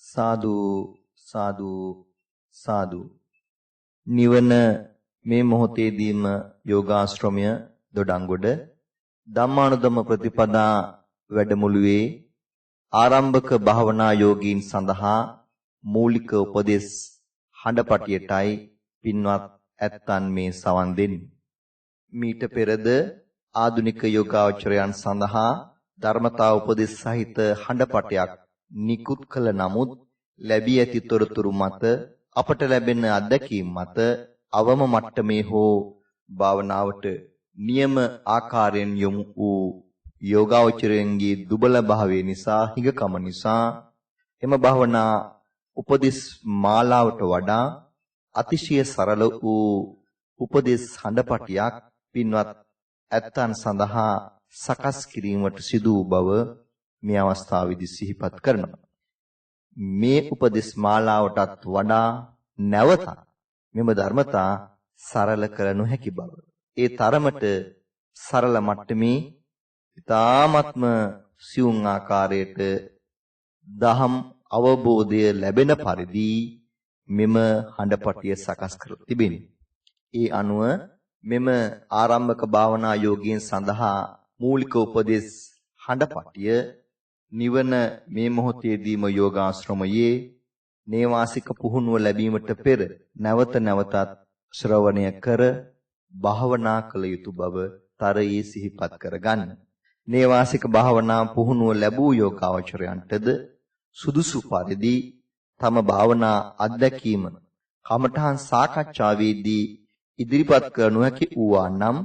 සාදු සාදු සාදු නිවන මේ මොහොතේදීම යෝගාශ්‍රමය දොඩංගොඩ ධම්මානුධම්ම ප්‍රතිපදා වැඩමුළුවේ ආරම්භක භාවනා යෝගීන් සඳහා මූලික උපදෙස් හඬපටියටයි පින්වත් ඇත්තන් මේ සවන් දෙන්නේ. මීට පෙරද ආධුනික යෝගාචරයන් සඳහා ධර්මතා උපදෙස් සහිත හඬපටයක් නිකුත් කළ නමුත් ලැබී ඇති තොරතුරු මත අපට ලැබෙන අත්දැකීම් මත අවම මට්ටමේ හෝ භාවනාවට නියම ආකාරයෙන් යොමු වූ යෝගාචරයන්ගේ දුබල භාවය නිසා හිගකම නිසා එම භාවනා උපදෙස් මාලාවට වඩා අතිශය සරල වූ උපදෙස් හඬපටියක් පින්වත් ඇත්තන් සඳහා සකස් කිරීමට සිදු වූ බව මේ අවස්ථාවේදී සිහිපත් කරනවා. මේ උපදෙස් මාලාවටත් වඩා නැවත මෙම ධර්මතා සරල කර නොහැකි බව. ඒ තරමට සරල මට්ටමේ ඊ타ත්ම සියුම් ආකාරයට දහම් අවබෝධය ලැබෙන පරිදි මෙම හඬපටිය සකස් කර තිබෙනවා. ඒ අනුව මෙම ආරම්භක භාවනා යෝගීන් සඳහා මූලික උපදෙස් හඬපටිය නිවන මේ මොහොතේදීම යෝගාශ්‍රමයේ නේවාසික පුහුණුව ලැබීමට පෙර නැවත නැවතත් ශ්‍රවණය කර භාවනා කළ යුතු බව තරයේ සිහිපත් කරගන්න. නේවාසික භාවනා පුහුණුව ලැබූ යෝගාවචරයන්ටද සුදුසු පරිදි තම භාවනා අත්දැකීම කමඨහන් සාකච්ඡාවේදී ඉදිරිපත් කර නොහැකි වූවා නම්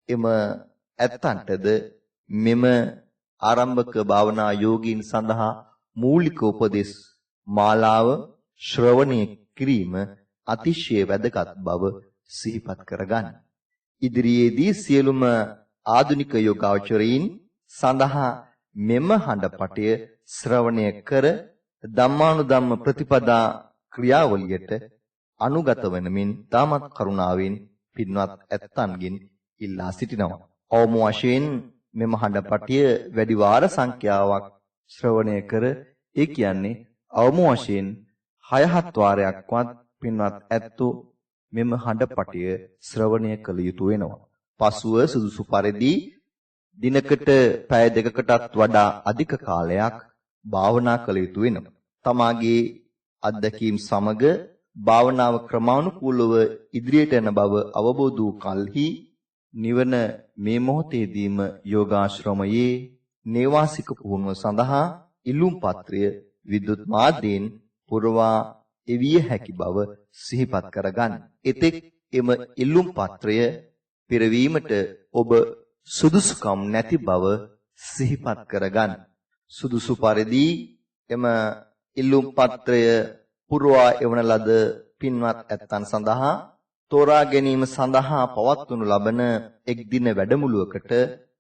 එම ඇත්තන්ටද මෙම ආරම්භක භාවනා යෝගීන් සඳහා මූලික උපදෙස් මාලාව ශ්‍රවණය කිරීම අතිශය වැදගත් බව සිහිපත් කරගන්න. ඉදිරියේදී සියලුම ආධුනික යෝගාචරයන් සඳහා මෙම හඬපටය ශ්‍රවණය කර ධම්මානුධම්ම ප්‍රතිපදා ක්‍රියාවලියට අනුගත වනමින් තාමත් කරුණාවෙන් පින්වත් ඇත්තන්ගෙන් ඉල්ලා සිටිනවා. අවම වශයෙන් මෙම හඬපටිය වැඩි වාර සංඛ්‍යාවක් ශ්‍රවණය කර ඒ කියන්නේ අවම වශයෙන් 6-7 වාරයක්වත් පින්වත් ඇත්තෝ මෙම හඬපටිය ශ්‍රවණය කළ යුතු වෙනවා. පසුව සුදුසු පරිදි දිනකට පැය දෙකකටත් වඩා අධික කාලයක් භාවනා කළ යුතු වෙනවා. තමාගේ අත්දැකීම් සමග භාවනාව ක්‍රමානුකූලව ඉදිරියට යන බව අවබෝධ වූ කලෙහි නිවන මේ මොහොතේදීම යෝගාශ්‍රමයේ නේවාසික පුහුණුව සඳහා ඉල්ලුම් පත්‍රය විද්‍යුත් මාධ්‍යයෙන් පුරවා එවිය හැකි බව සිහිපත් කරගන්න. එතෙක් එම ඉල්ලුම් පත්‍රය පිරවීමට ඔබ සුදුසුකම් නැති බව සිහිපත් කරගන්න. සුදුසු පරිදි එම ඉල්ලුම් පත්‍රය පුරවා එවන ලද පින්වත් ඇත්තන් සඳහා තෝරා ගැනීම සඳහා පවත්වනු ලබන එක් දින වැඩමුළුවකට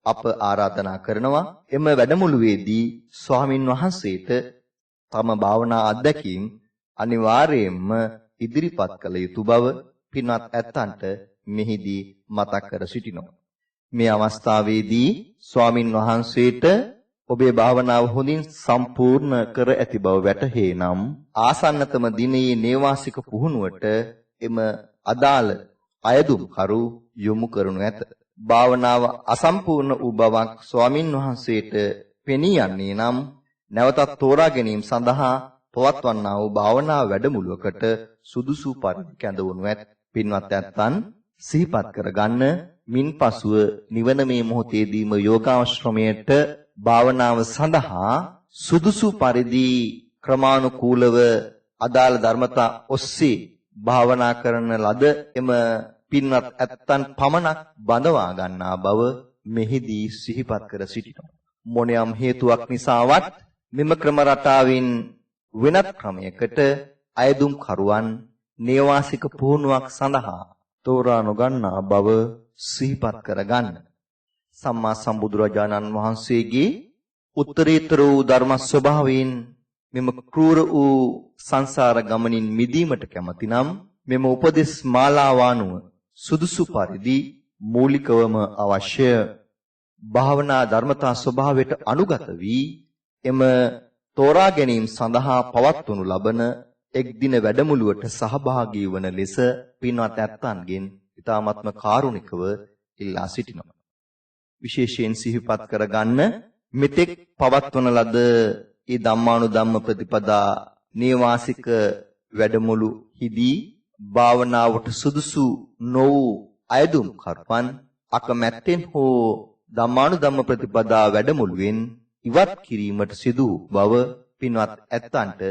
අප ආරාධනා කරනවා. එම වැඩමුළුවේදී ස්වාමින් වහන්සේට තම භාවනා අත්දැකීම් අනිවාර්යයෙන්ම ඉදිරිපත් කළ යුතු බව පින්වත් ඇත්තන්ට මෙහිදී මතක් කර සිටිනවා. මේ අවස්ථාවේදී ස්වාමින් වහන්සේට ඔබේ භාවනාව හොඳින් සම්පූර්ණ කර ඇති බව වැටහේ නම් ආසන්නතම දිනයේ නේවාසික පුහුණුවට එම අදාළ අයදුම් කරු යොමු කරනු ඇත. භාවනාව අසම්පූර්ණ වූ බවක් ස්වාමින් වහන්සේට පෙනී යන්නේ නම් නැවතත් තෝරා ගැනීම සඳහා පවත්වන්නා වූ භාවනා වැඩමුළුවකට සුදුසු පරිදි කැඳවනු ඇත. පින්වත් ඇත්තන් සිහිපත් කරගන්න මින්පසුව නිවන මේ මොහොතේදීම යෝගාශ්‍රමයට භාවනාව සඳහා සුදුසු පරිදි ක්‍රමානුකූලව අදාළ ධර්මතා ඔස්සේ භාවනා කරන ලද එම පින්වත් ඇත්තන් පමණක් බඳවා ගන්නා බව මෙහිදී සිහිපත් කර සිටිනවා. මොනියම් හේතුවක් නිසාවත් මෙම ක්‍රම රටාවෙන් වෙනත් ක්‍රමයකට අයදුම් කරුවන් නේවාසික පුහුණුවක් සඳහා තෝරා නොගන්නා බව සිහිපත් කරගන්න. සම්මා සම්බුදුරජාණන් වහන්සේගේ උත්තරීතර වූ ධර්ම ස්වභාවයෙන් මෙම ක්‍රූර වූ සංසාර ගමනින් මිදීමට කැමති නම් මෙම උපදෙස් මාලාව අනුව සුදුසු පරිදි මූලිකවම අවශ්‍ය භාවනා ධර්මතා ස්වභාවයට අනුගත වී එම තෝරා ගැනීම සඳහා පවත්වනු ලබන එක් දින වැඩමුළුවට සහභාගී වන ලෙස පින්වත් ඇත්තන්ගෙන් ඉතාමත්ම කාරුණිකව ඉල්ලා සිටිනවා. විශේෂයෙන් සිහිපත් කරගන්න මෙතෙක් පවත්වන ලද ඒ ධම්මානුධම්ම ප්‍රතිපදා නේවාසික වැඩමුළු හිදී භාවනාවට සුදුසු නො වූ අයදුම් කරපන් අකමැත්තෙන් හෝ ධම්මානුධම්ම ප්‍රතිපදා වැඩමුළුවෙන් ඉවත් කිරීමට සිදු බව පින්වත් ඇත්තන්ට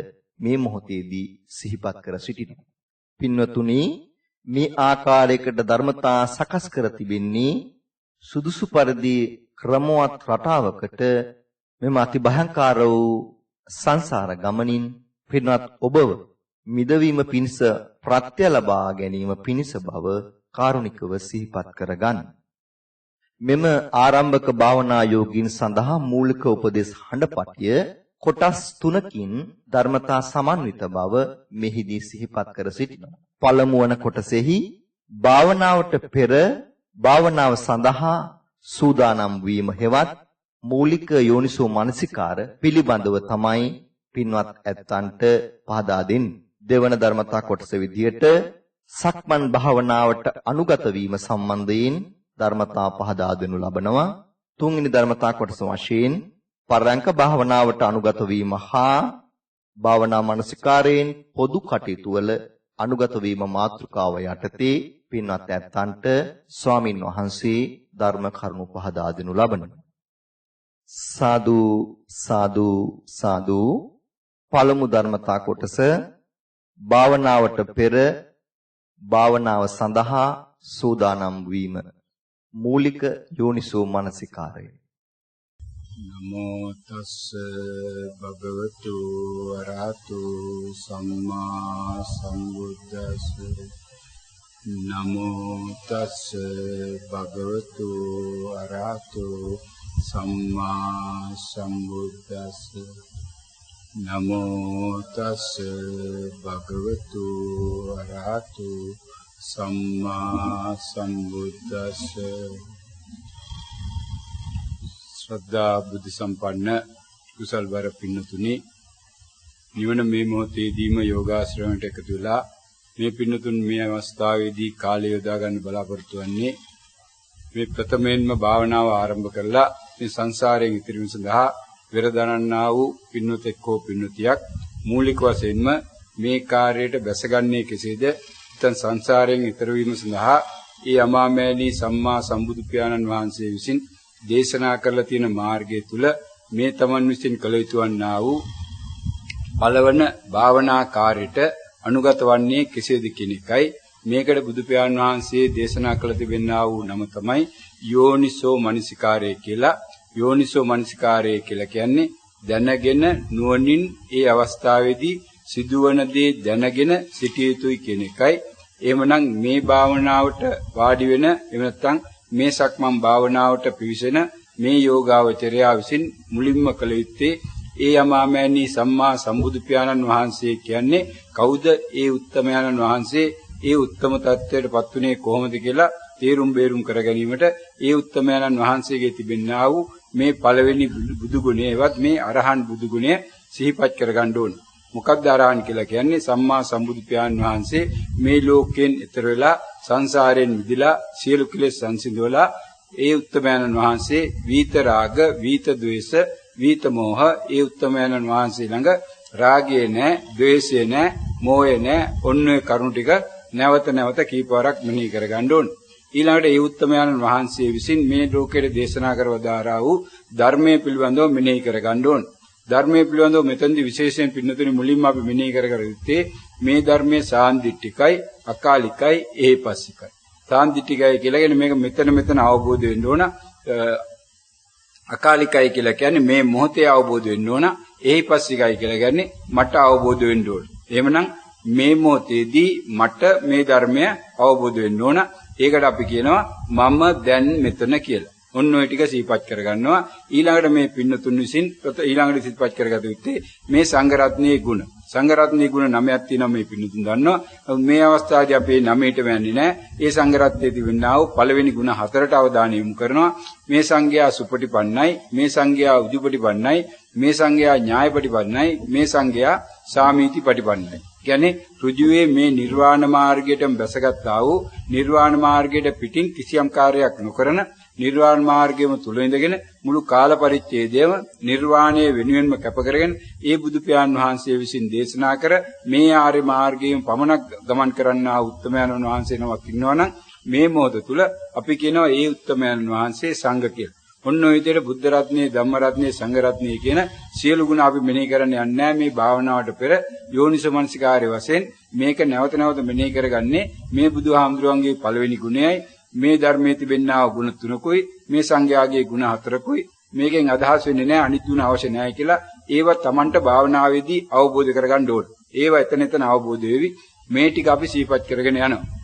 මේ මොහොතේදී සිහිපත් කර සිටිනවා. පින්වතුනි, මේ ආකාරයකට ධර්මතා සකස් කර තිබෙන්නේ සුදුසු පරිදි ක්‍රමවත් රටාවකට මෙම අති භයංකාර වූ සංසාර ගමනින් පින්වත් ඔබව මිදවීම පිණිස ප්‍රත්‍ය ලබා ගැනීම පිණිස බව කාරුණිකව සිහිපත් කරගන්න. මෙම ආරම්භක භාවනා යෝගීන් සඳහා මූලික උපදේශ හඬපටිය කොටස් 3කින් ධර්මතා සමන්විත බව මෙහිදී සිහිපත් කර සිටිනවා. පළමු වන කොටසෙහි භාවනාවට පෙර භාවනාව සඳහා සූදානම් වීම හෙවත් මූලික යෝනිසෝ මනසිකාර පිළිබඳව තමයි පින්වත් ඇත්තන්ට පහදා දෙන්නේ. දෙවන ධර්මතා කොටස විදියට සක්මන් භාවනාවට අනුගත වීම සම්බන්ධයෙන් ධර්මතා පහදා දෙනු ලබනවා. තුන්වෙනි ධර්මතා කොටස වශයෙන් පරයන්ක භාවනාවට අනුගත වීම හා භාවනා මනසිකාරයෙන් පොදු කටයුතු වල අනුගත වීම මාතෘකාව යටතේ පින්වත් ඇත්තන්ට ස්වාමින් වහන්සේ ධර්ම කරුණු පහදා දෙනු ලබනවා. සාදු සාදු සාදු. පළමු ධර්මතා කොටස භාවනාවට පෙර භාවනාව සඳහා සූදානම් වීම මූලික යෝනිසෝ මනසිකාරය. නමෝ තස්ස භගවතු අරහතු සම්මා සම්බුද්දස්ස. නමෝ තස්ස භගවතු අරහතු සම්මා සම්බුද්දස්ස. නමෝ තස්ස භගවතු අරහතු සම්මා සම්බුද්දස්ස. ශ්‍රද්ධා බුද්ධ සම්පන්න කුසල්වර පින්නතුනි, නිවන මේ මොහොතේදීම යෝගාශ්‍රමයට එකතු වෙලා මේ පින්නතුන් මේ අවස්ථාවේදී කාලය යොදා ගන්න බලාපොරොත්තු වෙන්නේ මේ ප්‍රථමයෙන්ම භාවනාව ආරම්භ කරලා මේ සංසාරයෙන් ඈතර වීම සඳහා වෙරදනන්නා වූ පින්නතෙක් හෝ පින්නතියක් මූලික වශයෙන්ම මේ කාර්යයට බැසගන්නේ කෙසේද? ඉතින් සංසාරයෙන් ඈතර වීම සඳහා ඒ අමාමෑණී සම්මා සම්බුදු පියාණන් වහන්සේ විසින් දේශනා කරලා තියෙන මාර්ගය තුල මේ තමන් විසින් කළ යුතු වන්නා වූ පළවන භාවනා කාර්යයට අනුගත වන්නේ කෙසේද කියන එකයි. මේකට බුදු පියාණන් වහන්සේ දේශනා කළ තිබෙනා වූ නම තමයි යෝනිසෝ මනසිකාරය කියලා. යෝනිසෝ මනසිකාරය කියලා කියන්නේ දැනගෙන නුවණින් ඒ අවස්ථාවේදී සිදුවන දේ දැනගෙන සිටිය යුතුයි කියන එකයි. එහෙමනම් මේ භාවනාවට වාඩි වෙන එහෙම නැත්නම් මේ සක්මන් භාවනාවට පිවිසෙන මේ යෝගාවචරයා විසින් මුලින්ම කළ යුත්තේ ඒ අමාමෑණී සම්මා සම්බුදු පියාණන් වහන්සේ කියන්නේ කවුද? ඒ උත්තමයන්න් වහන්සේ ඒ උත්තම තත්ත්වයට පත්ුනේ කොහොමද කියලා තේරුම් බේරුම් කර ගැනීමට ඒ උත්තමයන්න් වහන්සේගේ තිබෙනා වූ මේ පළවෙනි බුදු ගුණයවත් මේ අරහන් බුදු ගුණය සිහිපත් කරගන්න ඕන. මොකක්ද අරහන් කියලා කියන්නේ? සම්මා සම්බුදු පියාණන් වහන්සේ මේ ලෝකයෙන් ඈතර වෙලා සංසාරයෙන් මිදලා සියලු කෙලෙස් සංසිඳවලා ඒ උත්තමයන්න් වහන්සේ වීත රාග, වීත ද්වේෂ, වීත මෝහ ඒ උත්තමයන්න් වහන්සේ ළඟ රාගය නැහැ, ද්වේෂය නැහැ, මෝහය නැහැ. ඔන්න ඔය කරුණු ටික නැවත නැවත කීපවරක් මෙනෙහි කරගන්න ඕන. ඊළඟට ඒ උත්තමයන්න් වහන්සේ විසින් මේ ලෝකෙට දේශනා කරවදාරා වූ ධර්මයේ පිළිබඳව මෙනෙහි කරගන්න ඕන. ධර්මයේ පිළිබඳව මෙතෙන්දී විශේෂයෙන් පින්නතුනි මුලින්ම අපි මෙනෙහි කර යුත්තේ මේ ධර්මයේ සාන්දිටිකයි, අකාලිකයි, ඒහිපස්සිකයි. සාන්දිටිකයි කියලා කියන්නේ මේක මෙතන අවබෝධ වෙන්න ඕන. අකාලිකයි කියලා කියන්නේ මේ මොහොතේ අවබෝධ වෙන්න ඕන. ඒහිපස්සිකයි කියලා කියන්නේ මට අවබෝධ වෙන්න ඕන. එහෙමනම් මේ මොහොතේදී මට මේ ධර්මය අවබෝධ වෙන්න ඕන. ඒකට අපි කියනවා මම දැන් මෙතන කියලා. ඔන්න ඔය ටික සිහිපත් කරගන්නවා. ඊළඟට මේ පින්නතුන් විසින් ඊළඟට සිහිපත් කරගත යුත්තේ මේ සංඝ රත්නයේ ගුණ. සංඝ රත්නයේ ගුණ 9ක් තියෙනවා මේ පින්නතුන් දන්නවා. මේ අවස්ථාවේදී අපි 9ට වෙන්නේ නැහැ. ඒ සංඝ රත්නයේ තිබෙනා වූ පළවෙනි ගුණ 4ට අවධානය යොමු කරනවා. මේ සංඝයා සුපටිපන්නයි, මේ සංඝයා උජුපටිපන්නයි, මේ සංඝයා ඥායපටිපන්නයි, මේ සංඝයා සාමීති පටිපන්නයි. කියන්නේ ඍජුවේ මේ නිර්වාණ මාර්ගයටම බැසගත්තා වූ නිර්වාණ මාර්ගයට පිටින් කිසියම් කාර්යයක් නොකරන නිර්වාණ මාර්ගයම තුල ඉඳගෙන මුළු කාල පරිච්ඡේදයම නිර්වාණය වෙනුවෙන්ම කැප කරගෙන ඒ බුදු පියාණන් වහන්සේ විසින් දේශනා කර මේ ආර්ය මාර්ගයෙන් පමණක් ගමන් කරන්නා උත්තමයන් වහන්සේ නමක් ඉන්නවනම් මේ මොහොත තුල අපි කියනවා ඒ උත්තමයන් වහන්සේ සංඝ කියලා. ඔන්න ඔය විදිහට බුද්ධ රත්නයේ ධම්ම රත්නයේ සංඝ රත්නයේ කියන සියලු ගුණ අපි මෙනෙහි කරන්න යන්නේ නැහැ. මේ භාවනාවට පෙර යෝනිසමනසිකාර්ය වශයෙන් මේක නැවත නැවත මෙනෙහි කරගන්නේ මේ බුදුහාමුදුරන්ගේ පළවෙනි ගුණයයි, මේ ධර්මයේ තිබෙනා ගුණ 3කුයි, මේ සංඝයාගේ ගුණ 4කුයි. මේකෙන් අදහස් වෙන්නේ නැහැ අනිත් ගුණ අවශ්‍ය නැහැ කියලා. ඒව Tamanට භාවනාවේදී අවබෝධ කරගන්න ඕන. ඒව එතන එතන අවබෝධ වෙවි. මේ ටික අපි සිහිපත් කරගෙන යනවා.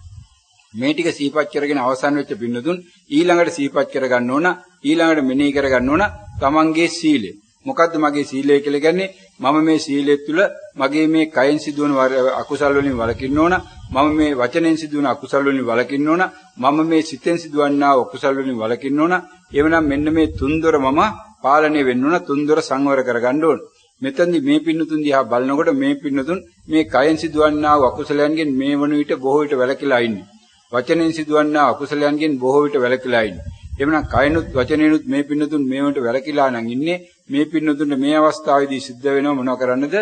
මේ ටික සිහිපත් කරගෙන අවසන් වෙච්ච පින්නතුන් ඊළඟට සිහිපත් කරගන්න ඕන, ඊළඟට මෙනෙහි කරගන්න ඕන තමන්ගේ සීලය. මොකද්ද මගේ සීලය කියලා කියන්නේ? මම මේ සීලය තුළ මගේ මේ කයෙන් සිදුවන අකුසල් වලින් වළකින්න ඕන, මම මේ වචනෙන් සිදුවන අකුසල් වලින් වළකින්න ඕන, මම මේ සිතෙන් සිදුවන්නා අකුසල් වලින් වළකින්න ඕන. එවනම් මෙන්න මේ තුන්දොර මම පාලනය වෙන්න ඕන, තුන්දොර සංවර කරගන්න ඕන. මෙතනදී මේ පින්නතුන් දිහා බලනකොට මේ පින්නතුන් මේ කයෙන් සිදුවන්නා අකුසලයන්ගෙන් මේ වන විට බොහෝ විට වැළකීලා ඉන්නේ. වචනෙන් සිදුවන්නා අකුසලයන්ගෙන් බොහෝ විට වැළකීලා ඉන්නේ. එවනම් කයනුත් වචනෙනුත් මේ පින්නතුන් මේවට වැළකීලා නම් ඉන්නේ. මේ පින්නතුන්ට මේ අවස්ථාවේදී සිද්ධ වෙනව මොනව කරන්නද?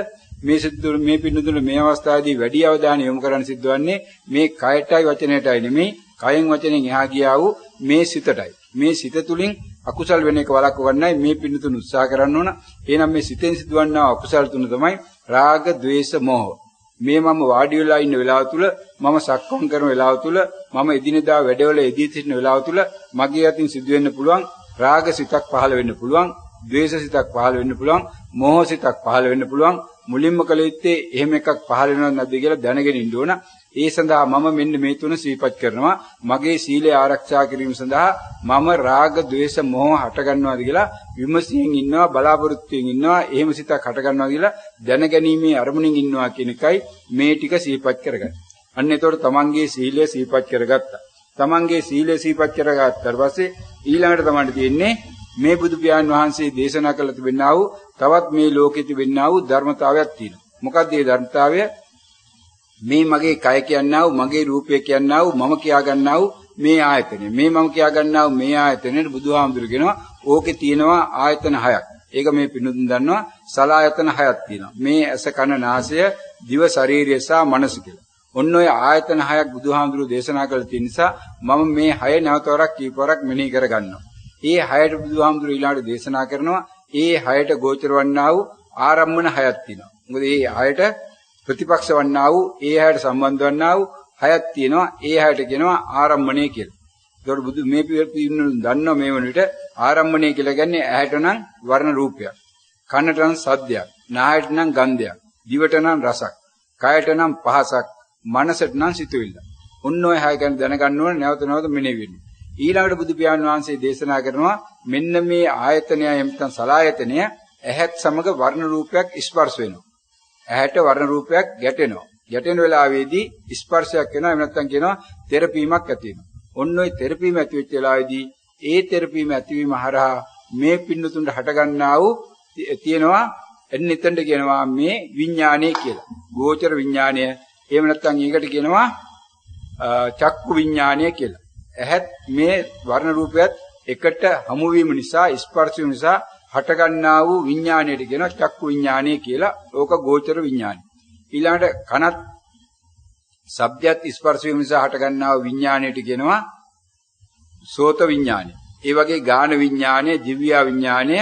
මේ පින්නතුන්ට මේ අවස්ථාවේදී වැඩි අවධානය යොමු කරන්න සිද්ධ වන්නේ මේ කයටයි වචනයටයි නෙමෙයි, කයෙන් වචනෙන් එහා ගියා වූ මේ සිතටයි. මේ සිත තුලින් අකුසල් වෙන එක වළක්වන්නයි මේ පින්නතුන් උත්සාහ කරන්න ඕන. එහෙනම් මේ සිතෙන් සිදුවන්නා අකුසල් තුන තමයි රාග, ద్వේෂ, මෝහ. මේ මම වාඩි වෙලා ඉන්න වෙලාව තුල, මම සක්මන් කරන වෙලාව තුල, මම එදිනෙදා වැඩවල යෙදී සිටින වෙලාව තුල මගේ අතින් සිදු වෙන්න පුළුවන් රාග සිතක් පහළ වෙන්න පුළුවන්, ද්වේෂ සිතක් පහළ වෙන්න පුළුවන්, මෝහ සිතක් පහළ වෙන්න පුළුවන්. මුලින්ම කළ යුත්තේ එහෙම එකක් පහළ වෙනවද නැද්ද කියලා දැනගෙන ඉන්න ඕන. ඒ සඳහා මම මෙන්න මේ තුන සිහිපත් කරනවා. මගේ සීලය ආරක්ෂා කිරීම සඳහා මම රාග, ద్వේෂ, මෝහ හට ගන්නවාද කියලා විමසියෙන් ඉන්නවා, බලාපොරොත්තුෙන් ඉන්නවා. එහෙම සිතක් හට ගන්නවා කියලා දැනගැනීමේ අරමුණින් ඉන්නවා කියන එකයි මේ ටික සිහිපත් කරගන්න. අන්න එතකොට තමන්ගේ සීලය සිහිපත් කරගත්තා. තමන්ගේ සීලය සිහිපත් කරගත්තාට පස්සේ ඊළඟට තමයි තියෙන්නේ මේ බුදු පියාණන් වහන්සේ දේශනා කළ තිබෙනා වූ තවත් මේ ලෝකෙ තිබෙනා වූ ධර්මතාවයක් තියෙනවා. මොකක්ද මේ ධර්මතාවය? මේ මගේ කය කියන්නා වූ, මගේ රූපය කියන්නා වූ, මම කියා ගන්නා වූ මේ ආයතනය. මේ මම කියා ගන්නා වූ මේ ආයතනෙට බුදුහාමුදුරු කියනවා ඕකේ තියෙනවා ආයතන 6ක්. ඒක මේ පිනුතුන් දන්නවා සලායතන 6ක් තියෙනවා. මේ ඇස, කන, නාසය, දිව, ශරීරය සහ මනස කියලා. ඔන්න ඔය ආයතන 6ක් බුදුහාමුදුරු දේශනා කළ තියෙන නිසා මම මේ 6 නැවතවරක් කීපවරක් මෙනෙහි කරගන්නවා. ඒ 6ට බුදුහාමුදුරු ඊළඟට දේශනා කරනවා. ඒ 6ට ගෝචර වන්නා වූ ආරම්මන 6ක් තියෙනවා. මොකද මේ 6ට ප්‍රතිපක්ෂ වන්නා වූ, ඒ 6ට සම්බන්ධ වන්නා වූ 6ක් තියෙනවා. ඒ 6ට කියනවා ආරම්මණය කියලා. ඒකට බුදු මේ පිළිතුරු දන්නවා මේ වන විට ආරම්මණය කියලා කියන්නේ ඇහැට නම් වර්ණ රූපයක්, කනට නම් සද්දයක්, නාහයට නම් ගන්ධයක්, දිවට නම් රසක්, කයට නම් පහසක්, මනසට නම් සිතුවිල්ල. ඔන්න ඔය 6 ගැන දැනගන්න ඕනේ, නැවත නැවත මෙනෙහි වෙන්න. ඊළඟට බුදු පියාණන් වහන්සේ දේශනා කරනවා මෙන්න මේ ආයතනය එම්තන් සලායතනය ඇහත් සමග වර්ණ රූපයක් ස්පර්ශ වෙනවා. ඇහැට වර්ණ රූපයක් ගැටෙනවා. ගැටෙන වෙලාවේදී ස්පර්ශයක් වෙනවා. එහෙම නැත්නම් කියනවා තෙරපීමක් ඇති වෙනවා. ඔන්න ඔය තෙරපීම ඇති වෙච්ච වෙලාවේදී ඒ තෙරපීම ඇතිවීම හරහා මේ පින්නතුන්ට හටගන්නා වූ තියෙනවා එන්නෙතෙන්ට කියනවා මේ විඥානය කියලා. ගෝචර විඥානය. එහෙම නැත්නම් ඒකට කියනවා චක්කු විඥානය කියලා. ඇහත් මේ වර්ණ රූපයත් එකට හමු වීම නිසා, ස්පර්ශ වීම නිසා හටගන්නා වූ විඥාණයට කියනවා චක්කු විඥානය කියලා. ඕක ගෝචර විඥානය. ඊළඟට කනත් ශබ්දයක් ස්පර්ශ වීම නිසා හටගන්නා වූ විඥාණයට කියනවා සෝත විඥානය. ඒ වගේ ගාන විඥානය, දිව්‍ය විඥානය,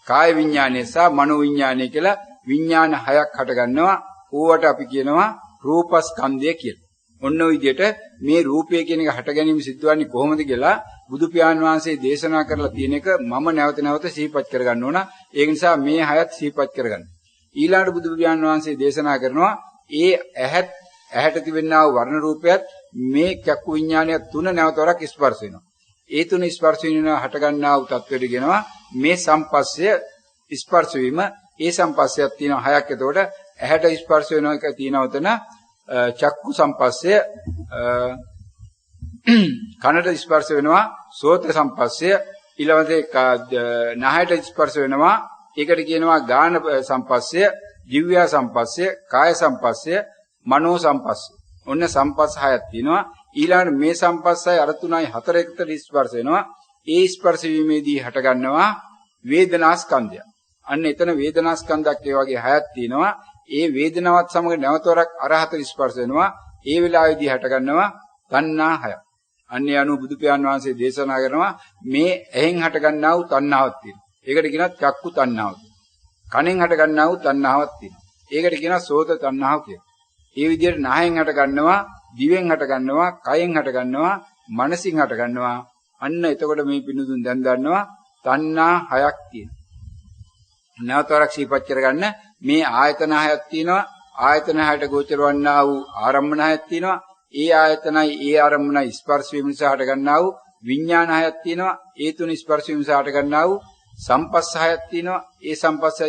කාය විඥානය සහ මනෝ විඥානය කියලා විඥාන 6ක් හටගන්නවා. ඕවට අපි කියනවා රූපස්කන්ධය කියලා. ඔන්න ඔය විදිහට මේ රූපය කියන එක හට ගැනීම සිද්ධවන්නේ කොහොමද කියලා බුදු පියාණන් වහන්සේ දේශනා කරලා තියෙන එක මම නැවත නැවත සිහිපත් කරගන්න ඕන. ඒ නිසා මේ 6ත් සිහිපත් කරගන්න. ඊළඟට බුදු පියාණන් වහන්සේ දේශනා කරනවා ඒ ඇහැට තිබෙනා වූ වර්ණ රූපයත් මේ චක්කු විඥානය තුන නැවතවරක් ස්පර්ශ වෙනවා. ඒ තුන ස්පර්ශ වෙනවා හට ගන්නා වූ තත්ත්වයට කියනවා මේ සම්පස්සය ස්පර්ශ වීම. ඒ සම්පස්සයක් තියෙනවා හයක්. එතකොට ඇහැට ස්පර්ශ වෙනවා එක තියෙනවා උතන චක්කු සම්පස්සය, කනට ස්පර්ශ වෙනවා සෝත සම්පස්සය, ඊළඟට නහයට ස්පර්ශ වෙනවා ඒකට කියනවා ගාන සම්පස්සය, දිව්‍ය සම්පස්සය, කාය සම්පස්සය, මනෝ සම්පස්සය. ඔන්න සම්පස්ස හයක් තියෙනවා. ඊළඟට මේ සම්පස්සයි අර තුනයි හතර එකට ස්පර්ශ වෙනවා. ඒ ස්පර්ශ වීමේදී හට ගන්නවා වේදනා ස්කන්ධය. අන්න එතන වේදනා ස්කන්ධයක් ඒ වගේ හයක් තියෙනවා. ඒ වේදනාවත් සමග නැවතවරක් අරහත ස්පර්ශ වෙනවා. ඒ වෙලාවේදී හට ගන්නවා තණ්හා හයක්. අන්නේ අනුව බුදු පියාණන් වහන්සේ දේශනා කරනවා මේ ඇහෙන් හට ගන්නා වූ තණ්හාවක් තියෙනවා. ඒකට කියනවා චක්කු තණ්හාව. කනෙන් හට ගන්නා වූ තණ්හාවක් තියෙනවා. ඒකට කියනවා සෝත තණ්හාව කියලා. ඒ විදිහට නහයෙන් හට ගන්නවා, දිවෙන් හට ගන්නවා, කයෙන් හට ගන්නවා, මනසින් හට ගන්නවා. අන්න එතකොට මේ පිණුදුන් දැන් දන්නවා තණ්හා හයක් තියෙනවා. නැවතවරක් සිහිපත් කරගන්න මේ ආයතන හයක් තියෙනවා. ආයතන හයට ගෝචර වන්නා වූ ආරම්මන හයක් තියෙනවා. ඒ ආයතනයි ඒ ආරම්මනයි ස්පර්ශ වීම නිසා හට ගන්නා වූ විඥාන හයක් තියෙනවා. ඒ තුන ස්පර්ශ වීම නිසා හට ගන්නා වූ සම්පස්ස හයක් තියෙනවා. ඒ සම්පස්ස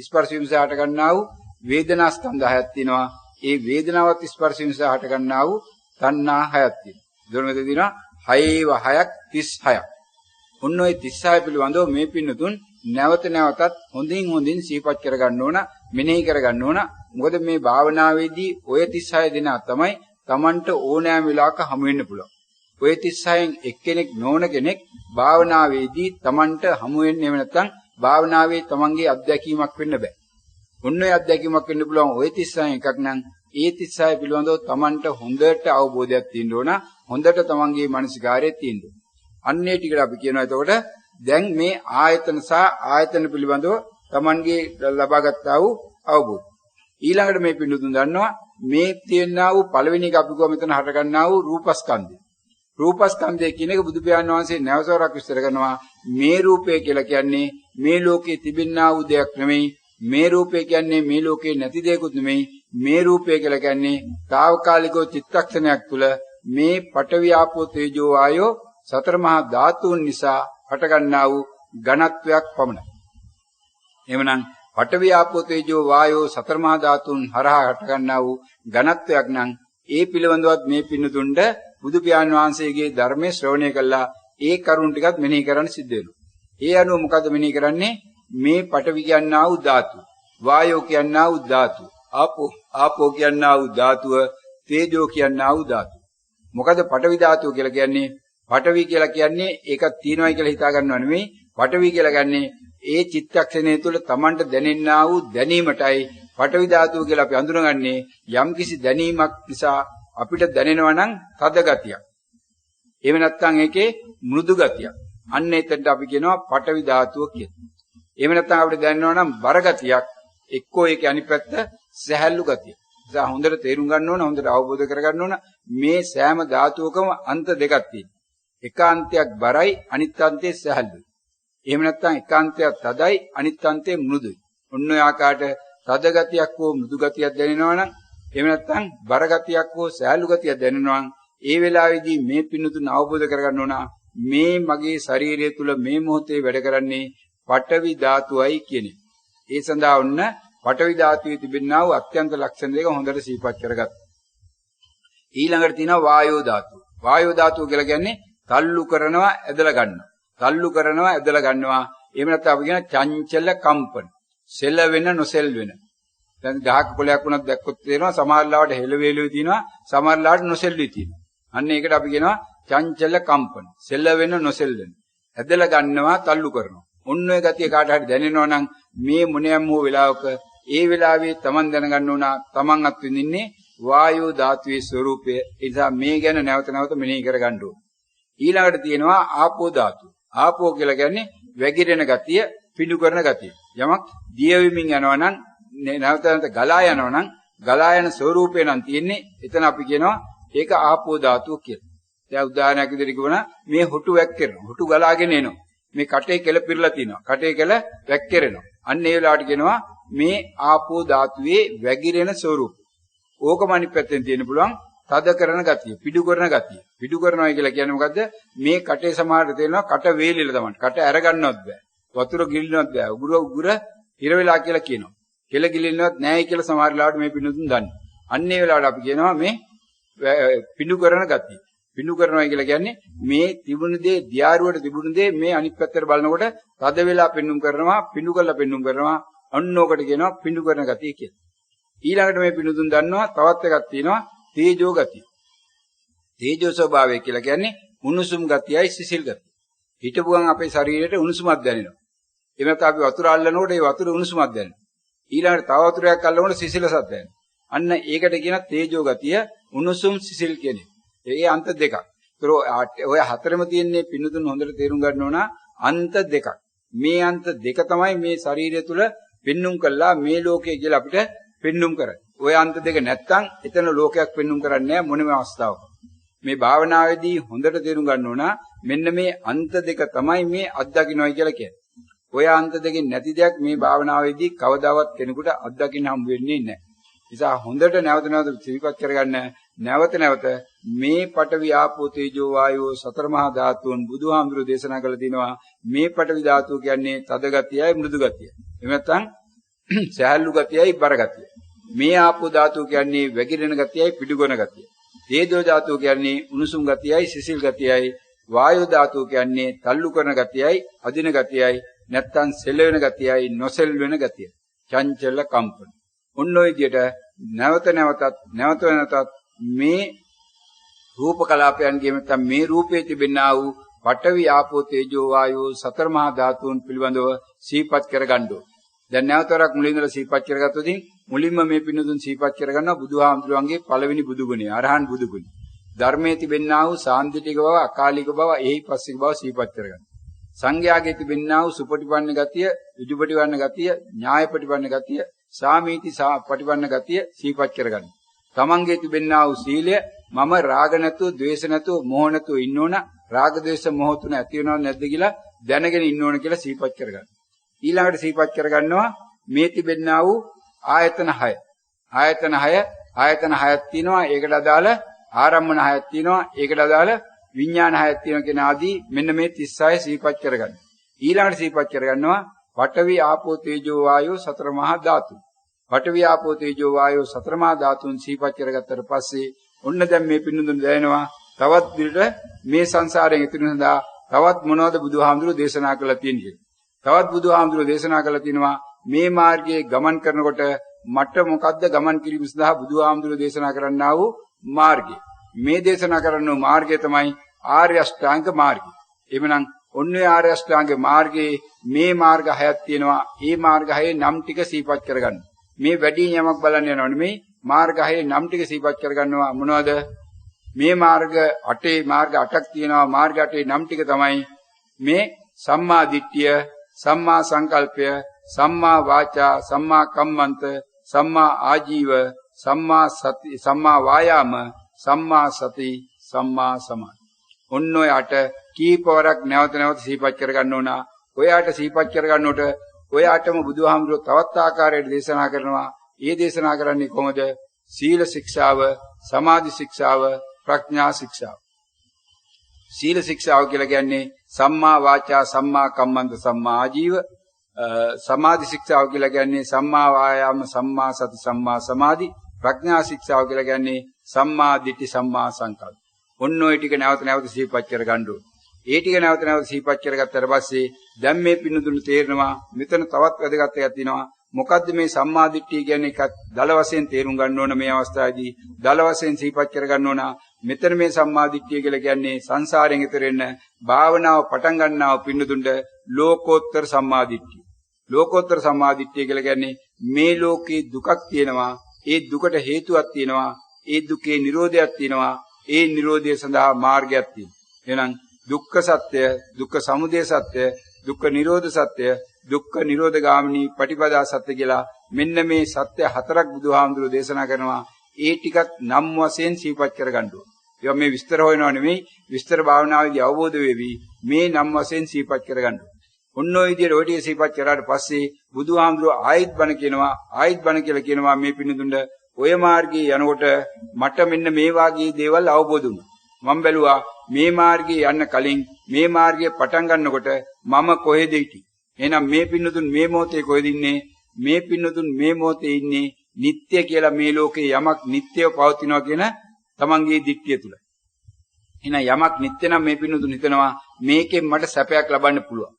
ස්පර්ශ වීම නිසා හට ගන්නා වූ වේදනා ස්කන්ධ හයක් තියෙනවා. ඒ වේදනාවත් ස්පර්ශ වීම නිසා හට ගන්නා වූ තණ්හා හයක් තියෙනවා. දොරමෙද දිනවා 6ව 6ක් 36ක්. ඔන්න ඔය 36 පිළිබඳව මේ පින්නතුන් නැවත නැවතත් හොඳින් සිහිපත් කරගන්න ඕන, මෙනෙහි කරගන්න ඕන. මොකද මේ භාවනාවේදී ඔය 36 දෙනා තමයි Tamanට ඕනෑම වෙලාවක හමු වෙන්න පුළුවන්. ඔය 36න් එක්කෙනෙක් නොවන කෙනෙක් භාවනාවේදී Tamanට හමු වෙන්නේ නැත්නම් භාවනාවේ Tamanගේ අත්දැකීමක් වෙන්න බෑ. ඔන්න ඔය අත්දැකීමක් වෙන්න පුළුවන් ඔය 36 එකක් නම් ඒ 36 පිළිබඳව Tamanට හොඳට අවබෝධයක් තියෙන්න ඕන. හොඳට Tamanගේ මානසිකාරයේ තියෙන්න ඕන. අන්නේ ටිකට අපි කියනවා එතකොට දැන් මේ ආයතන සහ ආයතන පිළිබඳව Tamanගේ ලබාගත්තා වූ අවබෝධය. ඊළඟට මේ පිළිතුරු දන්නවා මේ තියෙනා වූ පළවෙනි එක අපි ගොම මෙතන හට ගන්නා වූ රූපස්කන්ධය. රූපස්කන්ධය කියන එක බුදු පියාණන් වහන්සේ නැවසවරක් විස්තර කරනවා. මේ රූපය කියලා කියන්නේ මේ ලෝකේ තිබෙනා වූ දෙයක් නෙමෙයි. මේ රූපය කියන්නේ මේ ලෝකේ නැති දෙයක්ුත් නෙමෙයි. මේ රූපය කියලා කියන්නේ తాවකාලිකව චිත්තක්ෂණයක් තුළ මේ පඨවි ආපෝ තේජෝ ආයෝ සතර මහා ධාතුන් නිසා හටගන්නා වූ ඝනත්වයක් පමණයි. එවනම් පඨවි ආපෝ තේජෝ වායෝ සතර මහා ධාතුන් හරහා හටගන්නා වූ ඝනත්වයක් නම් ඒ පිළිබඳවත් මේ පින්නතුන්ට බුදු පියාණන් වහන්සේගේ ධර්මයේ ශ්‍රවණය කළා ඒ කරුණ ටිකත් මෙනෙහි කරන්න සිද්ධ වෙනවා. ඒ අනුව මොකද මෙනෙහි කරන්නේ? මේ පඨවි කියනා වූ ධාතු, වායෝ කියනා වූ ධාතු, ආපෝ කියනා වූ ධාතුව, තේජෝ කියනා වූ ධාතු. මොකද පඨවි ධාතුව කියලා කියන්නේ පඨවි කියලා කියන්නේ ඒක තියෙනවයි කියලා හිතා ගන්නව නෙමෙයි. පඨවි කියලා කියන්නේ ඒ චිත්තක්ෂණය තුළ Tamanට දැනෙන්නා වූ දැනීමටයි පඨවි ධාතුව කියලා අපි හඳුනගන්නේ. යම්කිසි දැනීමක් නිසා අපිට දැනෙනවා නම් තද ගතියක්. එහෙම නැත්නම් ඒකේ මෘදු ගතියක්. අන්න එතනට අපි කියනවා පඨවි ධාතුව කියලා. එහෙම නැත්නම් අපිට දැනෙනවා නම් බර ගතියක්. එක්කෝ ඒකේ අනිත් පැත්ත සැහැල්ලු ගතිය. ඒ හොඳට තේරුම් ගන්න ඕන, හොඳට අවබෝධ කරගන්න ඕන මේ සෑම ධාතුවකම අන්ත දෙකක් තියෙනවා. එක අන්තයක් බරයි, අනිත් අන්තයේ සැහැල්ලුයි. එහෙම නැත්නම් එක අන්තයක් තදයි, අනිත් අන්තයේ මෘදුයි. ඔන්න ඔය ආකාරයට තද ගතියක් හෝ මෘදු ගතියක් දැනෙනවා නම්, එහෙම නැත්නම් බර ගතියක් හෝ සැහැල්ලු ගතියක් දැනෙනවා නම්, ඒ වෙලාවේදී මේ පින්නතුන් අවබෝධ කරගන්න ඕන මේ මගේ ශරීරය තුල මේ මොහොතේ වැඩ කරන්නේ පඨවි ධාතුවයි කියන්නේ. ඒ සඳහා ඔන්න පඨවි ධාතුවේ තිබෙනා වූ අත්‍යන්ත ලක්ෂණ දෙක හොඳට සිහිපත් කරගත්තා. ඊළඟට තියෙනවා වායෝ ධාතුව. වායෝ ධාතුව කියලා කියන්නේ තල්ලු කරනවා, ඇදලා ගන්නවා. තල්ලු කරනවා, ඇදලා ගන්නවා. එහෙම නැත්නම් අපි කියන චංචල කම්පන. සෙල වෙන නොසෙල් වෙන. දැන් ගහක කොළයක් වුණත් දැක්කොත් තේරෙනවා සමහර ලාවට හෙළ වේලුවේ තියෙනවා, සමහර ලාවට නොසෙල්ුවේ තියෙනවා. අන්න ඒකට අපි කියනවා චංචල කම්පන. සෙල වෙන නොසෙල් වෙන. ඇදලා ගන්නවා, තල්ලු කරනවා. ඔන්න ඔය ගතිය කාට හරි දැනෙනවා නම් මේ මොනියම් හෝ වෙලාවක ඒ වෙලාවේ Taman දැනගන්න ඕන Taman අත් විඳින්නේ වායෝ ධාතුවේ ස්වરૂපය. ඒ නිසා මේ ගැන නැවත නැවත මෙනෙහි කරගන්න ඕන. ඊළඟට තියෙනවා ආපෝ ධාතුව. ආපෝ කියලා කියන්නේ වැగిරෙන ගතිය, පිඬු කරන ගතිය. යමක් දියවෙමින් යනවා නම් නැවත නැවත ගලා යනවා නම් ගලා යන ස්වરૂපේ නම් තියෙන්නේ. එතන අපි කියනවා ඒක ආපෝ ධාතුව කියලා. දැන් උදාහරණයක් විදිහට කියවන මේ හොටු වැක්කිරෙනවා. හොටු ගලාගෙන එනවා. මේ කටේ කෙල පිරලා තිනවා. කටේ කෙල වැක්කිරෙනවා. අන්න ඒ වෙලාවට කියනවා මේ ආපෝ ධාතුවේ වැగిරෙන ස්වરૂපය. ඕකම අනිත් පැත්තෙන් තියෙන්න පුළුවන් තද කරන ගතිය, පිඩු කරන ගතිය. පිඩු කරනවා කියලා කියන්නේ මොකද්ද? මේ කටේ සමහරට තේරෙනවා කට වේලිලා තමයි. කට අරගන්නවත් බෑ. වතුර ගිලිනවත් බෑ. උගුර හිර වෙලා කියලා කියනවා. කෙල ගිලිනවත් නැහැ කියලා සමහර වෙලාවට මේ පිණුතුන් දන්නේ. අන්න ඒ වෙලාවට අපි කියනවා මේ පිඩු කරන ගතිය. පිඩු කරනවා කියලා කියන්නේ මේ තිබුණු දේ දියාරුවට තිබුණු දේ මේ අනිත් පැත්තට බලනකොට තද වෙලා පෙන්눔 කරනවා, පිඩු කරලා පෙන්눔 කරනවා. අන්න ඕකට කියනවා පිඩු කරන ගතිය කියලා. ඊළඟට මේ පිණුතුන් දන්නවා තවත් එකක් තියෙනවා තේජෝ ගතිය. තේජෝ ස්වභාවය කියලා කියන්නේ උණුසුම් ගතියයි සිසිල් ගතිය. හිටපුවම අපේ ශරීරයට උණුසුමක් දැනෙනවා. එනත අපි වතුර අල්ලනකොට ඒ වතුර උණුසුමක් දැනෙනවා. ඊළඟට තව වතුරයක් අල්ලනකොට සිසිලසක් දැනෙනවා. අන්න ඒකට කියන තේජෝ ගතිය උණුසුම් සිසිල් කියන්නේ. ඒ අන්ත දෙකක්. ඒතර ඔය හතරම තියෙන්නේ පිණුතුන් හොඳට තේරුම් ගන්න ඕන අන්ත දෙකක්. මේ අන්ත දෙක තමයි මේ ශරීරය තුල පෙන්눔 කළා මේ ලෝකය කියලා අපිට පෙන්눔 කරන්නේ. ওই අන්ත දෙක නැත්තම් එතන ලෝකයක් පෙන්눔 කරන්නේ නැහැ මොනම අවස්ථාවක. මේ භාවනාවේදී හොඳට තේරුම් ගන්න ඕන මෙන්න මේ අන්ත දෙක තමයි මේ අත්දකින්නයි කියලා කියන්නේ. ওই අන්ත දෙකෙන් නැති දෙයක් මේ භාවනාවේදී කවදාවත් කෙනෙකුට අත්දකින්න හම්බ වෙන්නේ නැහැ. නිසා හොඳට නැවත සිහිපත් කරගන්න නැවත මේ පඨවි ආපෝ තේජෝ වායෝ සතර මහා ධාතුන් බුදුහාමුදුරෝ දේශනා කළ තිනවා මේ පඨවි ධාතුව කියන්නේ තද ගතියයි මෘදු ගතියයි. එහෙම නැත්නම් සහැල්ලු ගතියයි බර ගතියයි. මේ ආපෝ ධාතුව කියන්නේ වැగిරෙන ගතියයි පිඩුගොන ගතියයි. තේජෝ ධාතුව කියන්නේ උණුසුම් ගතියයි සිසිල් ගතියයි. වායෝ ධාතුව කියන්නේ තල්ලු කරන ගතියයි අදින ගතියයි නැත්නම් සෙලවෙන ගතියයි නොසෙල් වෙන ගතියයි. චංචල කම්පන. ඔන්න ඔය විදිහට නැවත නැවතත් මේ රූප කලාපයන්ගේ නැත්නම් මේ රූපයේ තිබෙනා වූ පඨවි ආපෝ තේජෝ වායෝ සතර මහා ධාතුන් පිළිබඳව සිහිපත් කරගන්න ඕන. දැන් නැවතරක් මුලින් ඉඳලා සිහිපත් කරගත්තොත් මුලින්ම මේ පින්නතුන් සිහිපත් කරගන්නවා බුදුහාමුදුරුවන්ගේ පළවෙනි බුදුගුණය අරහන් බුදුගුණය. ධර්මයේ තිබෙනා වූ සාන්දිටික බව, අකාලික බව, එහිපස්සික බව සිහිපත් කරගන්න. සංඝයාගේ තිබෙනා වූ සුපටිපන්න ගතිය, විදුපටිපන්න ගතිය, ඥායපටිපන්න ගතිය, සාමීති පටිපන්න ගතිය සිහිපත් කරගන්න. තමන්ගේ තිබෙනා වූ සීලය මම රාග නැතුව, ද්වේෂ නැතුව, මෝහ නැතුව ඉන්න ඕන. රාග, ද්වේෂ, මෝහ තුන ඇති වෙනවද නැද්ද කියලා දැනගෙන ඉන්න ඕන කියලා සිහිපත් කරගන්න. ඊළඟට සිහිපත් කරගන්නවා මේ තිබෙනා වූ ආයතන 6. ආයතන 6ක් තියෙනවා. ඒකට අදාළ ආරම්මන 6ක් තියෙනවා. ඒකට අදාළ විඥාන 6ක් තියෙනවා කියන ආදී මෙන්න මේ 36 සිහිපත් කරගන්න. ඊළඟට සිහිපත් කරගන්නවා පඨවි ආපෝ තේජෝ වායෝ සතර මහා ධාතු. පඨවි ආපෝ තේජෝ වායෝ සතර මහා ධාතුන් සිහිපත් කරගත්තට පස්සේ ඔන්න දැන් මේ පින්නතුන් දැනෙනවා තවත් දිලට මේ සංසාරයෙන් ඉතිරි සඳහා තවත් මොනවද බුදුහාමුදුරුවෝ දේශනා කළා තියෙන්නේ. තවත් බුදුහාමුදුරුවෝ දේශනා කළා තිනවා මේ මාර්ගයේ ගමන් කරනකොට මට මොකද්ද ගමන් කිරීම සඳහා බුදුහාමුදුරුවෝ දේශනා කරන්නා වූ මාර්ගය. මේ දේශනා කරන මාර්ගය තමයි ආර්ය අෂ්ටාංග මාර්ගය. එhmenan ඔන්නේ ආර්ය අෂ්ටාංග මාර්ගයේ මේ මාර්ග 6ක් තියෙනවා. ඒ මාර්ග 6 නම් ටික සිහිපත් කරගන්න. මේ වැඩි යමක් බලන්න යනව නෙමෙයි. මාර්ග 6 නම් ටික සිහිපත් කරගන්නවා මොනවද? මේ මාර්ග 8ක් තියෙනවා. මාර්ග 8 නම් ටික තමයි මේ සම්මා දිට්ඨිය, සම්මා සංකල්පය, සම්මා වාචා, සම්මා කම්මන්ත, සම්මා ආජීව, සම්මා සති, සම්මා වායාම, සම්මා සති, සම්මා සමාධි. ඔන්න ඔය 8 කීපවරක් නැවත සිහිපත් කරගන්න ඕන. ඔය 8 සිහිපත් කරගන්නකොට ඔය 8ම බුදුහාමුදුරුවෝ තවත් ආකාරයකට දේශනා කරනවා. ඒ දේශනා කරන්නේ කොහොමද? සීල ශික්ෂාව, සමාධි ශික්ෂාව, ප්‍රඥා ශික්ෂාව. සීල ශික්ෂාව කියලා කියන්නේ සම්මා වාචා, සම්මා කම්මන්ත, සම්මා ආජීව. සමාධි ශික්ෂාව කියලා කියන්නේ සම්මා වායාම, සම්මා සති, සම්මා සමාධි. ප්‍රඥා ශික්ෂාව කියලා කියන්නේ සම්මා දිට්ඨි, සම්මා සංකල්ප. ඔන්න ඔය ටික නැවත සිහිපත් කරගන්න ඕනේ. ඒ ටික නැවත සිහිපත් කරගත්තාට පස්සේ දැන් මේ පින්නතුණු තේරෙනවා මෙතන තවත් වැදගත් එකක් තියෙනවා. මොකද්ද මේ සම්මා දිට්ඨිය කියන්නේ? එකක් දල වශයෙන් තේරුම් ගන්න ඕන මේ අවස්ථාවේදී. දල වශයෙන් සිහිපත් කරගන්න ඕන. මෙතන මේ සම්මා දිට්ඨිය කියලා කියන්නේ සංසාරයෙන් ඈතර වෙන්න භාවනාව පටන් ගන්නාව පින්නතුණ්ඩ ලෝකෝත්තර සම්මා දිට්ඨිය. ලෝකෝත්තර සම්මා දිට්ඨිය කියලා කියන්නේ මේ ලෝකේ දුකක් තියෙනවා. ඒ දුකට හේතුවක් තියෙනවා. ඒ දුකේ නිරෝධයක් තියෙනවා. ඒ නිරෝධය සඳහා මාර්ගයක් තියෙනවා. එහෙනම් දුක්ඛ සත්‍ය, දුක්ඛ සමුදය සත්‍ය, දුක්ඛ නිරෝධ සත්‍ය, දුක්ඛ නිරෝධ ගාමිනී පටිපදා සත්‍ය කියලා මෙන්න මේ සත්‍ය 4ක් බුදුහාමුදුරුවෝ දේශනා කරනවා. ඒ ටිකත් නම් වශයෙන් සිහිපත් කරගන්න ඕන. ඒවා මේ විස්තර හොයනව නෙමෙයි, විස්තර භාවනාවේදී අවබෝධ වෙවි. මේ නම් වශයෙන් සිහිපත් කරගන්න ඕන. ඔන්න ඔය විදිහට ඔය ටික සිහිපත් කරාට පස්සේ බුදුහාමුදුරුවෝ ආයිත් බණ කියනවා. ආයිත් බණ කියලා කියනවා මේ පින්නතුන්ට ඔය මාර්ගයේ යනකොට මට මෙන්න මේ වාගේ දේවල් අවබෝධ වුණා. මම බැලුවා මේ මාර්ගයේ යන්න කලින් මේ මාර්ගයේ පටන් ගන්නකොට මම කොහෙද හිටියේ? එහෙනම් මේ පින්නතුන් මේ මොහොතේ කොහෙද ඉන්නේ? මේ පින්නතුන් මේ මොහොතේ ඉන්නේ නිට්ටය කියලා මේ ලෝකේ යමක් නිට්ටයව පවතිනවා කියන තමන්ගේ දික්තිය තුල. එහෙනම් යමක් නිට්ටය නම් මේ පින්නතුන් හිතනවා මේකෙන් මට සැපයක් ලබන්න පුළුවන්.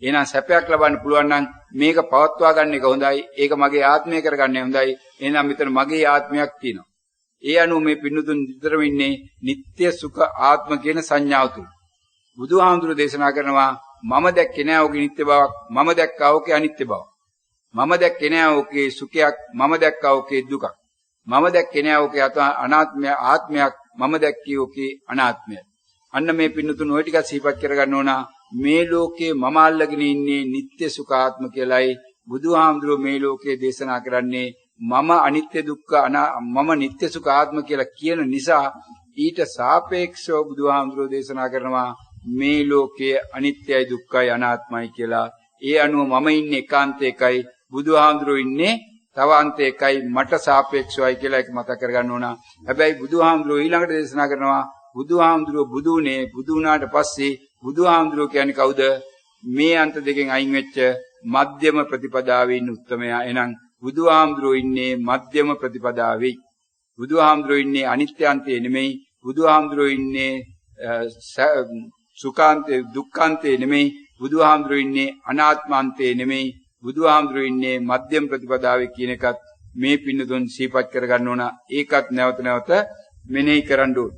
එහෙනම් සැපයක් ලබන්න පුළුවන් නම් මේක පවත්වා ගන්න එක හොඳයි. ඒක මගේ ආත්මය කරගන්න හොඳයි. එහෙනම් මෙතන මගේ ආත්මයක් තියෙනවා. ඒ අනුව මේ පින්නතුන් විතරම ඉන්නේ නිට්ටය සුඛ ආත්ම කියන සංඥාව තුල. බුදුහාමුදුරු දේශනා කරනවා මම දැක්කේ නෑ ඔගේ නිට්ටය බවක්. මම දැක්කා ඔගේ අනිත්‍ය බවක්. මම දැක්කේ නෑ ඔගේ සුඛයක්. මම දැක්කා ඔගේ දුකක්. මම දැක්කේ නෑ ඔගේ අනාත්මය ආත්මයක්. මම දැක්කේ ඔගේ අනාත්මය. අන්න මේ පින්නතුන් ওই ටික සිහිපත් කරගන්න ඕන. මේ ලෝකේ මම අල්ලගෙන ඉන්නේ නිට්ටය සුඛාත්ම කියලායි බුදුහාමුදුරුවෝ මේ ලෝකේ දේශනා කරන්නේ. මම අනිත්‍ය දුක්ඛ මම නිට්ටය සුඛාත්ම කියලා කියන නිසා ඊට සාපේක්ෂව බුදුහාමුදුරුවෝ දේශනා කරනවා මේ ලෝකයේ අනිත්‍යයි දුක්ඛයි අනාත්මයි කියලා. ඒ අනුව මම ඉන්නේ ඒකාන්තයකයි බුදුහාමුදුරුවෝ ඉන්නේ තව අන්තයකයි මට සාපේක්ෂවයි කියලා ඒක මතක කරගන්න ඕන. හැබැයි බුදුහාමුදුරුවෝ ඊළඟට දේශනා කරනවා බුදුහාමුදුරුවෝ බුදුනේ බුදු වුණාට පස්සේ බුදුහාමුදුරුවෝ කියන්නේ කවුද? මේ අන්ත දෙකෙන් අයින් වෙච්ච මධ්‍යම ප්‍රතිපදාවේ ඉන්න උත්තමයා. එහෙනම් බුදුහාමුදුරුවෝ ඉන්නේ මධ්‍යම ප්‍රතිපදාවේ. බුදුහාමුදුරුවෝ ඉන්නේ අනිත්‍යාන්තේ නෙමෙයි. බුදුහාමුදුරුවෝ ඉන්නේ සුඛාන්තේ දුක්ඛාන්තේ නෙමෙයි. බුදුහාමුදුරුවෝ ඉන්නේ අනාත්මාන්තේ නෙමෙයි. බුදුහාමුදුරුවෝ ඉන්නේ මධ්‍යම ප්‍රතිපදාවේ කියන එකත් මේ පින්නතුන් සිහිපත් කරගන්න ඕන. ඒකත් නැවත නැවත මෙනෙහි කරන්න ඕන.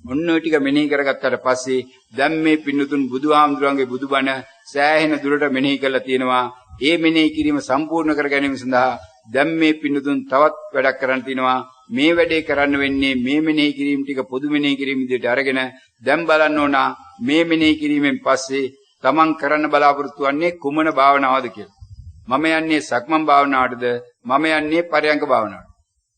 ඔන්න ඔය ටික මෙනෙහි කරගත්තාට පස්සේ දැන් මේ පින්නතුන් බුදුහාමුදුරන්ගේ බුදුබණ සෑහෙන දුරට මෙනෙහි කරලා තියෙනවා. ඒ මෙනෙහි කිරීම සම්පූර්ණ කර ගැනීම සඳහා දැන් මේ පින්නතුන් තවත් වැඩක් කරන්න තියෙනවා. මේ වැඩේ කරන්න වෙන්නේ මේ මෙනෙහි කිරීම ටික පොදු මෙනෙහි කිරීම විදිහට අරගෙන දැන් බලන්න ඕන මේ මෙනෙහි කිරීමෙන් පස්සේ තමන් කරන්න බලාපොරොත්තු වෙන්නේ කුමන භාවනාවද කියලා. මම යන්නේ සක්මන් භාවනාවටද මම යන්නේ පරයන්ක භාවනාවටද?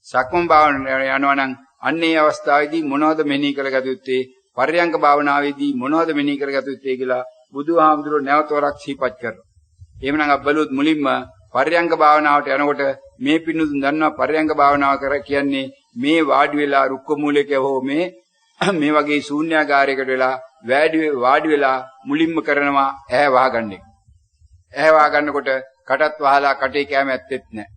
සක්මන් භාවනාවට යනවා නම් අන්නේ අවස්ථාවේදී මොනවද මෙනෙහි කරගත යුත්තේ? පරයන්ක භාවනාවේදී මොනවද මෙනෙහි කරගත යුත්තේ කියලා බුදුහාමුදුරුවෝ නැවත වරක් සිහිපත් කරනවා. එහෙමනම් අපි බලුවොත් මුලින්ම පරයන්ක භාවනාවට යනකොට මේ පින්නතුන් දන්නවා පරයන්ක භාවනාව කර කියන්නේ මේ වාඩි වෙලා රුක්ක මූලයක හෝ මේ වගේ ශූන්‍යාකාරයකට වෙලා වාඩි වෙලා මුලින්ම කරනවා ඇහැ වහගන්න එක. ඇහැ වහගන්නකොට කටත් වහලා කටේ කැම ඇත්තෙත් නැහැ.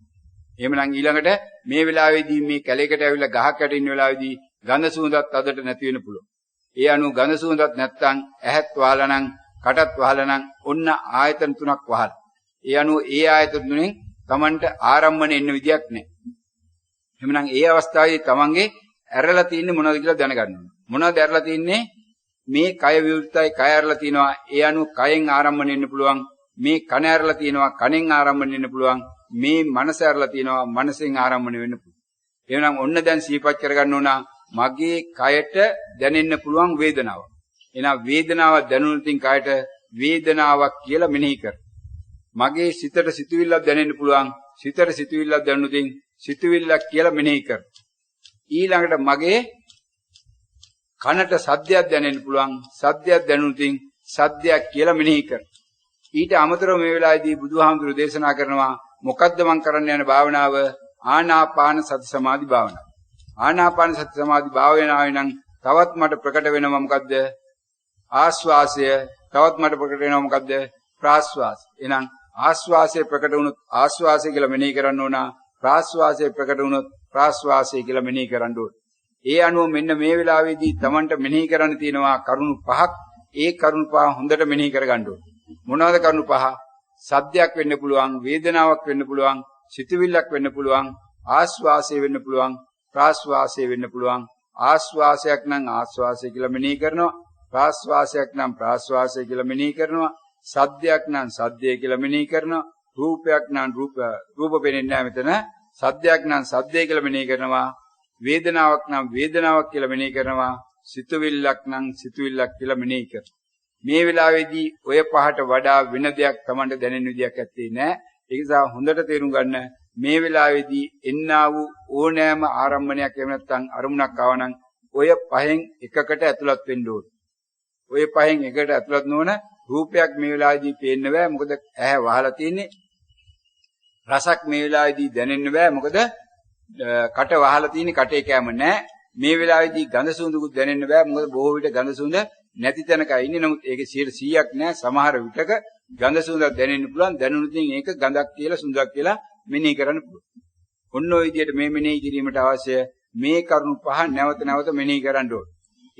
එහෙමනම් ඊළඟට මේ වෙලාවේදී මේ කැලේකට ඇවිල්ලා ගහක් යට ඉන්න වෙලාවේදී ගඳ සුවඳත් අදට නැති වෙන්න පුළුවන්. ඒ අනුව ගඳ සුවඳත් නැත්තම් ඇහත් වහලා නම් කටත් වහලා නම් ඔන්න ආයතන තුනක් වහලා. ඒ අනුව ඒ ආයතන තුනෙන් Tamanට ආරම්භන එන්න විදියක් නැහැ. එහෙමනම් ඒ අවස්ථාවේදී Tamanගේ ඇරලා තින්නේ මොනවද කියලා දැනගන්න ඕනේ. මොනවද ඇරලා තින්නේ? මේ කය විවෘතයි කය ඇරලා තිනවා. ඒ අනුව කයෙන් ආරම්භන එන්න පුළුවන්. මේ කන ඇරලා තිනවා කනෙන් ආරම්භන එන්න පුළුවන්. මේ මනස ඇරලා තිනවා මනසෙන් ආරම්භන වෙන්න පුළුවන්. එහෙනම් ඔන්න දැන් සිහිපත් කරගන්න ඕන මගේ කයට දැනෙන්න පුළුවන් වේදනාව. එහෙනම් වේදනාව දැනුනොතින් කයට වේදනාවක් කියලා මෙනෙහි කර. මගේ සිතට සිතුවිල්ලක් දැනෙන්න පුළුවන්. සිතට සිතුවිල්ලක් දැනුනොතින් සිතුවිල්ලක් කියලා මෙනෙහි කර. ඊළඟට මගේ කනට සද්දයක් දැනෙන්න පුළුවන්. සද්දයක් දැනුනොතින් සද්දයක් කියලා මෙනෙහි කර. ඊට අමතරව මේ වෙලාවේදී බුදුහාමුදුරු දේශනා කරනවා මොකද්ද මම කරන්න යන භාවනාව? ආනාපාන සති සමාධි භාවනාව. ආනාපාන සති සමාධි භාවනාවේ නම් තවත් මට ප්‍රකට වෙනවා මොකද්ද? ආස්වාසය. තවත් මට ප්‍රකට වෙනවා මොකද්ද? ප්‍රාස්වාසය. එහෙනම් ආස්වාසය ප්‍රකට වුණොත් ආස්වාසය කියලා මෙනෙහි කරන්න ඕන. ප්‍රාස්වාසය ප්‍රකට වුණොත් ප්‍රාස්වාසය කියලා මෙනෙහි කරන්න ඕන. ඒ අනුව මෙන්න මේ වෙලාවේදී Tamanට මෙනෙහි කරන්න තියෙනවා කරුණු පහක්. ඒ කරුණු පහ හොඳට මෙනෙහි කරගන්න ඕන. මොනවද කරුණු පහ? සද්දයක් වෙන්න පුළුවන්, වේදනාවක් වෙන්න පුළුවන්, සිතුවිල්ලක් වෙන්න පුළුවන්, ආස්වාසය වෙන්න පුළුවන්, ප්‍රාස්වාසය වෙන්න පුළුවන්. ආස්වාසයක් නම් ආස්වාසය කියලා මෙනෙහි කරනවා. ප්‍රාස්වාසයක් නම් ප්‍රාස්වාසය කියලා මෙනෙහි කරනවා. සද්දයක් නම් සද්දය කියලා මෙනෙහි කරනවා. රූපයක් නම් රූප පෙනෙන්නේ නැහැ මෙතන. සද්දයක් නම් සද්දය කියලා මෙනෙහි කරනවා. වේදනාවක් නම් වේදනාවක් කියලා මෙනෙහි කරනවා. සිතුවිල්ලක් නම් සිතුවිල්ලක් කියලා මෙනෙහි කරනවා. මේ වෙලාවේදී ඔය පහට වඩා වෙන දෙයක් Tamanට දැනෙන විදියක් ඇත්තේ නැහැ. ඒ නිසා හොඳට තේරුම් ගන්න මේ වෙලාවේදී එන්නා වූ ඕනෑම ආරම්භණයක් එහෙම නැත්නම් අරමුණක් ආවනම් ඔය පහෙන් එකකට ඇතුළත් වෙන්න ඕනේ. ඔය පහෙන් එකට ඇතුළත් නොවන රූපයක් මේ වෙලාවේදී පේන්න බෑ. මොකද ඇහැ වහලා තියෙන්නේ. රසක් මේ වෙලාවේදී දැනෙන්න බෑ. මොකද කට වහලා තියෙන කටේ කැම නැහැ. මේ වෙලාවේදී ගඳ සුවඳකුත් දැනෙන්න බෑ. මොකද බොහෝ විට ගඳ සුවඳ නැති තැනකයි ඉන්නේ. නමුත් ඒකේ 100%ක් නෑ. සමහර විටක ගඳ සුවඳක් දැනෙන්න පුළුවන්. දැනුණුත් ඒක ගඳක් කියලා සුවඳක් කියලා මෙනෙහි කරන්න පුළුවන්. ඔන්න ඔය විදිහට මේ මෙනෙහි කිරීමට අවශ්‍ය මේ කරුණු පහ නැවත නැවත මෙනෙහි කරන්න ඕන.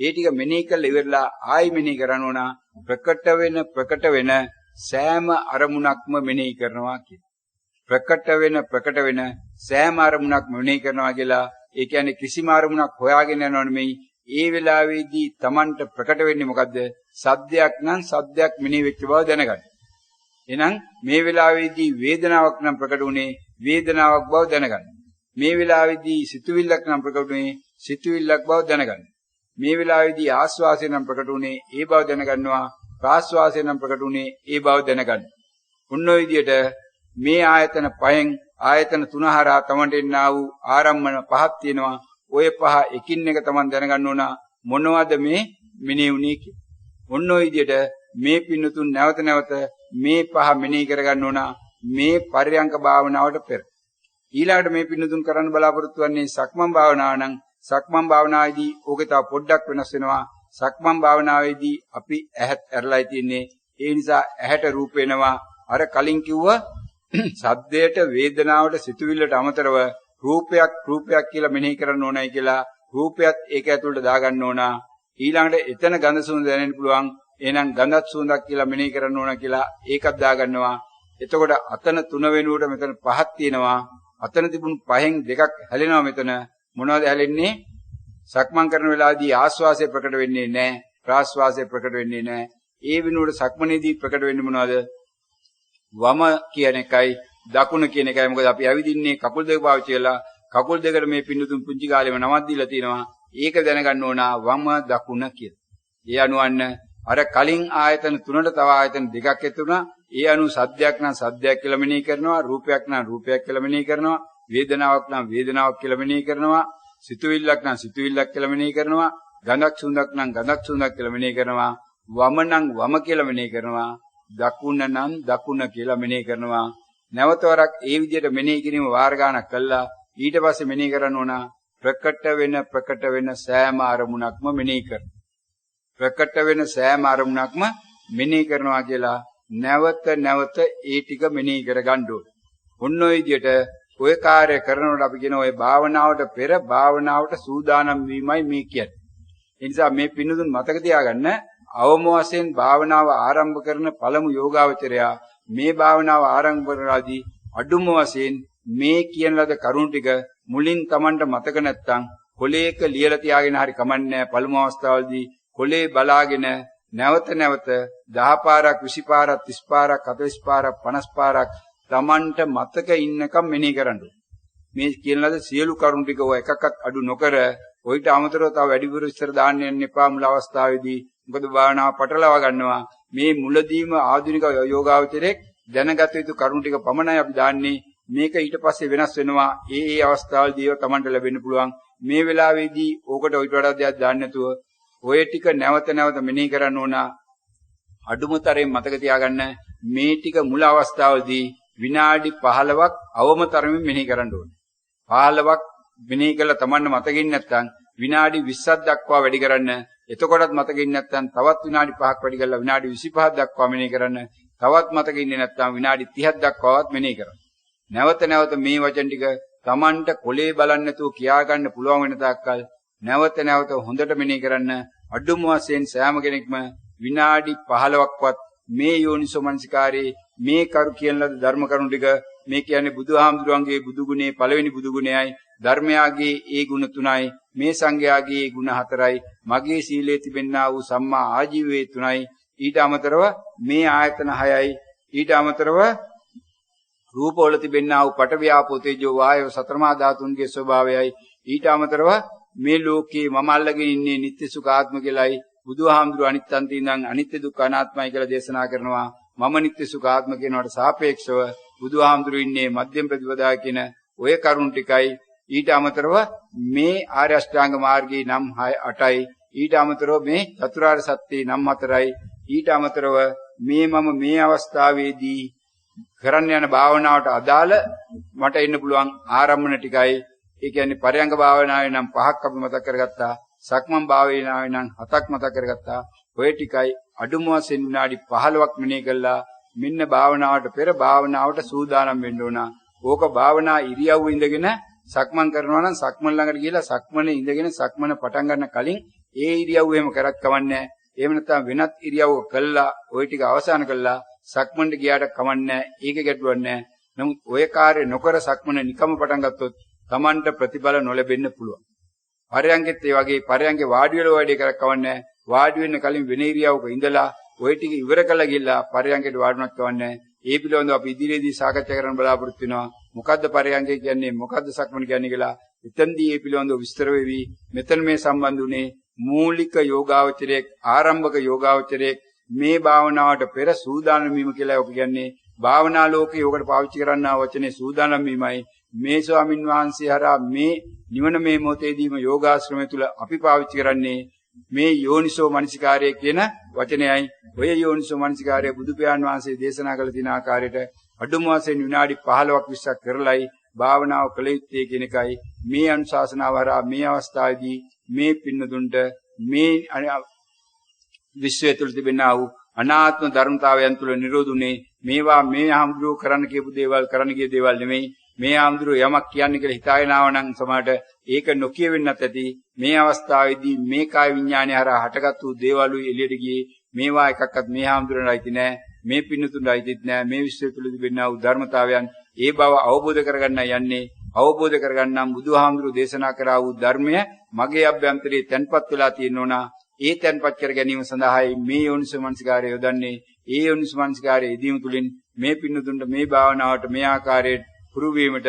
ඒ ටික මෙනෙහි කරලා ඉවරලා ආයි මෙනෙහි කරන්න ඕන. ප්‍රකට වෙන සෑම අරමුණක්ම මෙනෙහි කරනවා කියන. ප්‍රකට වෙන සෑම අරමුණක්ම මෙනෙහි කරනවා කියලා ඒ කියන්නේ කිසිම අරමුණක් හොයාගෙන යනව නෙමෙයි. ඒ වෙලාවේදී Tamanට ප්‍රකට වෙන්නේ මොකද්ද? සද්දයක් නම් සද්දයක් මෙනෙහි වෙච්ච බව දැනගන්න. එහෙනම් මේ වෙලාවේදී වේදනාවක් නම් ප්‍රකට වුණේ වේදනාවක් බව දැනගන්න. මේ වෙලාවේදී සිතුවිල්ලක් නම් ප්‍රකට වුණේ සිතුවිල්ලක් බව දැනගන්න. මේ වෙලාවේදී ආස්වාසය නම් ප්‍රකට වුණේ ඒ බව දැනගන්නවා. ප්‍රාස්වාසය නම් ප්‍රකට වුණේ ඒ බව දැනගන්න. ඔන්න ඔය විදිහට මේ ආයතන පහෙන් ආයතන තුන හරහා තමන්ට එන්නා වූ ආරම්මන පහක් තියෙනවා. ඔය පහ එකින් එක තමන් දැනගන්න ඕන මොනවද මේ මෙනෙහි වුණේ කියලා. ඔන්න ඔය විදිහට මේ පින්නතුන් නැවත නැවත මේ පහ මෙනෙහි කරගන්න ඕන මේ පරියංක භාවනාවට පෙර. ඊළඟට මේ පින්නතුන් කරන්න බලාපොරොත්තු වෙන්නේ සක්මන් භාවනාව නම් සක්මන් භාවනාවේදී ඕකේ තව පොඩ්ඩක් වෙනස් වෙනවා. සක්මන් භාවනාවේදී අපි ඇහත් ඇරලා තියෙන්නේ. ඒ නිසා ඇහැට රූප වෙනවා. අර කලින් කිව්ව සද්දයට වේදනාවට සිතුවිල්ලට අමතරව රූපයක් කියලා මෙනෙහි කරන්න ඕනයි කියලා රූපයත් ඒක ඇතුළට දාගන්න ඕන. ඊළඟට එතන ගඳ සුවඳ දැනෙන්න පුළුවන්. එහෙනම් ගඳත් සුවඳක් කියලා මෙනෙහි කරන්න ඕන කියලා ඒකත් දාගන්නවා. එතකොට අතන 3 වෙනුවට මෙතන 5ක් තියෙනවා. අතන තිබුණු 5න් 2ක් හැලෙනවා මෙතන. මොනවද හැලෙන්නේ? සක්මන් කරන වෙලාවේදී ආස්වාසය ප්‍රකට වෙන්නේ නැහැ. ප්‍රාස්වාසය ප්‍රකට වෙන්නේ නැහැ. ඒ වෙනුවට සක්මනේදී ප්‍රකට වෙන්නේ මොනවද? වම කියන එකයි දකුණ කියන එකයි. මොකද අපි ඇවිදින්නේ කකුල් දෙක පාවිච්චි කරලා කකුල් දෙකට මේ පින්නතුන් පුංචි කාලේම නමක් දීලා තිනවා. ඒක දැනගන්න ඕන වම දකුණ කියලා. ඒ අනුවන්න අර කලින් ආයතන 3ට තව ආයතන 2ක් ඇතුණා. ඒ අනු සද්දයක් නම් සද්දයක් කියලා මෙනෙහි කරනවා. රූපයක් නම් රූපයක් කියලා මෙනෙහි කරනවා. වේදනාවක් නම් වේදනාවක් කියලා මෙනෙහි කරනවා. සිතුවිල්ලක් නම් සිතුවිල්ලක් කියලා මෙනෙහි කරනවා. ගඳක් සුවඳක් නම් ගඳක් සුවඳක් කියලා මෙනෙහි කරනවා. වම නම් වම කියලා මෙනෙහි කරනවා. දකුණ නම් දකුණ කියලා මෙනෙහි කරනවා. නැවත වරක් ඒ විදිහට මෙනෙහි කිරීම වාර ගණනක් කළා. ඊට පස්සේ මෙනෙහි කරන්න ඕන ප්‍රකට වෙන සෑම අරමුණක්ම මෙනෙහි කරනවා. ප්‍රකට වෙන සෑම අරමුණක්ම මෙනෙහි කරනවා කියලා නැවත ඒ ටික මෙනෙහි කරගන්න ඕනේ. ඔන්න ඔය විදිහට ඔය කාර්ය කරනකොට අපි කියන ඔය භාවනාවට පෙර භාවනාවට සූදානම් වීමයි මේ කියන්නේ. ඒ නිසා මේ පින්නතුන් මතක තියාගන්න අවම වශයෙන් භාවනාව ආරම්භ කරන පළමු යෝගාවචරයා මේ භාවනාව ආරම්භ කරලාදී අඩුම වශයෙන් මේ කියන ලද කරුණු ටික මුලින් Tamanට මතක නැත්තම් කොලේක ලියලා තියාගෙන හරි කමන්නේ පළමු අවස්ථාවේදී කොලේ බලාගෙන නැවත 10 පාරක් 20 පාරක් 30 පාරක් 40 පාරක් 50 පාරක් Tamanට මතක ඉන්නකම් මෙනෙහි කරන්න. මේ කියන ලද සියලු කරුණු ටික ඔය එකක්වත් අඩු නොකර ඔයිට අමතරව තව වැඩිපුර විස්තර දාන්න යන්න එපා මුල අවස්ථාවේදී. මොකද භාවනාව පටලවා ගන්නවා. මේ මුලදීම ආධුනික යෝගාවචරයේ දැනගත යුතු කරුණු ටික පමණයි අපි දාන්නේ. මේක ඊට පස්සේ වෙනස් වෙනවා. ඒ අවස්ථාවලදී Tamanට ලැබෙන්න පුළුවන්. මේ වෙලාවේදී ඕකට ඊට වඩා දෙයක් දාන්න නැතුව ඔය ටික නැවත මෙනෙහි කරන්න ඕන. අඩුමතරෙන් මතක තියාගන්න මේ ටික මුල අවස්ථාවේදී විනාඩි 15ක් අවම තරමින් මෙනෙහි කරන්න ඕනේ. 15ක් මෙනෙහි කළා Tamanne මතකින් නැත්නම් විනාඩි 20ක් දක්වා වැඩි කරන්න. එතකොටත් මතකින් නැත්නම් තවත් විනාඩි 5ක් වැඩි කරලා විනාඩි 25ක් දක්වා මෙනෙහි කරන්න. තවත් මතකින් නැත්නම් විනාඩි 30ක් දක්වාවත් මෙනෙහි කරන්න. නැවත මේ වචන ටික Tamanට කොලේ බලන්න නැතුව කියා ගන්න පුළුවන් වෙන තාක්කල් නැවත හොඳට මෙනෙහි කරන්න. අඩුම වශයෙන් සෑම කෙනෙක්ම විනාඩි 15ක්වත් මේ යෝනිසෝමනසිකාරේ මේ කරු කියන ලද ධර්ම කරුණු ටික මේ කියන්නේ බුදුහාමුදුරන්ගේ බුදු ගුණේ පළවෙනි බුදු ගුණයයි ධර්මයාගේ ඒ ගුණ 3යි මේ සංඝයාගේ ඒ ගුණ 4යි මගේ සීලයේ තිබෙන්නා වූ සම්මා ආජීවයේ 3යි ඊට අමතරව මේ ආයතන 6යි ඊට අමතරව රූපවල තිබෙන්නා වූ පඨවි ආපෝ තේජෝ වායෝ සතරමා ධාතුන්ගේ ස්වභාවයයි ඊට අමතරව මේ ලෝකේ මම අල්ලගෙන ඉන්නේ නිත්‍ය සුඛ ආත්ම කියලායි බුදුහාමුදුරු අනිත්‍යං තින්නම් අනිත්‍ය දුක්ඛ අනාත්මයි කියලා දේශනා කරනවා. මම නිත්‍ය සුඛ ආත්ම කියනවට සාපේක්ෂව බුදුහාමුදුරු ඉන්නේ මධ්‍යම ප්‍රතිපදා කියන ඔය කරුණ ටිකයි. ඊට අමතරව මේ ආර්ය අෂ්ටාංග මාර්ගයේ නම් 8යි. ඊට අමතරව මේ චතුරාර්ය සත්‍යයේ නම් 4යි. ඊට අමතරව මම මේ අවස්ථාවේදී කරන්න යන භාවනාවට අදාළ මට එන්න පුළුවන් ආරම්භන ටිකයි. ඒ කියන්නේ පරයන්ක භාවනාවේ නම් 5ක් අපි මතක් කරගත්තා. සක්මන් භාවනාවේ නම් 7ක් මතක් කරගත්තා. ඔය ටිකයි අඩුම වශයෙන් විනාඩි 15ක් මෙනෙහි කළා. මෙන්න භාවනාවට පෙර භාවනාවට සූදානම් වෙන්න ඕන. ඕක භාවනා ඉරියව්ව ඉඳගෙන සක්මන් කරනවා නම් සක්මන් ළඟට ගිහලා සක්මනේ ඉඳගෙන සක්මන පටන් ගන්න කලින් ඒ ඉරියව්වෙම කරත් කවන්නේ. එහෙම නැත්නම් වෙනත් ඉරියව්ව කළා ওই ටික අවසන් කළා සක්මන්ට ගියාට කවන්නේ. ඒක ගැටුවක් නැහැ. නමුත් ඔය කාර්ය නොකර සක්මන නිකම්ම පටන් ගත්තොත් Tamanට ප්‍රතිඵල නොලැබෙන්න පුළුවන්. පරයන්කෙත් ඒ වගේ පරයන්කේ වාඩි වෙලා වැඩි කරක් කවන්නේ. වාඩි වෙන්න කලින් වෙන ඉරියව්වක ඉඳලා ওই ටික ඉවර කළා ගිහලා පරයන්කේට වාඩුණක් කවන්නේ. ඒ පිළිබඳව අපි ඉදිරියේදී සාකච්ඡා කරන්න බලාපොරොත්තු වෙනවා. මොකද්ද පරයන්කේ කියන්නේ මොකද්ද සක්මන කියන්නේ කියලා. එතෙන්දී මේ පිළිබඳව විස්තර වෙවි. මෙතන මේ සම්බන්ධ උනේ මූලික යෝගාවචරයේ ආරම්භක යෝගාවචරයේ මේ භාවනාවට පෙර සූදානම් වීම කියලා ඔක කියන්නේ. භාවනා ලෝකේ යෝගකට පාවිච්චි කරන්නා වචනේ සූදානම් වීමයි. මේ ස්වාමින් වහන්සේ හරහා මේ නිවන මේ මොහොතේදීම යෝගාශ්‍රමය තුල අපි පාවිච්චි කරන්නේ මේ යෝනිසෝ මනසිකාරය කියන වචනයයි. ඔය යෝනිසෝ මනසිකාරය බුදු පියාණන් වහන්සේ දේශනා කළ තියෙන ආකාරයට අඩුම වශයෙන් විනාඩි 15ක් 20ක් කරලයි භාවනාව කළ යුත්තේ කියන එකයි මේ අනුශාසනාව හරහා මේ අවස්ථාවේදී මේ පින්නතුන්ට මේ විශ්වය තුළ තිබෙනා වූ අනාත්ම ධර්මතාවයන් තුළ නිරෝධුනේ. මේවා මේ ආම්ද්‍රෝ කරන්න කියපු දේවල් කරන්න ගිය දේවල් නෙමෙයි. මේ ආම්ද්‍රෝ යමක් කියන්නේ කියලා හිතාගෙන ආව නම් සමහරට ඒක නොකිය වෙන්නත් ඇති. මේ අවස්ථාවේදී මේ කාය විඥානය හරහා හටගත් වූ දේවලුයි එළියට ගියේ. මේවා එකක්වත් මේ ආම්ද්‍රෝට අයිති නෑ. මේ පින්නතුන්ට අයිතිත් නෑ. මේ විශ්වය තුළ තිබෙනා වූ ධර්මතාවයන් ඒ බව අවබෝධ කරගන්න යන්නේ. අවබෝධ කරගන්නම් බුදුහාමුදුරු දේශනා කරා වූ ධර්මය මගේ අභ්‍යන්තරයේ තැන්පත් වෙලා තියෙන්න ඒ තැන්පත් කර ගැනීම සඳහායි මේ යෝනිසමනසිකාරය යොදන්නේ. ඒ යෝනිසමනසිකාරය යෙදීම තුළින් මේ පින්නතුන්ට මේ භාවනාවට මේ ආකාරයට පුරු වීමට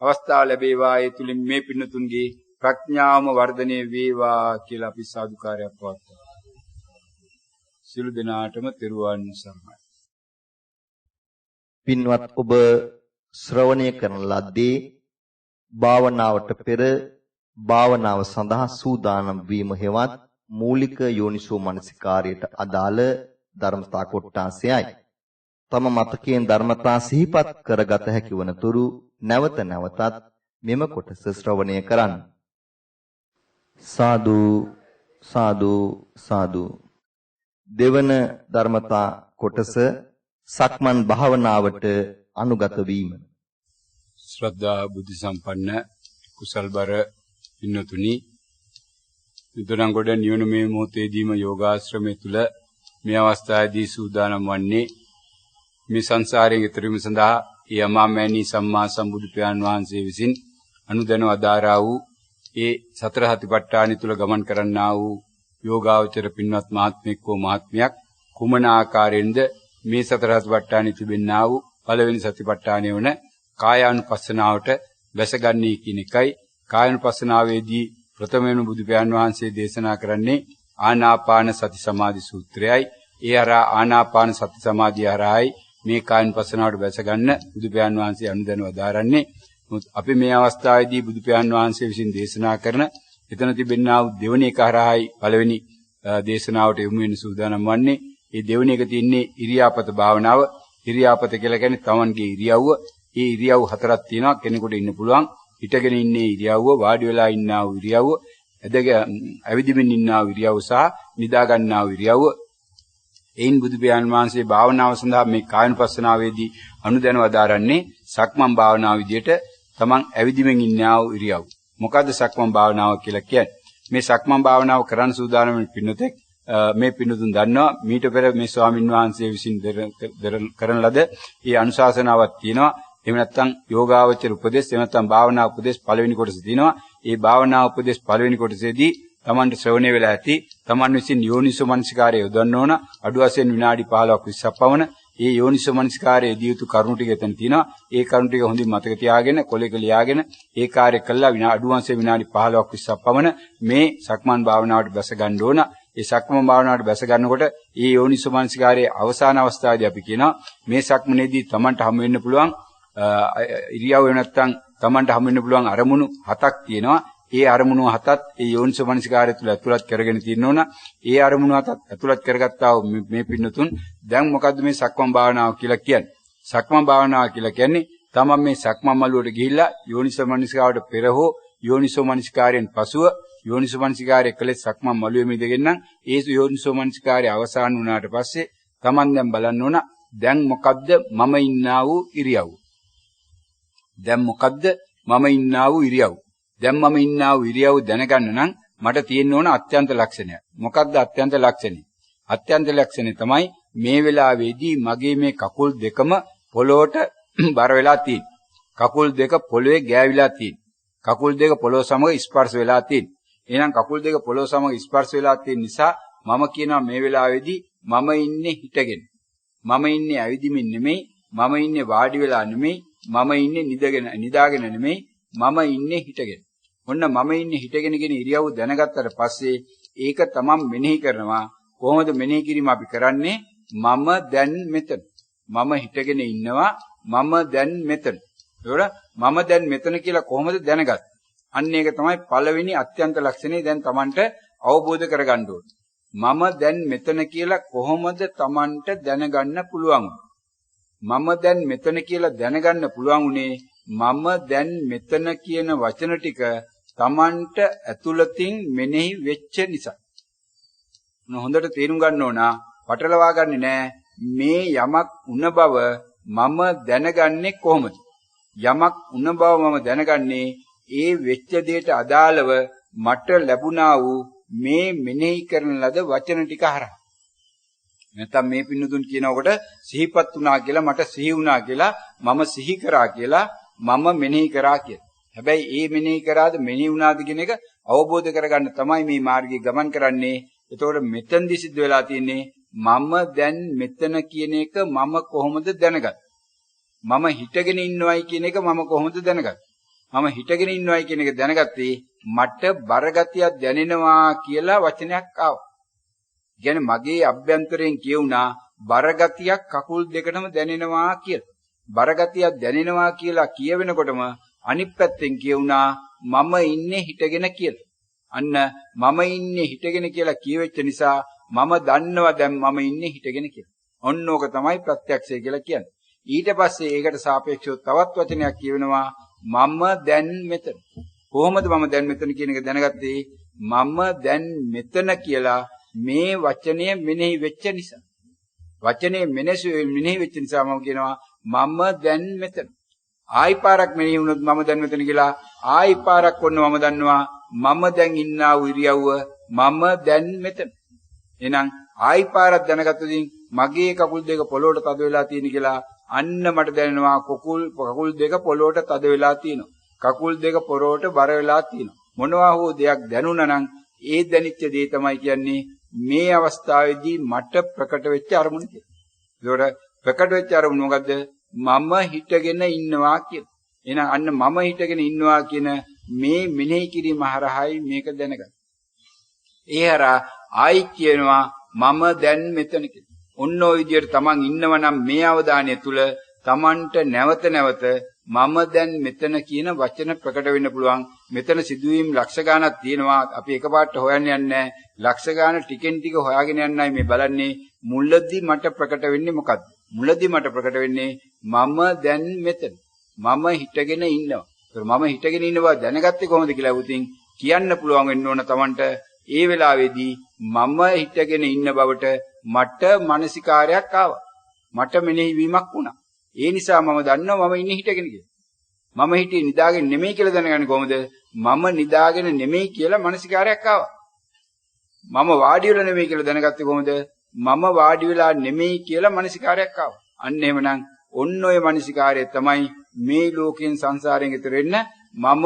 අවස්ථාව ලැබේවා. ඒ තුළින් මේ පින්නතුන්ගේ ප්‍රඥාවම වර්ධනය වේවා කියලා අපි සාදුකාරයක් පවත්වනවා. සියලු දෙනාටම තෙරුවන් සරණයි. පින්වත් ඔබ ශ්‍රවණය කරන ලද්දේ භාවනාවට පෙර භාවනාව සඳහා සූදානම් වීම හෙවත් මූලික යෝනිසෝ මනසිකාරයට අදාළ ධර්මතා කොටාසයයි. තම මතකයෙන් ධර්මතා සිහිපත් කරගත හැකි වන තුරු නැවත නැවතත් මෙම කොටස ශ්‍රවණය කරන්න. සාදු සාදු සාදු. දෙවන ධර්මතා කොටස සක්මන් භාවනාවට අනුගත වීම. ශ්‍රද්ධා බුද්ධ සම්පන්න කුසල්බර පින්නතුනි, විතරංගොඩ නිවන මේ මොහොතේදීම යෝගාශ්‍රමය තුල මේ අවස්ථාවේදී සූදානම් වන්නේ මේ සංසාරයෙන් ඈතර වීම සඳහා යමාමෑණී සම්මා සම්බුදු පියාණන් වහන්සේ විසින් අනුදැන අදාරා වූ ඒ සතර සතිපට්ඨාන තුල ගමන් කරන්නා වූ යෝගාවචර පින්වත් මහත්මෙක් හෝ මහත්මියක් කුමන ආකාරයෙන්ද මේ සතර සතිපට්ඨානෙ තිබෙන්නා වූ පළවෙනි සතිපට්ඨානය වන කායානුපස්සනාවට වැසගන්නේ කියන එකයි. කායානුපස්සනාවේදී ප්‍රථමයෙන්ම බුදු පියාණන් වහන්සේ දේශනා කරන්නේ ආනාපාන සති සමාධි සූත්‍රයයි. ඒ හරහා ආනාපාන සති සමාධිය හරහායි මේ කායානුපස්සනාවට වැසගන්න බුදු පියාණන් වහන්සේ අනුදැනුව දාරන්නේ. අපි මේ අවස්ථාවේදී බුදු පියාණන් වහන්සේ විසින් දේශනා කරන එතන තිබෙනා වූ දෙවෙනි එක හරහායි පළවෙනි දේශනාවට යොමු වෙන්න සූදානම් වන්නේ. මේ දෙවෙනි එක තියෙන්නේ ඉරියාපත භාවනාව. ඉරියාපත කියලා කියන්නේ තමන්ගේ ඉරියව්ව. ඒ ඉරියව් හතරක් තියෙනවා. කෙනෙකුට ඉන්න පුළුවන් හිටගෙන ඉන්නේ ඉරියව්ව, වාඩි වෙලා ඉන්නා වූ ඉරියව්ව, ඇවිදිමින් ඉන්නා වූ ඉරියව්ව සහ නිදා ගන්නා වූ ඉරියව්ව. එයින් බුදු පියාණන් වහන්සේ භාවනාව සඳහා මේ කායනුපස්සනාවේදී අනුදැනුව දාරන්නේ සක්මන් භාවනාව විදියට තමන් ඇවිදිමින් ඉන්නා වූ ඉරියව්. මොකද්ද සක්මන් භාවනාව කියලා කියන්නේ? මේ සක්මන් භාවනාව කරන්න සූදානම් වෙන පින්නතෙක් මේ පින්නතුන් දන්නවා මීට පෙර මේ ස්වාමින් වහන්සේ විසින් කරන ලද ඒ අනුශාසනාවක් තියෙනවා. එහෙම නැත්නම් යෝගාවචර උපදේශ, එහෙම නැත්නම් භාවනා උපදේශ පළවෙනි කොටස තියෙනවා. ඒ භාවනා උපදේශ පළවෙනි කොටසේදී තමන්ට ශ්‍රවණය වෙලා ඇති. තමන් විසින් යෝනිසෝ මනසිකාරය යොදන්න ඕන. අඩු වශයෙන් විනාඩි 15ක් 20ක් පවන ඒ යෝනිසෝ මනසිකාරයේ දී යුතු කරුණු ටික එතන තියෙනවා. ඒ කරුණු ටික හොඳින් මතක තියාගෙන කොලයක ලියාගෙන ඒ කාර්ය කළා අඩු වශයෙන් විනාඩි 15ක් 20ක් පවන මේ සක්මන් භාවනාවට බැස ගන්න ඕන. ඒ සක්මන් භාවනාවට බැස ගන්නකොට ඒ යෝනිසෝ මනසිකාරයේ අවසාන අවස්ථාවේදී අපි කියනවා මේ සක්මනේදී තමන්ට හමු වෙන්න පුළුවන් ඉරියව්ව නැත්තම් තමන්ට හමු වෙන්න පුළුවන් අරමුණු 7ක් තියෙනවා. ඒ අරමුණු 7ත් ඒ යෝනිසෝ මනසිකාරය තුළ ඇතුළත් කරගෙන තියෙන්න ඕන. ඒ අරමුණු 7ත් ඇතුළත් කරගත්තා වූ මේ පින්නතුන් දැන් මොකද්ද මේ සක්මන් භාවනාව කියලා කියන්නේ? සක්මන් භාවනාව කියලා කියන්නේ තමන් මේ සක්මන් මළුවට ගිහිල්ලා යෝනිසෝ මනසිකාරයට පෙර හෝ යෝනිසෝ මනසිකාරයෙන් පසුව යෝනිසෝ මනසිකාරය කළේ සක්මන් මළුවේ මිදගෙන නම් ඒ යෝනිසෝ මනසිකාරය අවසන් වුණාට පස්සේ Taman දැන් බලන්න ඕන දැන් මොකද්ද මම ඉන්නා වූ ඉරියව්ව. දැන් මොකද්ද මම ඉන්නා වූ ඉරියව්ව. දැන් මම ඉන්නා වූ ඉරියව්ව දැනගන්න නම් මට තියෙන්න ඕන අත්‍යන්ත ලක්ෂණයක්. මොකද්ද අත්‍යන්ත ලක්ෂණය? අත්‍යන්ත ලක්ෂණය තමයි මේ වෙලාවේදී මගේ මේ කකුල් දෙකම පොළොවට බර වෙලා තියෙන්නේ. කකුල් දෙක පොළොවේ ගෑවිලා තියෙන්නේ. කකුල් දෙක පොළොව සමග ස්පර්ශ වෙලා තියෙන්නේ. එහෙනම් කකුල් දෙක පොළොව සමග ස්පර්ශ වෙලා තියෙන නිසා මම කියනවා මේ වෙලාවේදී මම ඉන්නේ හිටගෙන. මම ඉන්නේ ඇවිදිමින් නෙමෙයි, මම ඉන්නේ වාඩි වෙලා නෙමෙයි, මම ඉන්නේ නිදාගෙන නෙමෙයි, මම ඉන්නේ හිටගෙන. ඔන්න මම ඉන්නේ හිටගෙන කියන ඉරියව්ව දැනගත්තට පස්සේ ඒක තමන් මෙනෙහි කරනවා. කොහොමද මෙනෙහි කිරීම අපි කරන්නේ? මම දැන් මෙතන. මම හිටගෙන ඉන්නවා. මම දැන් මෙතන. ඒවල මම දැන් මෙතන කියලා කොහොමද දැනගත්තේ? අන්න ඒක තමයි පළවෙනි අත්‍යන්ත ලක්ෂණය දැන් තමන්ට අවබෝධ කරගන්න ඕනේ. මම දැන් මෙතන කියලා කොහොමද තමන්ට දැනගන්න පුළුවන්? මම දැන් මෙතන කියලා දැනගන්න පුළුවන් උනේ මම දැන් මෙතන කියන වචන ටික තමන්ට ඇතුළතින් මෙනෙහි වෙච්ච නිසා. හොඳට තේරුම් ගන්න ඕන පටලවා ගන්නේ නෑ මේ යමක් උන බව මම දැනගන්නේ කොහොමද? යමක් උන බව මම දැනගන්නේ ඒ වෙච්ච දෙයට අදාළව මට ලැබුණා වූ මේ මෙනෙහි කරන ලද වචන ටික හරහා. නැත්නම් මේ පින්නතුන් කියනකොට සිහිපත් වුණා කියලා මට සිහි වුණා කියලා මම සිහි කරා කියලා මම මෙනෙහි කරා කියලා. හැබැයි ඒ මෙනෙහි කරාද මෙනෙහි වුණාද කියන එක අවබෝධ කරගන්න තමයි මේ මාර්ගයේ ගමන් කරන්නේ. එතකොට මෙතෙන්දි සිද්ධ වෙලා තියෙන්නේ මම දැන් මෙතන කියන එක මම කොහොමද දැනගත්තේ? මම හිටගෙන ඉන්නවයි කියන එක මම කොහොමද දැනගත්තේ? මම හිටගෙන ඉන්නවයි කියන එක දැනගත්තේ මට බරගතියක් දැනෙනවා කියලා වචනයක් ආවා. කියන්නේ මගේ අභ්‍යන්තරයෙන් කියුණා බරගතියක් කකුල් දෙකටම දැනෙනවා කියලා. බරගතියක් දැනෙනවා කියලා කියවෙනකොටම අනිත් පැත්තෙන් කියුණා මම ඉන්නේ හිටගෙන කියලා. අන්න මම ඉන්නේ හිටගෙන කියලා කියවෙච්ච නිසා මම දන්නවා දැන් මම ඉන්නේ හිටගෙන කියලා. ඔන්න ඕක තමයි ප්‍රත්‍යක්ෂය කියලා කියන්නේ. ඊට පස්සේ ඒකට සාපේක්ෂව තවත් වචනයක් කියවෙනවා මම දැන් මෙතන. කොහොමද මම දැන් මෙතන කියන එක දැනගත්තේ? මම දැන් මෙතන කියලා මේ වචනය මෙනෙහි වෙච්ච නිසා. වචනේ මෙනෙහි වෙච්ච නිසා මම කියනවා මම දැන් මෙතන. ආයි පාරක් මෙනෙහි වුණොත් මම දැන් මෙතන කියලා ආයි පාරක් වොන්න මම දන්නවා මම දැන් ඉන්නා වූ ඉරියව්ව මම දැන් මෙතන. එහෙනම් ආයි පාරක් දැනගත්තොතින් මගේ කකුල් දෙක පොළොවට තද වෙලා තියෙන කියලා අන්න මට දැනෙනවා කකුල් දෙක පොළොවට තද වෙලා තියෙනවා. කකුල් දෙක පොළොවට බර වෙලා තියෙනවා. මොනවා හෝ දෙයක් දැනුණා නම් ඒ දැනිච්ච දේ තමයි කියන්නේ මේ අවස්ථාවේදී මට ප්‍රකට වෙච්ච අරමුණ කියලා. ඒකට ප්‍රකට වෙච්ච අරමුණ මොකද්ද? මම හිටගෙන ඉන්නවා කියලා. එහෙනම් අන්න මම හිටගෙන ඉන්නවා කියන මේ මෙනෙහි කිරීම හරහායි මේක දැනගන්න. ඒ හරහා ආයි කියනවා මම දැන් මෙතන කියලා. ඔන්න ඔය විදිහට තමන් ඉන්නව නම් මේ අවධානය තුල තමන්ට නැවත නැවත මම දැන් මෙතන කියන වචන ප්‍රකට වෙන්න පුළුවන්. මෙතන සිදුවීම් ලක්ෂ ගණනක් තියෙනවා. අපි එකපාරට හොයන්න යන්නේ ලක්ෂ ගණන ටිකෙන් ටික හොයාගෙන යන්නයි මේ බලන්නේ. මුලදී මට ප්‍රකට වෙන්නේ මොකද්ද? මුලදී මට ප්‍රකට වෙන්නේ මම දැන් මෙතන. මම හිටගෙන ඉන්නවා. ඒතර මම හිටගෙන ඉන්නවා දැනගත්තේ කොහොමද කියලා උතින් කියන්න පුළුවන් වෙන්න ඕන තමන්ට. ඒ වෙලාවේදී මම හිටගෙන ඉන්න බවට මට මානසිකාරයක් ආවා. මට මෙනෙහි වීමක් වුණා. ඒ නිසා මම දන්නවා මම ඉන්නේ හිටගෙන කියලා. මම හිටියේ නිදාගෙන නෙමෙයි කියලා දැනගන්නේ කොහොමද? මම නිදාගෙන නෙමෙයි කියලා මානසිකාරයක් ආවා. මම වාඩි වෙලා නෙමෙයි කියලා දැනගත්තේ කොහොමද? මම වාඩි වෙලා නෙමෙයි කියලා මානසිකාරයක් ආවා. අන්න එහෙමනම් ඔන්න ඔය මානසිකාරය තමයි මේ ලෝකයෙන් සංසාරයෙන් ඈතර වෙන්න මම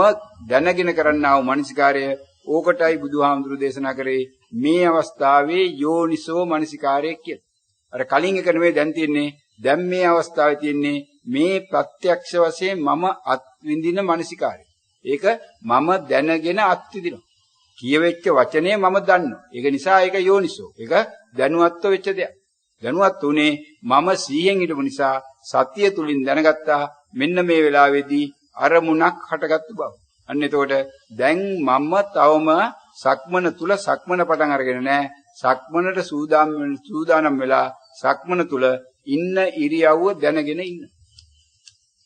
දැනගෙන කරන්නා වූ මානසිකාරය. ඕකටයි බුදුහාමුදුරු දේශනා කරේ මේ අවස්ථාවේ යෝනිසෝ මානසිකාරය කියලා. අර කලින් එක නෙමෙයි දැන් තියෙන්නේ. දැන් මේ අවස්ථාවේ තියෙන්නේ මේ ප්‍රත්‍යක්ෂ වශයෙන් මම අත්විඳින මානසිකාරය. ඒක මම දැනගෙන අත්විඳිනවා. කියවෙච්ච වචනේ මම දන්නවා. ඒක නිසා ඒක යෝනිසෝ. ඒක දැනුවත්ව වෙච්ච දෙයක්. දැනුවත් උනේ මම 100න් හිටපු නිසා සතිය තුලින් දැනගත්තා මෙන්න මේ වෙලාවේදී අරමුණක් හටගත්තු බව. අන්න එතකොට දැන් මම තවම සක්මන තුල සක්මන පටන් අරගෙන නැහැ. සක්මනට සූදානම් වෙලා සක්මන තුල ඉන්න ඉරියව්ව දැනගෙන ඉන්න.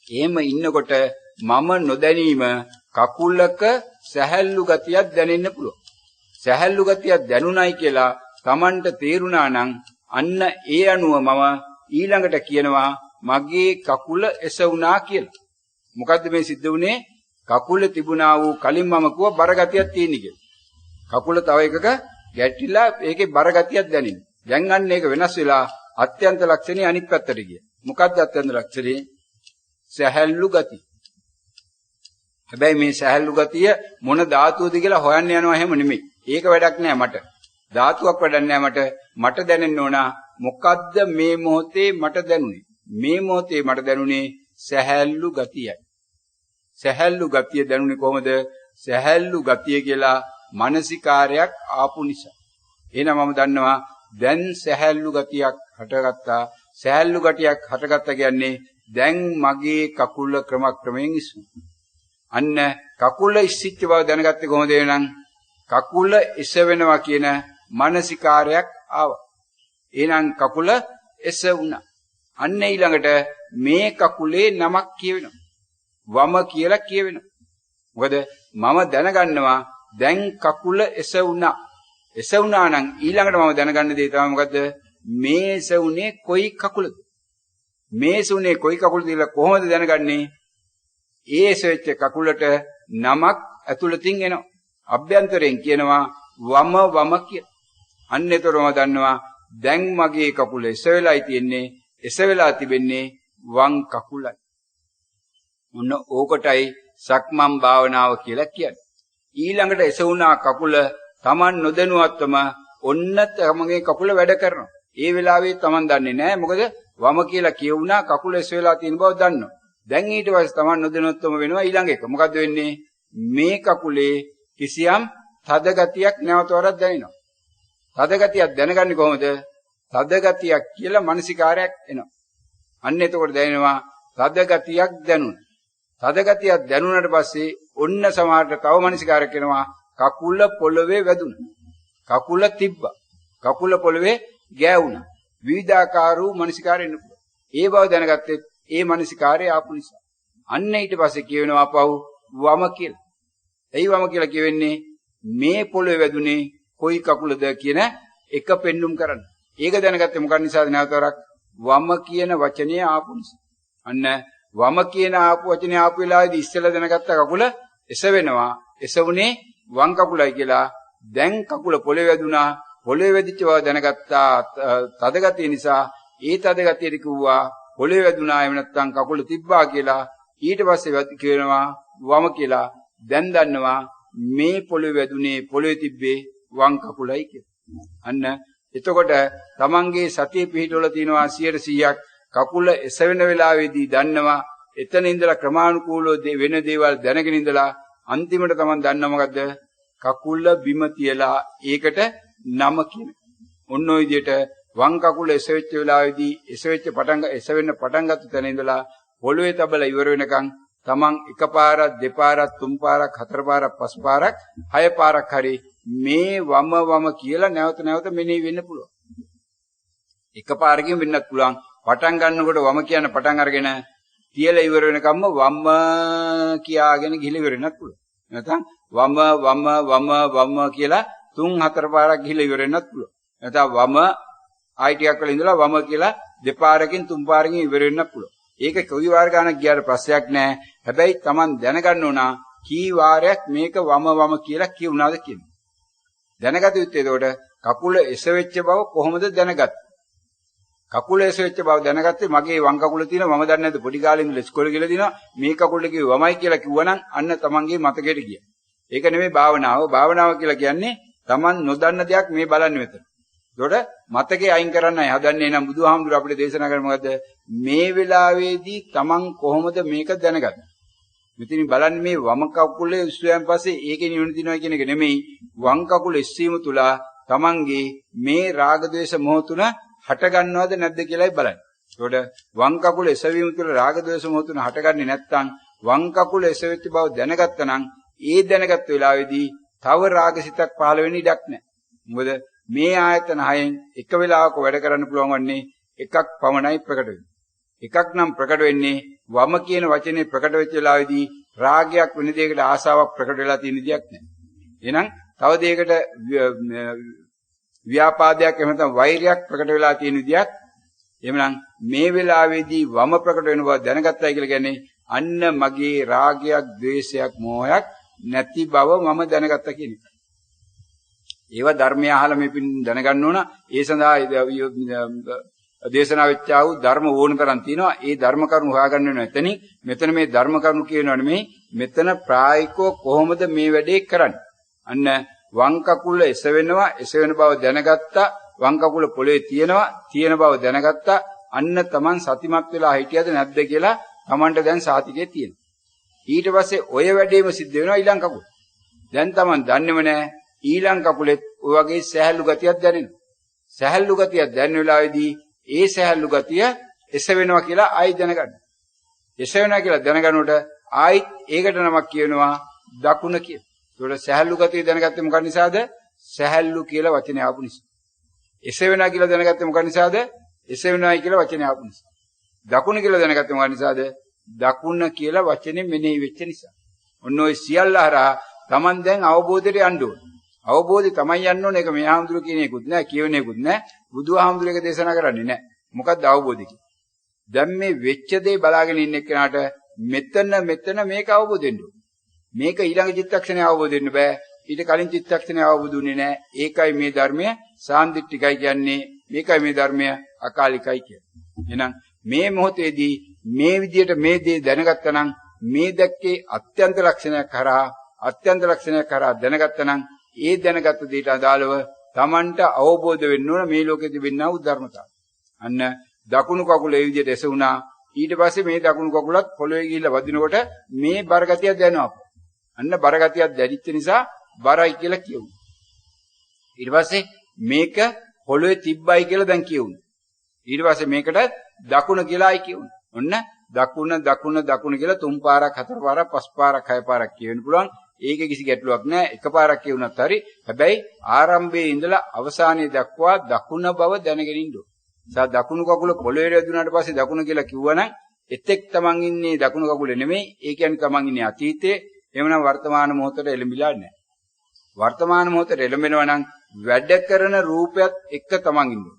එහෙම ඉන්නකොට මම නොදැනීම කකුලක සැහැල්ලු ගතියක් දැනෙන්න පුළුවන්. සැහැල්ලු ගතියක් දැනුණයි කියලා Tamanට තේරුණා නම් අන්න ඒ අනුව මම ඊළඟට කියනවා මගේ කකුල එසවුණා කියලා. මොකද්ද මේ සිද්ධ වුනේ? කකුල තිබුණා වූ කලින් මම කිව්වා බර ගතියක් තියෙන කියලා. කකුල තව එකක ගැටිලා ඒකේ බර ගතියක් දැනෙනවා. දැන් අන්න ඒක වෙනස් වෙලා අත්‍යන්ත ලක්ෂණේ අනිත් පැත්තට ගියා. මොකද්ද අත්‍යන්ත ලක්ෂණේ? සැහැල්ලු ගතිය. හැබැයි මේ සැහැල්ලු ගතිය මොන ධාතුවද කියලා හොයන්න යනවා එහෙම නෙමෙයි. ඒක වැඩක් නෑ මට. ධාතුවක් වැඩක් නෑ මට. මට දැනෙන්න ඕන මොකද්ද මේ මොහොතේ මට දැනුනේ? මේ මොහොතේ මට දැනුනේ සැහැල්ලු ගතියයි. සැහැල්ලු ගතිය දැනුනේ කොහොමද? සැහැල්ලු ගතිය කියලා මානසිකාරයක් ආපු නිසා. එහෙනම් මම දන්නවා දැන් සැහැල්ලු ගතියක් හටගත්තා. සැහැල්ලු ගතියක් හටගත්තා කියන්නේ දැන් මගේ කකුල ක්‍රමක්‍රමයෙන් ඉස්සුවා. අන්න කකුල ඉස්සිච්ච බව දැනගත්තේ කොහොමද එනං? කකුල එස වෙනවා කියන මානසිකාරයක් ආවා. එහෙනම් කකුල එස වුණා. අන්න ඊළඟට මේ කකුලේ නමක් කියවෙනවා. වම කියලා කියවෙනවා. මොකද මම දැනගන්නවා දැන් කකුල එස වුණා. එස වුණා නම් ඊළඟට මම දැනගන්න දේ තමයි මොකද්ද? මේ එස වුණේ කොයි කකුලද? මේ එස වුණේ කොයි කකුලද කියලා කොහොමද දැනගන්නේ? ඒ එස වෙච්ච කකුලට නමක් ඇතුළතින් එනවා. අභ්‍යන්තරයෙන් කියනවා වම වම කියලා. අන්න ඒතරම දන්නවා දැන් මගේ කකුල එස වෙලායි තියෙන්නේ. එස වෙලා තිබෙන්නේ වම් කකුලයි. මොන ඕකටයි සක්මන් භාවනාව කියලා කියන්නේ. ඊළඟට එස වුණා කකුල Taman නොදැනුවත්වම ඔන්න තමගේ කකුල වැඩ කරනවා. ඒ වෙලාවේ Taman දන්නේ නැහැ. මොකද වම කියලා කියුණා කකුල එස වෙලා තියෙන බව දන්නවා. දැන් ඊට පස්සේ Taman නොදැනුවත්වම වෙනවා ඊළඟ එක. මොකද්ද වෙන්නේ? මේ කකුලේ කිසියම් තද ගතියක් නැවත වරක් දැනෙනවා. තද ගතියක් දැනගන්නේ කොහොමද? තද ගතියක් කියලා මානසිකාරයක් එනවා. අන්න එතකොට දැනෙනවා තද ගතියක් දැනුණා. තද ගතියක් දැනුණාට පස්සේ ඔන්න සමහරට තව මානසිකාරයක් එනවා. කකුල පොළවේ වැදුණා. කකුල තිබ්බා. කකුල පොළවේ ගෑවුණා. විවිධාකාර වූ මානසිකාරය එන්න පුළුවන්. ඒ බව දැනගත්තේ ඒ මානසිකාරය ආපු නිසා. අන්න ඊට පස්සේ කියවෙනවා අපව වම කියලා. එයි වම කියලා කියවෙන්නේ මේ පොළවේ වැදුනේ කොයි කකුලද කියන එක පෙන්눔 කරන්න. ඒක දැනගත්තේ මොකක් නිසාද? නැවතරක් වම කියන වචනේ ආපු නිසා. අන්න වම කියන ආපු වචනේ ආපු වෙලාවේදී ඉස්සෙල්ලා දැනගත්ත කකුල එස වෙනවා. එස වුණේ වම් කකුලයි කියලා. දැන් කකුල පොළවේ වැදුනා. පොළවේ වැදිච්ච බව දැනගත්තා තද ගතිය නිසා. ඒ තද ගතියට කිව්වා පොළවේ වැදුනා එහෙම නැත්නම් කකුල තිබ්බා කියලා. ඊට පස්සේ කියනවා වම කියලා. දැන් දන්නවා මේ පොළවේ වැදුනේ පොළවේ තිබ්බේ වම් කකුලයි කියලා. අන්න එතකොට තමන්ගේ සතිය පිහිටවල තියෙනවා 100%ක් කකුල එසවෙන වෙලාවේදී දන්නවා එතන ඉඳලා ක්‍රමානුකූලව වෙන දේවල් දැනගෙන ඉඳලා අන්තිමට තමන් දන්නවා මොකද්ද? කකුල බිම තියලා ඒකට නම කියන. ඔන්න ඔය විදිහට වම් කකුල එසවෙච්ච වෙලාවේදී එසවෙන්න පටන් ගත්ත තැන ඉඳලා පොළවේ තබලා ඉවර වෙනකන් තමන් එකපාරක් දෙපාරක් තුන් පාරක් හතර පාරක් පස් පාරක් හය පාරක් හරි මේ වම වම කියලා නැවත නැවත මෙනෙහි වෙන්න පුළුවන්. එකපාරකින් වෙන්නත් පුළුවන්. පටන් ගන්නකොට වම කියන පටන් අරගෙන තියලා ඉවර වෙනකම්ම වම කියාගෙන ගිහලා ඉවර වෙන්නත් පුළුවන්. නැත්නම් වම වම වම වම කියලා තුන් හතර පාරක් ගිහලා ඉවර වෙන්නත් පුළුවන්. නැත්නම් වම ආයි ටිකක් වෙලා ඉඳලා වම කියලා දෙපාරකින් තුන් පාරකින් ඉවර වෙන්නත් පුළුවන්. ඒක කොයි වාර ගණක් ගියාට ප්‍රශ්නයක් නැහැ. හැබැයි Taman දැනගන්න ඕන කී වාරයක් මේක වම වම කියලා කියුණාද කියන්නේ. දැනගත යුත්තේ එතකොට කකුල එසවෙච්ච බව කොහොමද දැනගත්තේ? කකුල එසවෙච්ච බව දැනගත්තේ මගේ වම් කකුල තියෙනවා මම දන්නේ නැද්ද පොඩි කාලේ ඉඳලා ඉස්කෝලේ ගිහලා දිනවා මේ කකුලට කිව්ව වමයි කියලා කිව්වනම් අන්න තමන්ගේ මතකෙට ගියා. ඒක නෙමෙයි භාවනාව. භාවනාව කියලා කියන්නේ Taman නොදන්න දෙයක් මේ බලන්නේ මෙතන. ඒතකොට මතකේ අයින් කරන්නයි හදන්නේ. නම් බුදුහාමුදුර අපිට දේශනා කරන්නේ මොකද්ද? මේ වෙලාවේදී Taman කොහොමද මේක දැනගන්නේ? මෙතනින් බලන්නේ මේ වම කකුලේ ඉස්සුවයන් පස්සේ ඒකේ නිවන දිනවා කියන එක නෙමෙයි. වම් කකුල ඉස්සීම තුල Tamanගේ මේ රාග ద్వේෂ මොහ තුන හට ගන්නවද නැද්ද කියලායි බලන්නේ. ඒකට වම් කකුල එසවීම තුළ රාග ద్వේෂ මොහ තුන හටගන්නේ නැත්නම් වම් කකුල එසවෙච්ච බව දැනගත්තා නම් ඒ දැනගත් වෙලාවේදී තව රාගසිතක් පහළ වෙන්න ඉඩක් නැහැ. මොකද මේ ආයතන හයෙන් එක වෙලාවක වැඩ කරන්න පුළුවන් වන්නේ එකක් පමණයි ප්‍රකට වෙන්නේ. එකක් නම් ප්‍රකට වෙන්නේ වම කියන වචනේ ප්‍රකට වෙච්ච වෙලාවේදී රාගයක් වෙන දෙයකට ආසාවක් ප්‍රකට වෙලා තියෙන විදියක් නැහැ. එහෙනම් තව දෙයකට ව්‍යාපාදයක් එහෙම නැත්නම් වෛරයක් ප්‍රකට වෙලා තියෙන විදියක්. එහෙමනම් මේ වෙලාවේදී වම ප්‍රකට වෙන බව දැනගත්තයි කියලා කියන්නේ අන්න මගේ රාගයක්, ද්වේෂයක්, මෝහයක් නැති බව මම දැනගත්තා කියන එක. ඒවා ධර්මය අහලා මේ පින් දැනගන්න ඕන. ඒ සඳහා දේශනා වෙච්චා වූ ධර්ම ඕන තරම් තියෙනවා. ඒ ධර්ම කරුණු හොයාගන්න වෙනවා. එතනින් මෙතන මේ ධර්ම කරුණු කියනවා නෙමෙයි. මෙතන ප්‍රායෝගිකව කොහොමද මේ වැඩේ කරන්නේ? අන්න වම් කකුල එසවෙනවා, එසවෙන බව දැනගත්තා. වම් කකුල පොළවේ තියෙන බව දැනගත්තා. අන්න Taman සතිමත් වෙලා හිටියද නැද්ද කියලා Tamanට දැන් සාතිකේ තියෙනවා. ඊට පස්සේ ඔය වැඩේම සිද්ධ වෙනවා ඊළඟ කකුල. දැන් Taman දන්නේම නැහැ ඊළඟ කකුලෙත් ඔය වගේ සහැල්ලු ගතියක් දැනෙනවා. සහැල්ලු ගතියක් දැනෙන වෙලාවේදී ඒ සහැල්ලු ගතිය එසවෙනවා කියලා ආයි දැනගන්න. එසවෙනවා කියලා දැනගනකොට ආයිත් ඒකට නමක් කියනවා දකුණ කියලා. ඒකට සහැල්ලු ගතිය දැනගත්තේ මොකක් නිසාද? සහැල්ලු කියලා වචනේ ආපු නිසා. එසවෙනවා කියලා දැනගත්තේ මොකක් නිසාද? එසවෙනවායි කියලා වචනේ ආපු නිසා. දකුණ කියලා දැනගත්තේ මොකක් නිසාද? දකුණ කියලා වචනේ මෙනෙහි වෙච්ච නිසා. ඔන්න ඔය සියල්ල හරහා Taman දැන් අවබෝධයට යන්න ඕන. අවබෝධය තමයි යන්න ඕන. ඒක මේ ආහඳුර කියන එකකුත් නෑ, කියවෙන එකකුත් නෑ. බුදුහාමුදුර එක දේශනා කරන්නේ නෑ. මොකක්ද අවබෝධය කියන්නේ? දැන් මේ වෙච්ච දේ බලාගෙන ඉන්න එක්කනට මෙතන මේක අවබෝධ වෙන්න ඕන. මේක ඊළඟ චිත්තක්ෂණේ අවබෝධ වෙන්න බෑ. ඊට කලින් චිත්තක්ෂණේ අවබෝධ වෙන්නේ නෑ. ඒකයි මේ ධර්මය සාන්දිටිකයි කියන්නේ. මේකයි මේ ධර්මය අකාලිකයි කියන්නේ. එහෙනම් මේ මොහොතේදී මේ විදියට මේ දේ දැනගත්තා නම් මේ දැක්කේ අත්‍යන්ත ලක්ෂණයක් කරා දැනගත්තා නම් ඒ දැනගත්ත දෙයට අදාළව Tamanට අවබෝධ වෙන්න ඕන මේ ලෝකෙ තිබෙනා වූ ධර්මතාව. අන්න දකුණු කකුල ඒ විදියට එසුණා. ඊට පස්සේ මේ දකුණු කකුලත් පොළවේ ගිහිල්ලා වදිනකොට මේ බරගතියක් දැනෙනවා. අන්න බරගතියක් දැනෙච්ච නිසා බරයි කියලා කියුණා. ඊට පස්සේ මේක පොළවේ තිබ්බයි කියලා දැන් කියුණා. ඊට පස්සේ මේකට දකුණ කියලායි කියුණා. ඔන්න දකුණ කියලා 3 පාරක් 4 පාරක් 5 පාරක් 6 පාරක් කියවෙන්න පුළුවන්. ඒකේ කිසි ගැටලුවක් නැහැ. එකපාරක් කියුණත් හරි. හැබැයි ආරම්භයේ ඉඳලා අවසානයේ දක්වා දකුණ බව දැනගෙන ඉන්න ඕන. දකුණු කකුල පොළවේ වැදුනාට පස්සේ දකුණ කියලා කිව්වනම් එතෙක් තමන් ඉන්නේ දකුණු කකුලේ නෙමෙයි. ඒ කියන්නේ තමන් ඉන්නේ අතීතයේ. එහෙමනම් වර්තමාන මොහොතට එළඹිලා නැහැ. වර්තමාන මොහොතට එළඹෙනවා නම් වැඩ කරන රූපයත් එක්ක තමන් ඉන්න ඕන.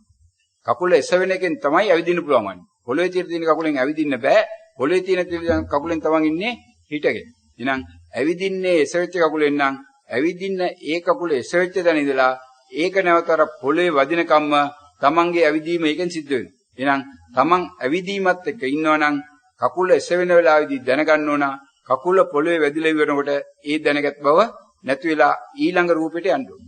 කකුල එසවෙන එකෙන් තමයි ඇවිදින්න පුළුවන් වන්නේ. පොළවේ තියෙන කකුලෙන් ඇවිදින්න බෑ. පොළවේ තියෙන කකුලෙන් තමන් ඉන්නේ හිටගෙන. එහෙනම් ඇවිදින්නේ එසවෙච්ච කකුලෙන් නම් ඇවිදින්න ඒ කකුල එසවෙච්ච තැන ඉඳලා ඒක නැවතර පොළවේ වදින කම්ම තමන්ගේ ඇවිදීම ඒකෙන් සිද්ධ වෙනවා. එහෙනම් තමන් ඇවිදීමත් එක්ක ඉන්නවනම් කකුල එසවෙන වෙලාවේදී දැනගන්න ඕන කකුල පොළවේ වැදිලා ඉවරනකොට ඒ දැනගත් බව නැති වෙලා ඊළඟ රූපෙට යන්න ඕන.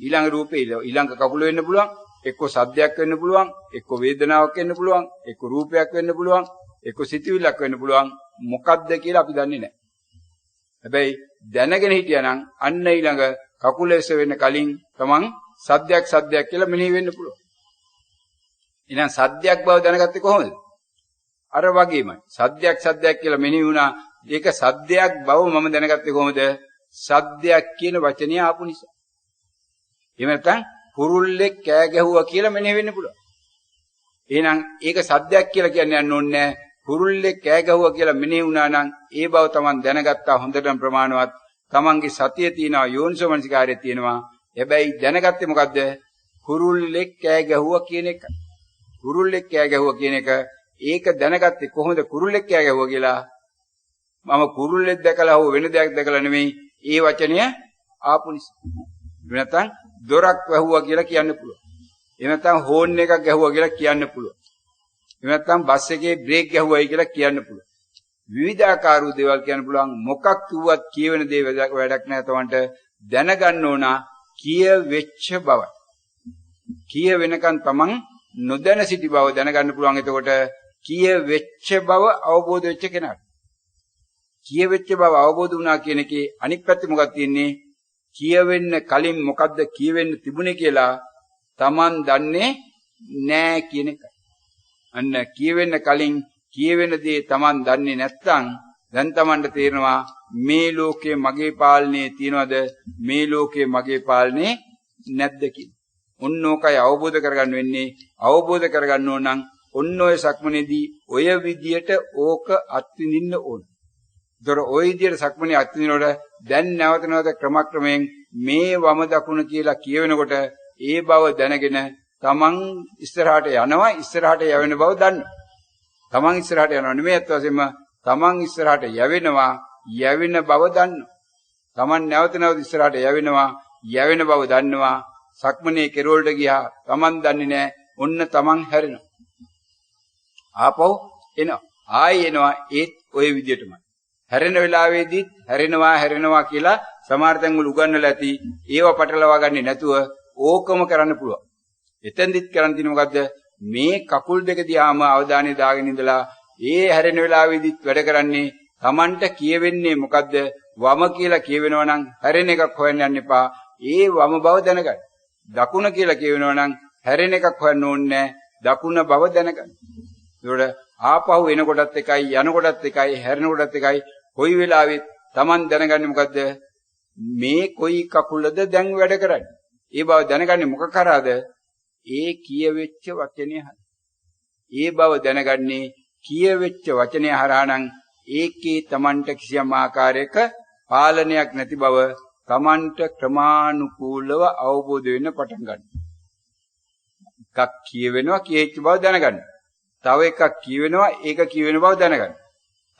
ඊළඟ රූපේ ඊළඟ කකුල වෙන්න පුළුවන්. එක්ක සද්දයක් වෙන්න පුළුවන්, එක්ක වේදනාවක් වෙන්න පුළුවන්, එක්ක රූපයක් වෙන්න පුළුවන්, එක්ක සිතුවිල්ලක් වෙන්න පුළුවන්. මොකක්ද කියලා අපි දන්නේ නැහැ. හැබැයි දැනගෙන හිටියානම් අන්න ඊළඟ කකුල එස වෙන්න කලින් තමන් සද්දයක් කියලා මෙනෙහි වෙන්න පුළුවන්. එහෙනම් සද්දයක් බව දැනගත්තේ කොහොමද? අර වගේමයි. සද්දයක් කියලා මෙනෙහි වුණා. ඒක සද්දයක් බව මම දැනගත්තේ කොහොමද? සද්දයක් කියන වචනේ ආපු නිසා. එහෙම නැත්නම් කුරුල්ලෙක් කෑ ගැහුවා කියලා මෙනෙහි වෙන්න පුළුවන්. එහෙනම් ඒක සද්දයක් කියලා කියන්නේ යන්න ඕනේ නැහැ. කුරුල්ලෙක් කෑ ගැහුවා කියලා මෙනෙහි වුණා නම් ඒ බව Taman දැනගත්තා හොඳටම ප්‍රමාණවත්. Tamanගේ සතියේ තියෙනවා යෝනිසෝ මනසිකාරයේ තියෙනවා. හැබැයි දැනගත්තේ මොකද්ද? කුරුල්ලෙක් කෑ ගැහුවා කියන එක. කුරුල්ලෙක් කෑ ගැහුවා කියන එක ඒක දැනගත්තේ කොහොමද කුරුල්ලෙක් කෑ ගැහුවා කියලා? මම කුරුල්ලෙක් දැකලා හෝ වෙන දෙයක් දැකලා නෙමෙයි ඒ වචනය ආපු නිසා. නැත්නම් දොරක් වැහුවා කියලා කියන්න පුළුවන්. එහෙම නැත්නම් හෝන් එකක් ගැහුවා කියලා කියන්න පුළුවන්. එහෙම නැත්නම් බස් එකේ බ්‍රේක් ගැහුවයි කියලා කියන්න පුළුවන්. විවිධාකාර වූ දේවල් කියන්න පුළුවන්. මොකක් කිව්වත් කියවෙන දේ වැඩක් නැහැ. තමන්ට දැනගන්න ඕන කියවෙච්ච බව. කියවෙනකන් තමන් නොදැන සිටි බව දැනගන්න පුළුවන්. එතකොට කියවෙච්ච බව අවබෝධ වෙච්ච කෙනාට. කියවෙච්ච බව අවබෝධ වුණා කියන එකේ අනිත් පැත්තේ මොකක්ද තියෙන්නේ? කියවෙන්න කලින් මොකද්ද කියවෙන්න තිබුණේ කියලා Taman දන්නේ නැහැ කියන එක. අන්න කියවෙන්න කලින් කියවෙන දේ Taman දන්නේ නැත්නම් දැන් Tamanට තේරෙනවා මේ ලෝකේ මගේ පාලනේ තියනවද මේ ලෝකේ මගේ පාලනේ නැද්ද කියලා. ඔන්න ඕකයි අවබෝධ කරගන්න වෙන්නේ. අවබෝධ කරගන්න ඕන නම් ඔන්න ඔය සක්මනේදී ඔය විදියට ඕක අත්විඳින්න ඕන. ඒතර ඔය විදියට සක්මනේ අත්විඳිනකොට දැන් නැවත නැවත ක්‍රමක්‍රමයෙන් මේ වම දකුණ කියලා කියවෙනකොට ඒ බව දැනගෙන තමන් ඉස්සරහට යනවා ඉස්සරහට යවෙන බව දන්න. තමන් ඉස්සරහට යනවා නෙමෙයි අත් වශයෙන්ම තමන් ඉස්සරහට යවෙනවා යවෙන බව දන්න. තමන් නැවත නැවත ඉස්සරහට යවෙනවා යවෙන බව දන්නවා. සක්මනේ කෙරවලට ගියා තමන් දන්නේ නැහැ. ඔන්න තමන් හැරෙනවා. ආපහු එනවා. ආයෙ එනවා ඒත් ওই විදියටමයි. හැරෙන වෙලාවේදීත් හැරෙනවා කියලා සමහර තැන්වල උගන්වලා ඇති. ඒව පටලවා ගන්නේ නැතුව ඕකම කරන්න පුළුවන්. එතෙන්දිත් කරන් තියෙන මොකද්ද? මේ කකුල් දෙක දිහාම අවධානය දාගෙන ඉඳලා ඒ හැරෙන වෙලාවේදීත් වැඩ කරන්නේ Tamanට කියවෙන්නේ මොකද්ද? වම කියලා කියවෙනවා නම් හැරෙන එකක් හොයන්න යන්න එපා. ඒ වම බව දැනගන්න. දකුණ කියලා කියවෙනවා නම් හැරෙන එකක් හොයන්න ඕනේ නැහැ. දකුණ බව දැනගන්න. ඒකට ආපහු එනකොටත් එකයි යනකොටත් එකයි හැරෙනකොටත් එකයි කොයි වෙලාවෙත් Taman දැනගන්නේ මොකද්ද? මේ කොයි කකුලද දැන් වැඩ කරන්නේ? ඒ බව දැනගන්නේ මොක කරාද? ඒ කියවෙච්ච වචනේ හරහා. ඒ බව දැනගන්නේ කියවෙච්ච වචනේ හරහා නම් ඒකේ Tamanට කිසියම් ආකාරයක පාලනයක් නැති බව Tamanට ක්‍රමානුකූලව අවබෝධ වෙන්න පටන් ගන්නවා. එකක් කියවෙනවා කියෙච්ච බව දැනගන්න. තව එකක් කියවෙනවා ඒක කියවෙන බව දැනගන්න.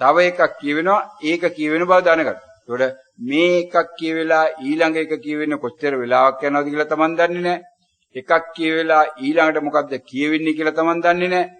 තව එකක් කියවෙනවා ඒක කියවෙන බව දැනගන්න. ඒකට මේ එකක් කියවෙලා ඊළඟ එක කියවෙන්න කොච්චර වෙලාවක් යනවද කියලා Taman දන්නේ නැහැ. එකක් කියවෙලා ඊළඟට මොකද්ද කියවෙන්නේ කියලා Taman දන්නේ නැහැ.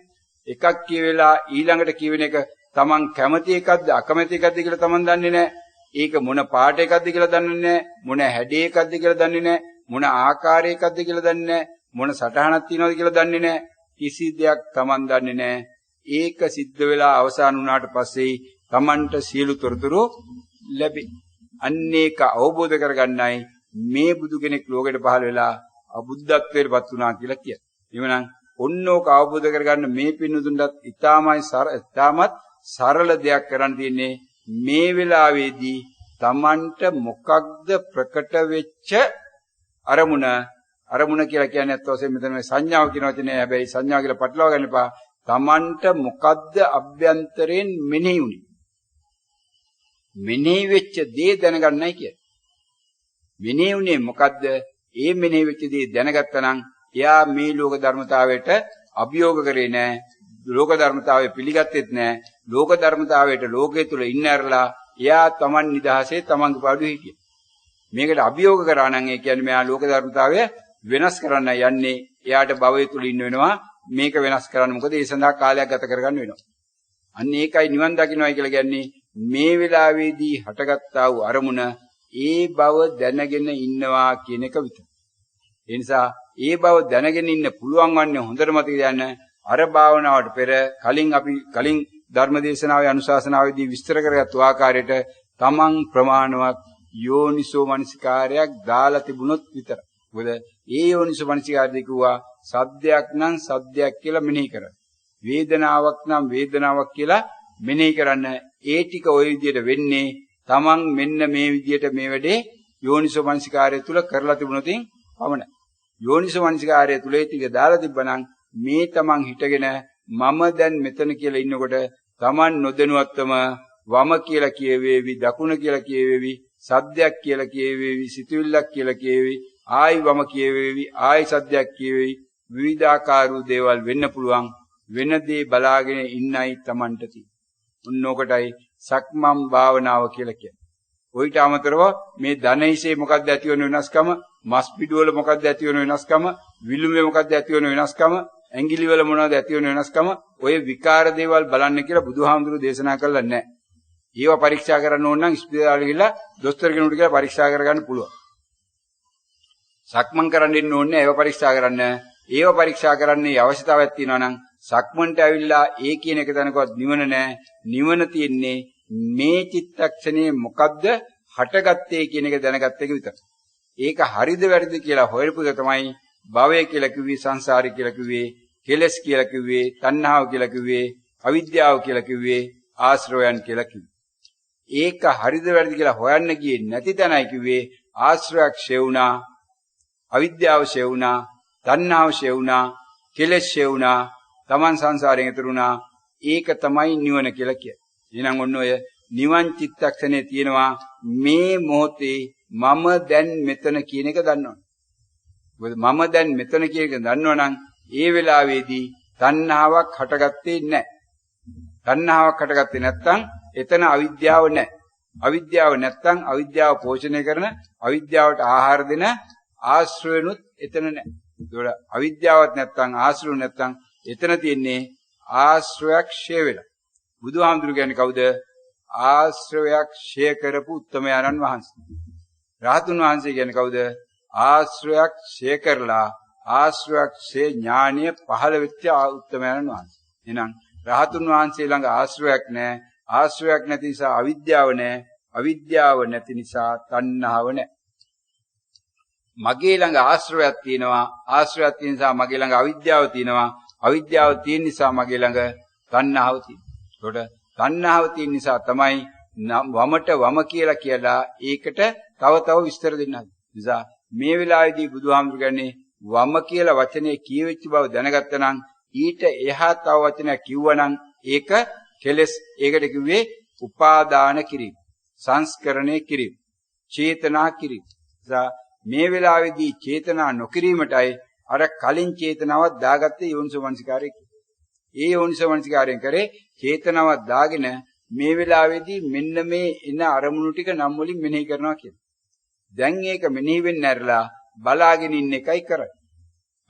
එකක් කියවෙලා ඊළඟට කියවෙන එක Taman කැමති එකක්ද අකමැති එකක්ද කියලා Taman දන්නේ නැහැ. ඒක මොන පාට එකක්ද කියලා දන්නේ නැහැ. මොන හැඩේ එකක්ද කියලා දන්නේ නැහැ. මොන ආකාරයකක්ද කියලා දන්නේ නැහැ. මොන සටහනක් තියෙනවද කියලා දන්නේ නැහැ. කිසි දෙයක් Taman දන්නේ නැහැ. ඒක සිද්ධ වෙලා අවසන් වුණාට පස්සේ Tamanට සියලු තොරතුරු ලැබේ. අන්න ඒක අවබෝධ කරගන්නයි මේ බුදු කෙනෙක් ලෝකෙට පහළ වෙලා අබුද්ධත්වයට පත් වුණා කියලා කියනවා. එවනම් ඔන්නෝක අවබෝධ කරගන්න මේ පින්නතුන්ටත් ඉතාමත් සරල දෙයක් කරන්න තියෙන්නේ මේ වෙලාවේදී Tamanට මොකක්ද ප්‍රකට වෙච්ච අරමුණ කියලා කියන්නේ අත් වශයෙන් මෙතන මේ සංඥාව කියන වචනේ හැබැයි සංඥාව කියලා පටලවා ගන්න එපා. Tamanට මොකද්ද අභ්‍යන්තරයෙන් මෙනෙහි වුනේ? මෙනෙහි වෙච්ච දේ දැනගන්නයි කියන්නේ. මෙනෙහි වුනේ මොකද්ද? ඒ මෙනෙහි වෙච්ච දේ දැනගත්තා නම් එයා මේ ලෝක ධර්මතාවයට අභියෝග කරේ නැහැ. ලෝක ධර්මතාවය පිළිගත්තෙත් නැහැ. ලෝක ධර්මතාවයට ලෝකයේ තුල ඉන්න ඇරලා එයා Taman නිදහසේ Tamanගේ පාඩුවේ හිටිය. මේකට අභියෝග කරා නම් ඒ කියන්නේ මෙයා ලෝක ධර්මතාවය වෙනස් කරන්න යන්නේ. එයාට භවයේ තුල ඉන්න වෙනවා. මේක වෙනස් කරන්න මොකද ඒ සඳහා කාලයක් ගත කරගන්න වෙනවා. අන්න ඒකයි නිවන් දකින්නයි කියලා කියන්නේ මේ වෙලාවේදී හටගත්තා වූ අරමුණ ඒ බව දැනගෙන ඉන්නවා කියන එක විතරයි. ඒ නිසා ඒ බව දැනගෙන ඉන්න පුළුවන් වන්නේ හොඳට මතක තියාගන්න අර භාවනාවට පෙර කලින් ධර්මදේශනාවේ අනුශාසනාවේදී විස්තර කරගත්තු ආකාරයට තමන් ප්‍රමාණවත් යෝනිසෝ මනසිකාරයක් දාලා තිබුණොත් විතරයි. මොකද ඒ යෝනිසෝ මනසිකාරය කිව්වා සද්දයක් නම් සද්දයක් කියලා මෙනෙහි කරන්න. වේදනාවක් නම් වේදනාවක් කියලා මෙනෙහි කරන්න. ඒ ටික ওই විදිහට වෙන්නේ තමන් මෙන්න මේ විදිහට මේ වැඩේ යෝනිසෝ මනසිකාරය තුල කරලා තිබුණොතින් පමණයි. යෝනිසෝ මනසිකාරය තුල ඒ ටික දාලා තිබ්බනම් මේ තමන් හිටගෙන මම දැන් මෙතන කියලා ඉන්නකොට තමන් නොදැනුවත්වම වම කියලා කියවේවි දකුණ කියලා කියවේවි සද්දයක් කියලා කියවේවි සිතුවිල්ලක් කියලා කියවේවි ආයි වම කියවේවි ආයි සද්දයක් කියවේවි විවිධාකාර වූ දේවල් වෙන්න පුළුවන් වෙන දේ බලාගෙන ඉන්නයි තමන්ට තියෙන්නේ. උන්නෝකටයි සක්මන් භාවනාව කියලා කියන්නේ. ඔයිට අමතරව මේ ධනයිසේ මොකක්ද ඇති වෙන වෙනස්කම, මස් පිඩුවල මොකක්ද ඇති වෙන වෙනස්කම, විලුඹේ මොකක්ද ඇති වෙන වෙනස්කම, ඇඟිලි වල මොනවද ඇති වෙන වෙනස්කම, ඔය විකාර දේවල් බලන්න කියලා බුදුහාමුදුරුවෝ දේශනා කළා නැහැ. ඒවා පරීක්ෂා කරන්න ඕන නම් ඉස්පිරිතාලෙ ගිහලා දොස්තර කෙනෙකුට කියලා පරීක්ෂා කරගන්න පුළුවන්. සක්මන් කරන්න ඉන්න ඕනේ ඒවා පරීක්ෂා කරන්න. ඒවා පරීක්ෂා කරන්නේ අවශ්‍යතාවයක් තියෙනවා නම් සක්මන්ට ඇවිල්ලා ඒ කියන එක දනකවත් නිවන නැහැ. නිවන තියෙන්නේ මේ චිත්තක්ෂණේ මොකද්ද හටගත්තේ කියන එක දැනගත්ත එක විතරයි. ඒක හරිද වැරදිද කියලා හොයපු එක තමයි භවය කියලා කිව්වේ, සංසාරي කියලා කිව්වේ, කෙලස් කියලා කිව්වේ, තණ්හාව කියලා කිව්වේ, අවිද්‍යාව කියලා කිව්වේ, ආශ්‍රවයන් කියලා කිව්වේ. ඒක හරිද වැරදිද කියලා හොයන්න ගියේ නැති තැනයි කිව්වේ ආශ්‍රයක් ෂෙවුනා, අවිද්‍යාව ෂෙවුනා, තණ්හාව ෂෙවුනා, කෙලස් ෂෙවුනා, Taman සංසාරයෙන් ඈතර වුණා. ඒක තමයි නිවන කියලා කියන්නේ. එහෙනම් ඔන්න ඔය නිවන් චිත්තක්ෂණේ තියෙනවා මේ මොහොතේ මම දැන් මෙතන කියන එක දන්නවනේ. මොකද මම දැන් මෙතන කියන එක දන්නවනම් ඒ වෙලාවේදී තණ්හාවක් හටගත්තේ නැහැ. තණ්හාවක් හටගත්තේ නැත්නම් එතන අවිද්‍යාව නැහැ. අවිද්‍යාව නැත්නම් අවිද්‍යාව පෝෂණය කරන අවිද්‍යාවට ආහාර දෙන ආශ්‍රයනුත් එතන නැහැ. ඒකට අවිද්‍යාවක් නැත්නම් ආශ්‍රය නැත්නම් එතන තියෙන්නේ ආශ්‍රයක් ෂය වෙලා. බුදුහාමුදුරු කියන්නේ කවුද? ආශ්‍රයක් ෂය කරපු උත්තමයන්න් වහන්සේ. රහතුන් වහන්සේ කියන්නේ කවුද? ආශ්‍රයක් ෂය කරලා ආශ්‍රයක් ෂය ඥානීය පහළ වෙච්ච උත්තමයන්න් වහන්සේ. එහෙනම් රහතුන් වහන්සේ ළඟ ආශ්‍රයක් නැහැ. ආශ්‍රයක් නැති නිසා අවිද්‍යාව නැහැ. අවිද්‍යාව නැති නිසා තණ්හාව නැහැ. මගේ ළඟ ආශ්‍රයක් තියෙනවා. ආශ්‍රයක් තියෙන නිසා මගේ ළඟ අවිද්‍යාව තියෙනවා. අවිද්‍යාව තියෙන නිසා මගේ ළඟ තණ්හාව තියෙනවා. ඒකට තණ්හාව තියෙන නිසා තමයි වමට වම කියලා ඒකට තව තව විස්තර දෙන්න හදන්නේ. නිසා මේ වෙලාවේදී බුදුහාමුදුරු කියන්නේ වම කියලා වචනේ කියවෙච්ච බව දැනගත්තා නම් ඊට එහා තව වචනයක් කිව්වනම් ඒක කෙලස්. ඒකට කිව්වේ උපාදාන කිරීම, සංස්කරණය කිරීම, චේතනා කිරීම. නිසා මේ වෙලාවේදී චේතනා නොකිරීමටයි අර කලින් චේතනාවක් දාගත්තේ යෝනිසෝමනසිකාරය. ඒ යෝනිසෝමනසිකාරයෙන් කරේ චේතනාවක් දාගෙන මේ වෙලාවේදී මෙන්න මේ එන අරමුණු ටික නම් වලින් මෙනෙහි කරනවා කියලා. දැන් ඒක මෙනෙහි වෙන්නේ නැරලා බලාගෙන ඉන්න එකයි කරන්නේ.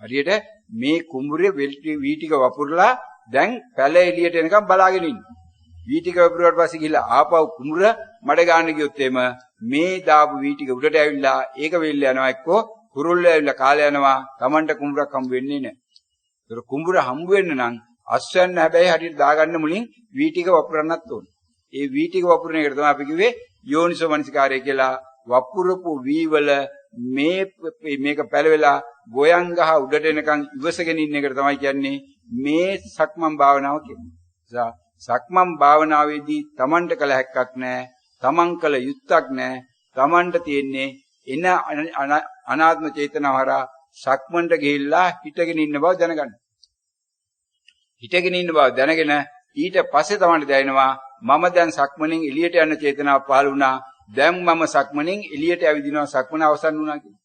හරියට මේ කුඹුරේ වී ටික වපුරලා දැන් පැල එළියට එනකම් බලාගෙන ඉන්න. වී ටික වපුරුවාට පස්සේ ගිහලා ආපහු කුඹුර මඩ ගන්න ගියොත් එම මේ දාපු වී ටික උඩට ඇවිල්ලා ඒක වෙල්ල යනවා එක්කෝ කුරුල්ල ඇවිල්ලා කාලේ යනවා. Tamanට කුඹුරක් හම්බ වෙන්නේ නැහැ. ඒතර කුඹුර හම්බ වෙන්න නම් අස්වැන්න හැබැයි හරියට දාගන්න මුලින් වී ටික වපුරන්නත් ඕනේ. ඒ වී ටික වපුරන එකට තමයි අපි කිව්වේ යෝනිසෝමනසිකාරය කියලා. වපුරපු වී වල මේක පැලවෙලා ගෝයන් ගහ උඩට එනකන් ඉවසගෙන ඉන්න එකට තමයි කියන්නේ මේ සක්මන් භාවනාව කියන්නේ. සක්මන් භාවනාවේදී Tamanට කල හැක්කක් නැහැ. Taman කල යුත්තක් නැහැ. Tamanට තියෙන්නේ එන අනාත්ම චේතනාව හරහා සක්මන්ට ගිහිල්ලා හිටගෙන ඉන්න බව දැනගන්න. හිටගෙන ඉන්න බව දැනගෙන ඊට පස්සේ Tamanට දැනෙනවා මම දැන් සක්මණෙන් එළියට යන චේතනාව පහළ වුණා. දැන් මම සක්මණෙන් එළියට ඇවිදිනවා. සක්මන අවසන් වුණා කියලා.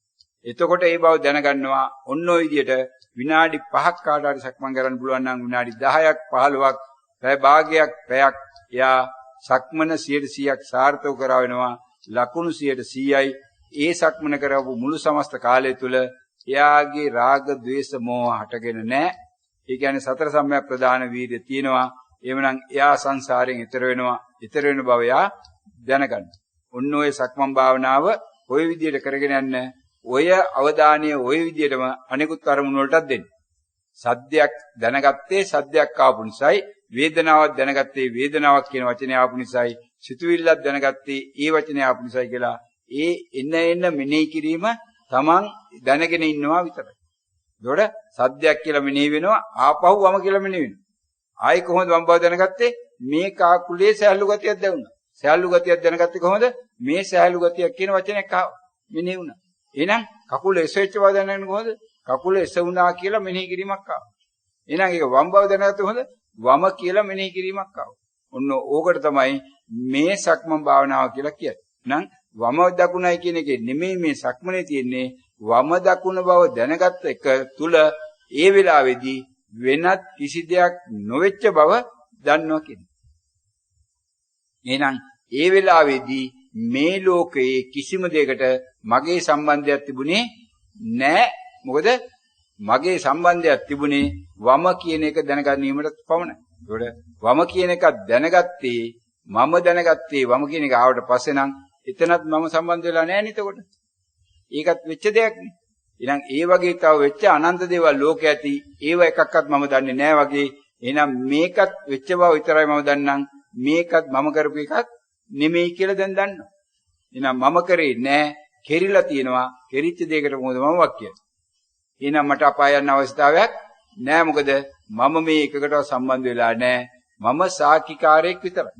එතකොට ඒ බව දැනගන්නවා. ඔන්න ඔය විදිහට විනාඩි 5ක් කාට හරි සක්මන් කරන්න පුළුවන් නම් විනාඩි 10ක් 15ක් පැය භාගයක් පැයක් එයා සක්මන 100%ක් සාර්ථක කරා වෙනවා. ලකුණු 100%යි. ඒ සක්මන කරවපු මුළු සමස්ත කාලය තුල එයාගේ රාග, ద్వේෂ, මෝහ හටගෙන නැහැ. ඒ කියන්නේ සතර සම්‍යක් ප්‍රදාන වීර්ය තියෙනවා. එhmenan එයා සංසාරයෙන් ඈතර වෙනවා. ඈතර වෙන බව එයා දැනගන්න. ඔන්න ඔය සක්මන් භාවනාව ඔය විදිහට කරගෙන යන්න ඔය අවධානය ඔය විදිහටම අනිකුත් අරමුණු වලටත් දෙන්න. සද්දයක් දැනගත්තේ සද්දයක් ආපු නිසායි, වේදනාවක් දැනගත්තේ වේදනාවක් කියන වචනේ ආපු නිසායි, සිතුවිල්ලක් දැනගත්තේ ඒ වචනේ ආපු නිසායි කියලා ඒ එන්න මෙනෙහි කිරීම Taman දැනගෙන ඉන්නවා විතරයි. ඒතකොට සද්දයක් කියලා මෙනෙහි වෙනවා, ආපහු වම කියලා මෙනෙහි වෙනවා. ආයි කොහොමද වම් බව දැනගත්තේ? මේ කාකුලේ සෑහළු ගතියක් දැනුණා. සෑහළු ගතියක් දැනගත්තේ කොහොමද? මේ සෑහළු ගතියක් කියන වචනයක් මෙනෙහි වුණා. එහෙනම් කකුල එසෙච්ච බව දැනගන්නේ කොහොමද? කකුල එසුණා කියලා මෙනෙහි කිරීමක් ආවා. එහෙනම් ඒක වම් බව දැනගත්තේ කොහොමද? වම කියලා මෙනෙහි කිරීමක් ආවා. ඔන්න ඕකට තමයි මේ සක්මන් භාවනාව කියලා කියන්නේ. එහෙනම් වම දකුණයි කියන එකේ නෙමෙයි මේ සක්මනේ තියෙන්නේ. වම දකුණ බව දැනගත්ත එක තුල ඒ වෙලාවේදී වෙනත් කිසි දෙයක් නොවෙච්ච බව දන්නවා කියන්නේ. එහෙනම් ඒ වෙලාවේදී මේ ලෝකයේ කිසිම දෙයකට මගේ සම්බන්ධයක් තිබුණේ නැහැ. මොකද මගේ සම්බන්ධයක් තිබුණේ වම කියන එක දැනගැනීමට පමණයි. ඒකට වම කියන එක දැනගත්තේ මම දැනගත්තේ වම කියන එක ආවට පස්සේ නම් එතනත් මම සම්බන්ධ වෙලා නැහැ නේද? එතකොට ඒකත් වෙච්ච දෙයක් නේ. එහෙනම් ඒ වගේ තව වෙච්ච අනන්ත දේවල් ලෝකේ ඇති ඒව එකක්වත් මම දන්නේ නැහැ වගේ. එහෙනම් මේකත් වෙච්ච බව විතරයි මම දන්නම්. මේකත් මම කරපු එකක් නෙමෙයි කියලා දැන් දන්නවා. එහෙනම් මම කරේ නැහැ, කෙරිලා තියෙනවා. කෙරිච්ච දෙයකට මොකද මම වාක්‍යය. එහෙනම් මට අපාය යන අවස්ථාවක් නැහැ. මොකද මම මේ එකකටවත් සම්බන්ධ වෙලා නැහැ. මම සාකිකාරයෙක් විතරයි.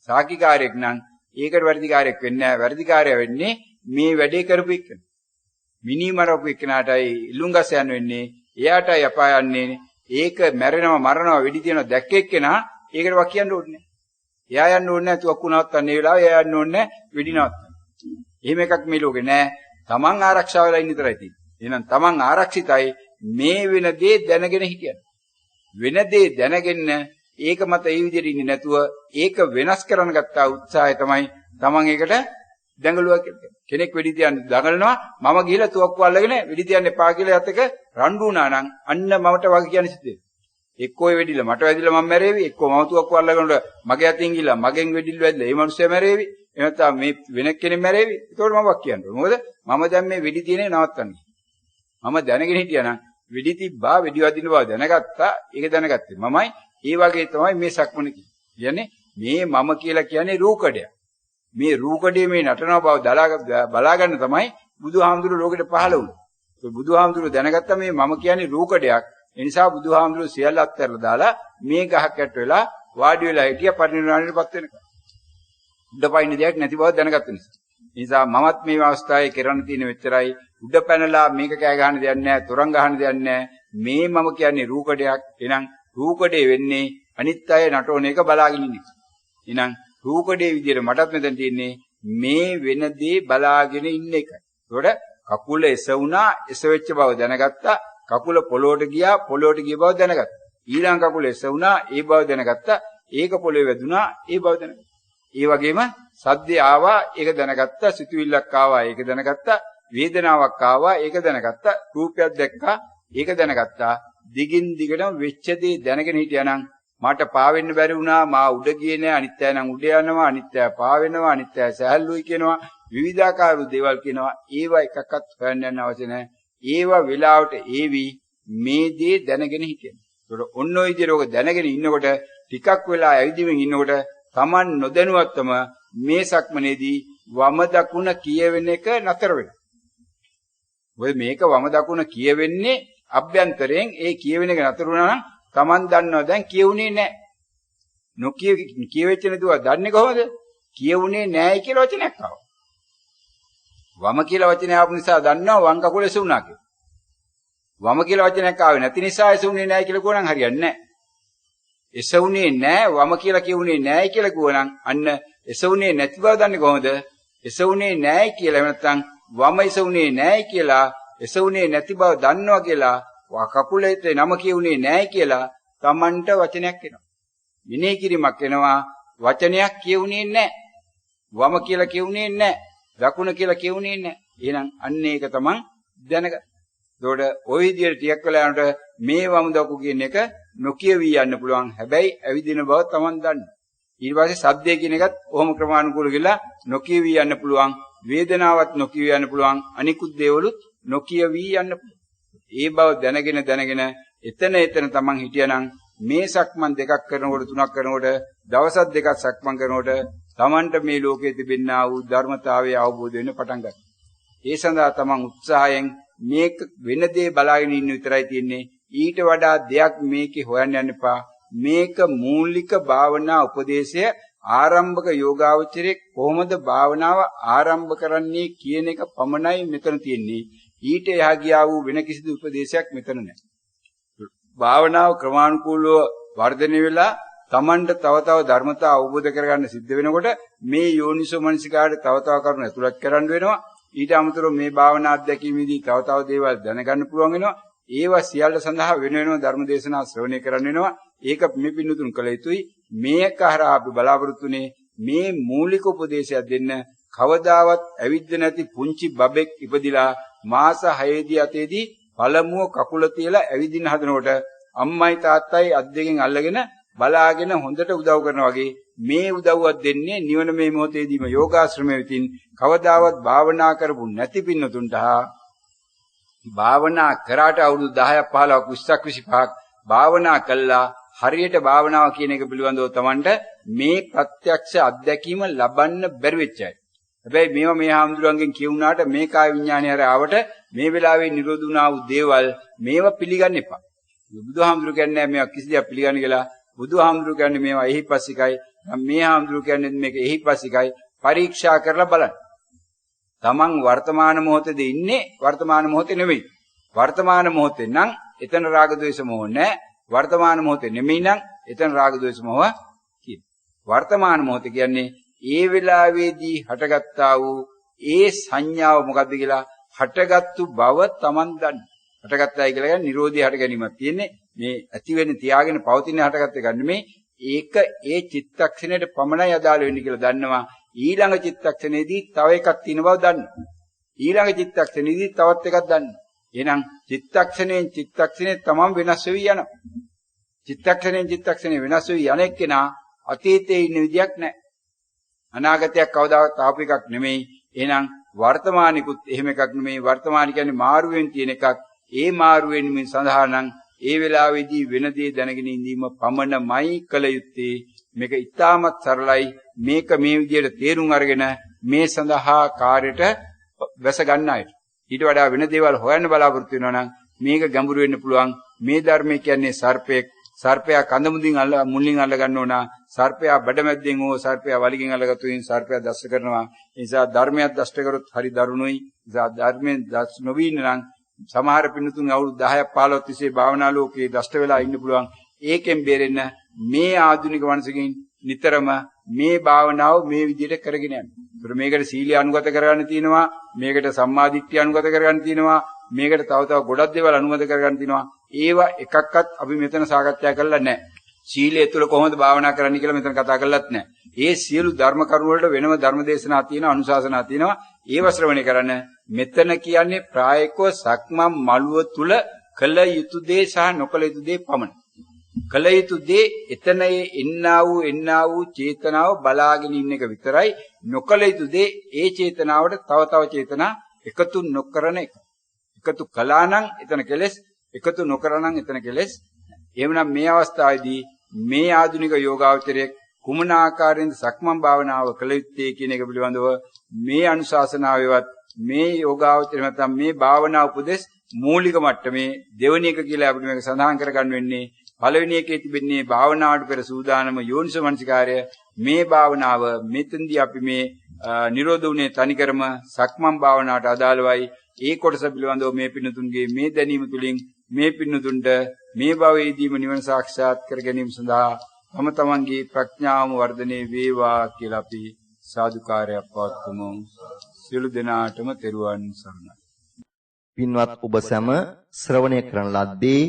සාකිකාරයෙක් නම් ඒකට වැඩිකාරයෙක් වෙන්නේ නැහැ. වැඩිකාරය වෙන්නේ මේ වැඩේ කරපු එක. මිනි මරපු එකනටයි ඉලුංගස යන වෙන්නේ. එයාටයි අපාය යන්නේ. ඒක මැරෙනවා මරනවා වෙඩි තියනවා දැක්කෙක් කෙනා ඒකට වක් කියන්න ඕනේ නැහැ. එයා යන්න ඕනේ නැහැ තුවක්කු නවත්තන්න ඒ වෙලාවේ එයා යන්න ඕනේ නැහැ වෙඩි නවත්තන්න. එහෙම එකක් මේ ලෝකේ නැහැ. Taman ආරක්ෂා වෙලා ඉන්න විතරයි තියෙන්නේ. එහෙනම් Taman ආරක්ෂිතයි මේ වෙන දේ දැනගෙන හිටියන. වෙන දේ දැනගෙන ඒක මත ඒ විදිහට ඉන්නේ නැතුව ඒක වෙනස් කරන්න ගත්තා උත්සාහය තමයි Taman ඒකට දඟලුවා කියන්නේ. කෙනෙක් වෙඩි තියන්න දඟලනවා මම ගිහලා තුවක්කුව අල්ලගෙන වෙඩි තියන්න එපා කියලා යත් එක රණ්ඩු වුණා නම් අන්න මමට වගේ කියන්නේ සිද්ධ වෙනවා. එක්කෝ වෙඩිලා මට වැදිලා මම මැරේවි එක්කෝ මම තුවක්කුව අල්ලගෙන මගේ අතින් ගිහලා මගෙන් වෙඩිල් වැදිලා ඒ මිනිස්සයා මැරේවි එහෙම නැත්නම් මේ වෙන කෙනෙක් මැරේවි. ඒකෝට මම වක් කියන්නේ. මොකද මම දැන් මේ වෙඩි තියනේ නවත්තන්නේ. මම දැනගෙන හිටියා නම් වෙඩි තිබ්බා වෙඩි වදින බව දැනගත්තා ඒක දැනගත්තේ මමයි. ඒ වගේ තමයි මේ සක්මන කියන්නේ මේ මම කියලා කියන්නේ රූකඩයක්. මේ රූකඩේ මේ නටන බව බලාගන්න තමයි බුදුහාමුදුරුවෝ ලෝකෙට පහළ වුණේ. ඒ බුදුහාමුදුරුවෝ දැනගත්තා මේ මම කියන්නේ රූකඩයක්. ඒ නිසා බුදුහාමුදුරුවෝ සියල්ල අත්හැරලා දාලා මේ ගහක් යට වෙලා වාඩි වෙලා හිටියා පරිණිරවාණයටපත් වෙනකම්. උඩ පයින් දෙයක් නැති බව දැනගත්ත නිසා. ඒ නිසා මමත් මේ අවස්ථාවේ කරන්න තියෙන මෙච්චරයි. උඩ පැනලා මේක කෑ ගහන්න දෙයක් නැහැ, තොරන් ගහන්න දෙයක් නැහැ. මේ මම කියන්නේ රූකඩයක්. එහෙනම් රූකඩේ වෙන්නේ අනිත් අය නටෝන එක බලාගෙන ඉන්න එක. එහෙනම් රූකඩේ විදියට මටත් මෙතන තියෙන්නේ මේ වෙන දේ බලාගෙන ඉන්න එකයි. ඒකට කකුල එසවුණා, එසවෙච්ච බව දැනගත්තා. කකුල පොළොවට ගියා, පොළොවට ගිය බව දැනගත්තා. ඊළඟ කකුල එසවුණා, ඒ බව දැනගත්තා. ඒක පොළොවේ වැදුනා, ඒ බව දැනගත්තා. ඒ වගේම සද්දේ ආවා, ඒක දැනගත්තා. සිතුවිල්ලක් ආවා, ඒක දැනගත්තා. වේදනාවක් ආවා, ඒක දැනගත්තා. රූපයක් දැක්කා, ඒක දැනගත්තා. දිගින් දිගටම වෙච්ච දේ දැනගෙන හිටියානම් මට පාවෙන්න බැරි වුණා. මා උඩ ගියේ නෑ. අනිත් අය නම් උඩ යනවා, අනිත් අය පාවෙනවා, අනිත් අය සහැල්ලුයි කියනවා. විවිධාකාර දේවල් කියනවා. ඒවා එකක්වත් හොයන්න යන්න අවශ්‍ය නෑ. ඒවා වෙලාවට ඒවි මේ දේ දැනගෙන හිටියන. ඒකට ඔන්න ඔය විදිහට ඔක දැනගෙන ඉන්නකොට ටිකක් වෙලා ඇවිදින්න ඉන්නකොට Taman නොදැනුවත්වම මේ සක්මනේදී වම දකුණ කියවෙන එක නතර වෙනවා. ඔය මේක වම දකුණ කියවෙන්නේ අභ්‍යන්තරයෙන් ඒ කියවෙන එක නතර වුණා නම් Taman දන්නවා දැන් කියුනේ නැහැ. කියවෙච්ච නේදුව දන්නේ කොහොමද? කියුනේ නැහැ කියලා වචනයක් ආවා. වම කියලා වචනේ ආපු නිසා දන්නවා වම් කකුල එසුණා කියලා. වම කියලා වචනයක් ආවේ නැති නිසා එසුනේ නැහැ කියලා කියනනම් හරියන්නේ නැහැ. එසුනේ නැහැ වම කියලා කියුනේ නැහැ කියලා කියනනම් අන්න එසුනේ නැති බව දන්නේ කොහොමද? එසුනේ නැහැ කියලා නැත්නම් වම එසුනේ නැහැ කියලා එසුනේ නැති බව දන්නවා කියලා කකුලේ නම කියුනේ නැහැ කියලා Tamanට වචනයක් එනවා. විනය කිරීමක් එනවා වචනයක් කියුනේ නැහැ. වම කියලා කියුනේ නැහැ. දකුණ කියලා කියුනේ නැහැ. එහෙනම් අන්න ඒක තමන් දැනගන්න. ඒතකොට ওই විදියට ටිකක් වෙලා යනකොට මේ වම් දකුණ කියන එක නොකියවි යන්න පුළුවන්. හැබැයි ඇවිදින බව තමන් දන්න. ඊට පස්සේ සද්දේ කියන එකත් ඔහොම ක්‍රමානුකූලව ගිහලා නොකියවි යන්න පුළුවන්. වේදනාවත් නොකියවි යන්න පුළුවන්. අනිකුත් දේවලුත් නොකියවි යන්න පුළුවන්. ඒ බව දැනගෙන එතන තමන් හිටියානම් මේ සක්මන් දෙකක් කරනකොට තුනක් කරනකොට දවසක් දෙකක් සක්මන් කරනකොට තමන්ට මේ ලෝකයේ තිබෙනා වූ ධර්මතාවය අවබෝධ වෙන්න පටන් ගන්නවා. ඒ සඳහා තමන් උත්සාහයෙන් මේක වෙන දේ බලාගෙන ඉන්න විතරයි තියෙන්නේ. ඊට වඩා දෙයක් මේකේ හොයන්න යන්න එපා. මේක මූලික භාවනා උපදේශය ආරම්භක යෝගාවචරයේ කොහොමද භාවනාව ආරම්භ කරන්නේ කියන එක පමණයි මෙතන තියෙන්නේ. ඊට එහා ගියා වූ වෙන කිසිදු උපදේශයක් මෙතන නැහැ. භාවනාව ක්‍රමානුකූලව වර්ධනය වෙලා තමන්ට තව තව ධර්මතා අවබෝධ කරගන්න සිද්ධ වෙනකොට මේ යෝනිසෝ මනසිකාට තව තව කරුණු ඇතුළත් කරන්න වෙනවා. ඊට අමතරව මේ භාවනා අධ්‍යක්ීමේදී තව තව දේවල් දැනගන්න පුළුවන් වෙනවා. ඒවා සියල්ල සඳහා වෙන වෙනම ධර්ම දේශනා ශ්‍රවණය කරන්න වෙනවා. ඒක මේ පින්නතුන් කළ යුතුයි. මේක හරහා අපි බලාපොරොත්තුනේ මේ මූලික උපදේශයක් දෙන්න. කවදාවත් ඇවිද්ද නැති පුංචි බබෙක් ඉපදිලා මාස 6දී 8දී පළමුව කකුල තියලා ඇවිදින්න හදනකොට අම්මයි තාත්තයි අත් දෙකෙන් අල්ලගෙන බලාගෙන හොඳට උදව් කරනවා වගේ මේ උදව්වක් දෙන්නේ නිවන මේ මොහොතේදීම යෝගාශ්‍රමයේ විසින් කවදාවත් භාවනා කරපු නැති පින්නතුන්ට භාවනා කරාට අවුරුදු 10ක් 15ක් 20ක් 25ක් භාවනා කළා හරියට භාවනාව කියන එක පිළිබඳව Tamanට මේ ප්‍රත්‍යක්ෂ අත්දැකීම ලබන්න බැරි වෙච්ච අය. හැබැයි මේවා මේ හාමුදුරන්ගෙන් කියුණාට මේ කාය විඥානය හර ආවට මේ වෙලාවේ නිරෝධ වුණා වූ දේවල් මේවා පිළිගන්න එපා. බුදුහාමුදුරු කියන්නේ මේවා කිසි දෙයක් පිළිගන්න කියලා. බුදුහාමුදුරු කියන්නේ මේවා එහිපස්සිකයි. මේ හාමුදුරු කියන්නේ මේක එහිපස්සිකයි. පරීක්ෂා කරලා බලන්න. Taman වර්තමාන මොහොතේද ඉන්නේ වර්තමාන මොහොතේ නෙවෙයි. වර්තමාන මොහොතේ නම් එතන රාග ద్వේෂ මොහ නැහැ. වර්තමාන මොහොතේ නෙමෙයි නම් එතන රාග ද්වේෂ මොහ කියන. වර්තමාන මොහොත කියන්නේ ඒ වෙලාවේදී හටගත්තා වූ ඒ සංඥාව මොකද්ද කියලා හටගත්තු බව Taman දන්න. හටගත්තයි කියලා කියන්නේ Nirodhi හට ගැනීමක් තියෙන්නේ. මේ ඇති වෙන්නේ තියාගෙන පවතින හටගත්ත එක නෙමෙයි. ඒක ඒ චිත්තක්ෂණයට පමණයි අදාළ වෙන්නේ කියලා දන්නවා. ඊළඟ චිත්තක්ෂණයේදී තව එකක් තියෙන බව දන්නවා. ඊළඟ චිත්තක්ෂණයේදී තවත් එකක් දන්නවා. එහෙනම් චිත්තක්ෂණයෙන් චිත්තක්ෂණය තමම වෙනස් වෙවි යනවා. චිත්තක්ෂණයෙන් චිත්තක්ෂණය වෙනස් වෙවි යන එක්කෙනා අතීතයේ ඉන්න විදියක් නැහැ. අනාගතයක් කවදාවත් ආපු එකක් නෙමෙයි. එහෙනම් වර්තමානිකුත් එහෙම එකක් නෙමෙයි. වර්තමාන කියන්නේ මාරුවෙන් තියෙන එකක්. ඒ මාරුවෙන් මේ සඳහා නම් ඒ වෙලාවේදී වෙන දේ දැනගෙන ඉඳීම පමණමයි කළ යුත්තේ. මේක ඉතාමත් සරලයි. මේක මේ විදිහට තේරුම් අරගෙන මේ සඳහා කාර්යයට වැස ගන්න අයට. ඊට වඩා වෙන දේවල් හොයන්න බලාපොරොත්තු වෙනවා නම් මේක ගැඹුරු වෙන්න පුළුවන්. මේ ධර්මයේ කියන්නේ සර්පෙක්. සර්පයා කඳ මුලින් අල්ල ගන්න ඕන. සර්පයා බඩමැද්දෙන් හෝ සර්පයා වලිගෙන් අල්ලගත්තු වෙන සර්පයා දෂ්ට කරනවා. ඒ නිසා ධර්මයක් දෂ්ට කරොත් හරි දරුණුයි. ඒ නිසා ධර්මයෙන් දෂ්ට නොවී නම් සමහර පින්නතුන් අවුරුදු 10ක් 15ක් තිස්සේ භාවනා ලෝකයේ දෂ්ට වෙලා ඉන්න පුළුවන්. ඒකෙන් බේරෙන්න මේ ආධුනික වංශකින් නිතරම මේ භාවනාව මේ විදිහට කරගෙන යන්න. ඒතර මේකට සීලය අනුගත කරගන්න තියෙනවා. මේකට සම්මාදිට්ඨිය අනුගත කරගන්න තියෙනවා. මේකට තව ගොඩක් දේවල් අනුමත කරගන්න තියෙනවා. ඒවා එකක්වත් අපි මෙතන සාකච්ඡා කරලා නැහැ. සීලය තුළ කොහොමද භාවනා කරන්න කියලා මෙතන කතා කරලත් නැහැ. ඒ සියලු ධර්ම කරුණු වලට වෙනම ධර්ම දේශනා තියෙනවා, අනුශාසනා තියෙනවා. ඒව ශ්‍රවණය කරන්න. මෙතන කියන්නේ ප්‍රායෝගිකව සක්මන් මළුව තුල කළ යුතු දේ සහ නොකළ යුතු දේ පමණයි. කළ යුතු දේ එතනයේ එන්නා වූ චේතනාව බලාගෙන ඉන්න එක විතරයි. නොකළ යුතු දේ ඒ චේතනාවට තව චේතනා එකතු නොකරන එක. එකතු කළා නම් එතන කෙලෙස්, එකතු නොකරා නම් එතන කෙලෙස්. එහෙමනම් මේ අවස්ථාවේදී මේ ආධුනික යෝගාවචරයේ කුමන ආකාරයෙන්ද සක්මන් භාවනාව කළ යුත්තේ කියන එක පිළිබඳව මේ අනුශාසනාවේවත් මේ යෝගාවචරය නැත්නම් මේ භාවනා උපදෙස් මූලික මට්ටමේ දෙවෙනි එක කියලා අපිට මේක සඳහන් කරගන්න වෙන්නේ. පළවෙනි එකේ තිබෙන්නේ භාවනාවට පෙර සූදානම යෝනිසෝ මනසිකාරය. මේ භාවනාව මෙතෙන්දී අපි මේ නිරෝධ උනේ තනිකරම සක්මන් භාවනාවට අදාළවයි. ඒ කොටස පිළිබඳව මේ පින්නතුන්ගේ මේ දැනීම තුළින් මේ පින්නතුන්ට මේ භවයේදීම නිවන සාක්ෂාත් කර ගැනීම සඳහා තම තමන්ගේ ප්‍රඥාවම වර්ධනය වේවා කියලා අපි සාදුකාරයක් පවත්වමු. සියලු දෙනාටම තෙරුවන් සරණයි. පින්වත් ඔබ සැම ශ්‍රවණය කරන ලද්දේ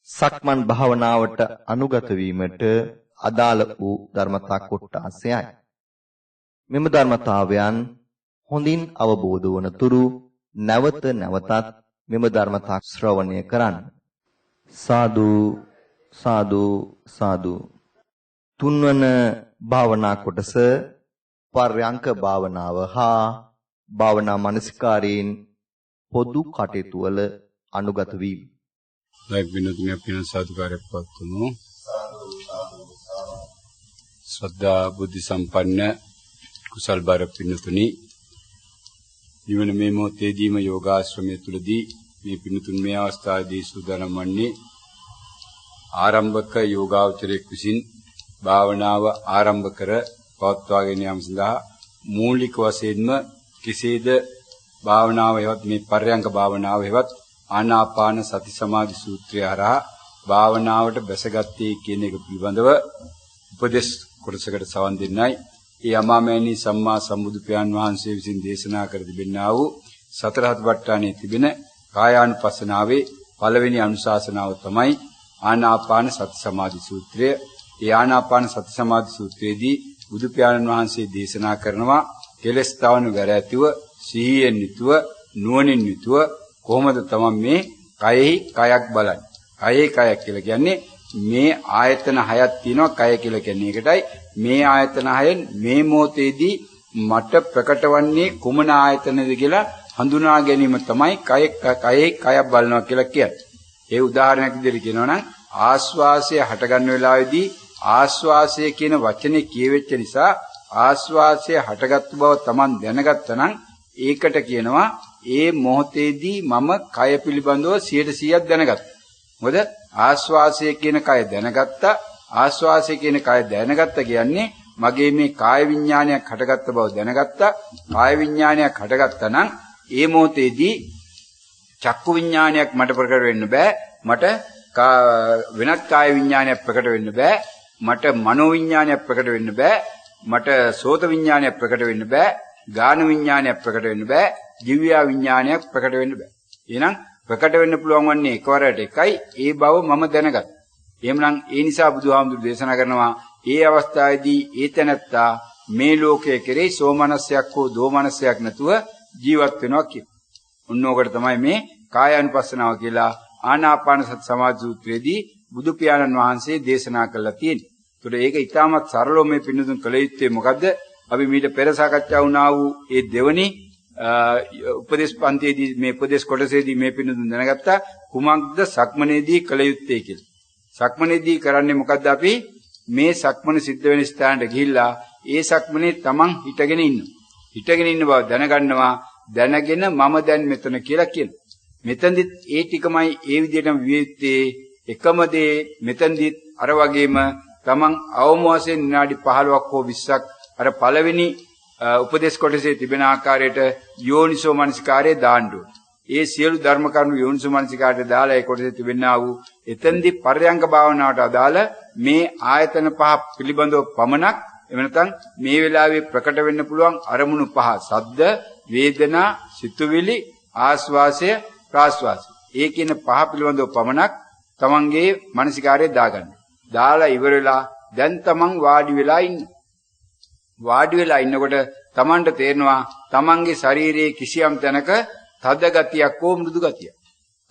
සක්මන් භාවනාවට අනුගත වීමට අදාළ වූ ධර්මතා කොටසයයි. මෙම ධර්මතාවයන් හොඳින් අවබෝධ වන තුරු නැවත නැවතත් මෙම ධර්මතා ශ්‍රවණය කරන්න. සාදු සාදු සාදු. තුන්වන භාවනා කොටස පර්යංක භාවනාව හා භාවනා මනසිකාරයෙන් පොදු කටයුතු වල අනුගත වීම. ලයිව් විනෝදනය පින සාදුකාරයක් පවත්වමු. ශ්‍රද්ධා බුද්ධ සම්පන්න කුසල් බර පින්නතුනි, නිවන මේ මොහොතේදීම යෝගාශ්‍රමයේ තුලදී මේ පින්නතුන් මේ අවස්ථාවේදී සූදානම් වන්නේ ආරම්භක යෝගාවචරයේ විසින් භාවනාව ආරම්භ කර පවත්වාගෙන යාම සඳහා මූලික වශයෙන්ම කෙසේද භාවනාව හෙවත් මේ පර්යංක භාවනාව හෙවත් ආනාපාන සති සමාධි සූත්‍රය හරහා භාවනාවට බැසගත්තේ කියන එක පිළිබඳව උපදේශ කොටසකට සවන් දෙන්නයි. ඒ අමාමෑණී සම්මා සම්බුදු පියාණන් වහන්සේ විසින් දේශනා කර තිබෙනා වූ සතර සතිපට්ඨානයේ තිබෙන කායානුපස්සනාවේ පළවෙනි අනුශාසනාව තමයි ආනාපාන සති සමාධි සූත්‍රය. ඒ ආනාපාන සති සමාධි සූත්‍රයේදී බුදු පියාණන් වහන්සේ දේශනා කරනවා කෙලස් තවන වැර ඇතිව සිහියෙන් යුතුව නුවණින් යුතුව කොහොමද තමයි මේ කයෙහි කයක් බලන්නේ. කයෙහි කයක් කියලා කියන්නේ මේ ආයතන හයක් තියෙනවා. කය කියලා කියන්නේ ඒකටයි. මේ ආයතන හයෙන් මේ මොහොතේදී මට ප්‍රකට වන්නේ කුමන ආයතනද කියලා හඳුනා ගැනීම තමයි කයෙහි කයක් බලනවා කියලා කියන්නේ. ඒ උදාහරණයක් විදිහට කියනවා නම් ආස්වාසය හටගන්න වෙලාවේදී ආස්වාසය කියන වචනේ කියවෙච්ච නිසා ආස්වාසය හටගත්තු බව Taman දැනගත්තා නම් ඒකට කියනවා ඒ මොහොතේදී මම කය පිළිබඳව 100% දැනගත්තා. මොකද ආස්වාසය කියන කය දැනගත්තා. ආස්වාසය කියන කය දැනගත්තා කියන්නේ මගේ මේ කාය විඥානයක් හටගත්ත බව දැනගත්තා. කාය විඥානයක් හටගත්තා නම් ඒ මොහොතේදී චක්කු විඥානයක් මට ප්‍රකට වෙන්න බෑ. මට වෙනත් කාය විඥානයක් ප්‍රකට වෙන්න බෑ. මට මනෝ විඥානයක් ප්‍රකට වෙන්න බෑ. මට සෝත විඥානයක් ප්‍රකට වෙන්න බෑ. ගාන විඥානයක් ප්‍රකට වෙන්න බෑ. දිව්‍ය විඥානයක් ප්‍රකට වෙන්න බෑ. එහෙනම් ප්‍රකට වෙන්න පුළුවන් වන්නේ එකවරට එකයි. ඒ බව මම දැනගත්තා. එහෙමනම් ඒ නිසා බුදුහාමුදුරු දේශනා කරනවා ඒ අවස්ථාවේදී ඒ තැනැත්තා මේ ලෝකයේ කෙරෙහි සෝමනස්යක් හෝ දෝමනස්යක් නැතුව ජීවත් වෙනවා කියන. උන්නෝකට තමයි මේ කායානුපස්සනාව කියලා ආනාපාන සති සමාධි සූත්‍රයේදී බුදු පියාණන් වහන්සේ දේශනා කළා තියෙන්නේ. ඒතකොට ඒක ඊටමත් සරලව මේ පින්නතුන් කළ යුත්තේ මොකද්ද? අපි මීට පෙර සාකච්ඡා වුණා වූ ඒ දෙවනි උපදේශ පන්තියේදී මේ උපදේශ කොටසේදී මේ පින්නතුන් දැනගත්තා කුමක්ද සක්මනේදී කළ යුත්තේ කියලා. සක්මනේදී කරන්නේ මොකද්ද? අපි මේ සක්මන සිද්ධ වෙන ස්ථානට ගිහිල්ලා ඒ සක්මනේ තමන් හිටගෙන ඉන්නවා. හිටගෙන ඉන්න බව දැනගන්නවා. දැනගෙන මම දැන් මෙතන කියලා කියනවා. මෙතනදිත් ඒ ටිකමයි ඒ විදිහටම විවිධයේ එකම දේ මෙතනදිත් අර වගේම තමන් අවම වශයෙන් විනාඩි 15ක් හෝ 20ක් අර පළවෙනි උපදේශ කොටසේ තිබෙන ආකාරයට යෝනිසෝ මනසිකාරය දාන්න ඕනේ. ඒ සියලු ධර්ම කරුණු යෝනිසෝ මනසිකාරයට දාලා ඒ කොටසේ තිබෙනා වූ එතෙන්දී පර්යංග භාවනාවට අදාළ මේ ආයතන පහ පිළිබඳව පමණක් එහෙම නැත්නම් මේ වෙලාවේ ප්‍රකට වෙන්න පුළුවන් අරමුණු පහ සද්ද, වේදනා, සිතුවිලි, ආස්වාසය, ප්‍රාස්වාසය. ඒ කියන පහ පිළිබඳව පමණක් තමන්ගේ මානසිකාරයේ දාගන්න. දාලා ඉවර වෙලා දැන් තමන් වාඩි වෙලා ඉන්න. වාඩි වෙලා ඉන්නකොට තමන්ට තේරෙනවා තමන්ගේ ශරීරයේ කිසියම් තැනක තද ගතියක් හෝ මෘදු ගතියක්.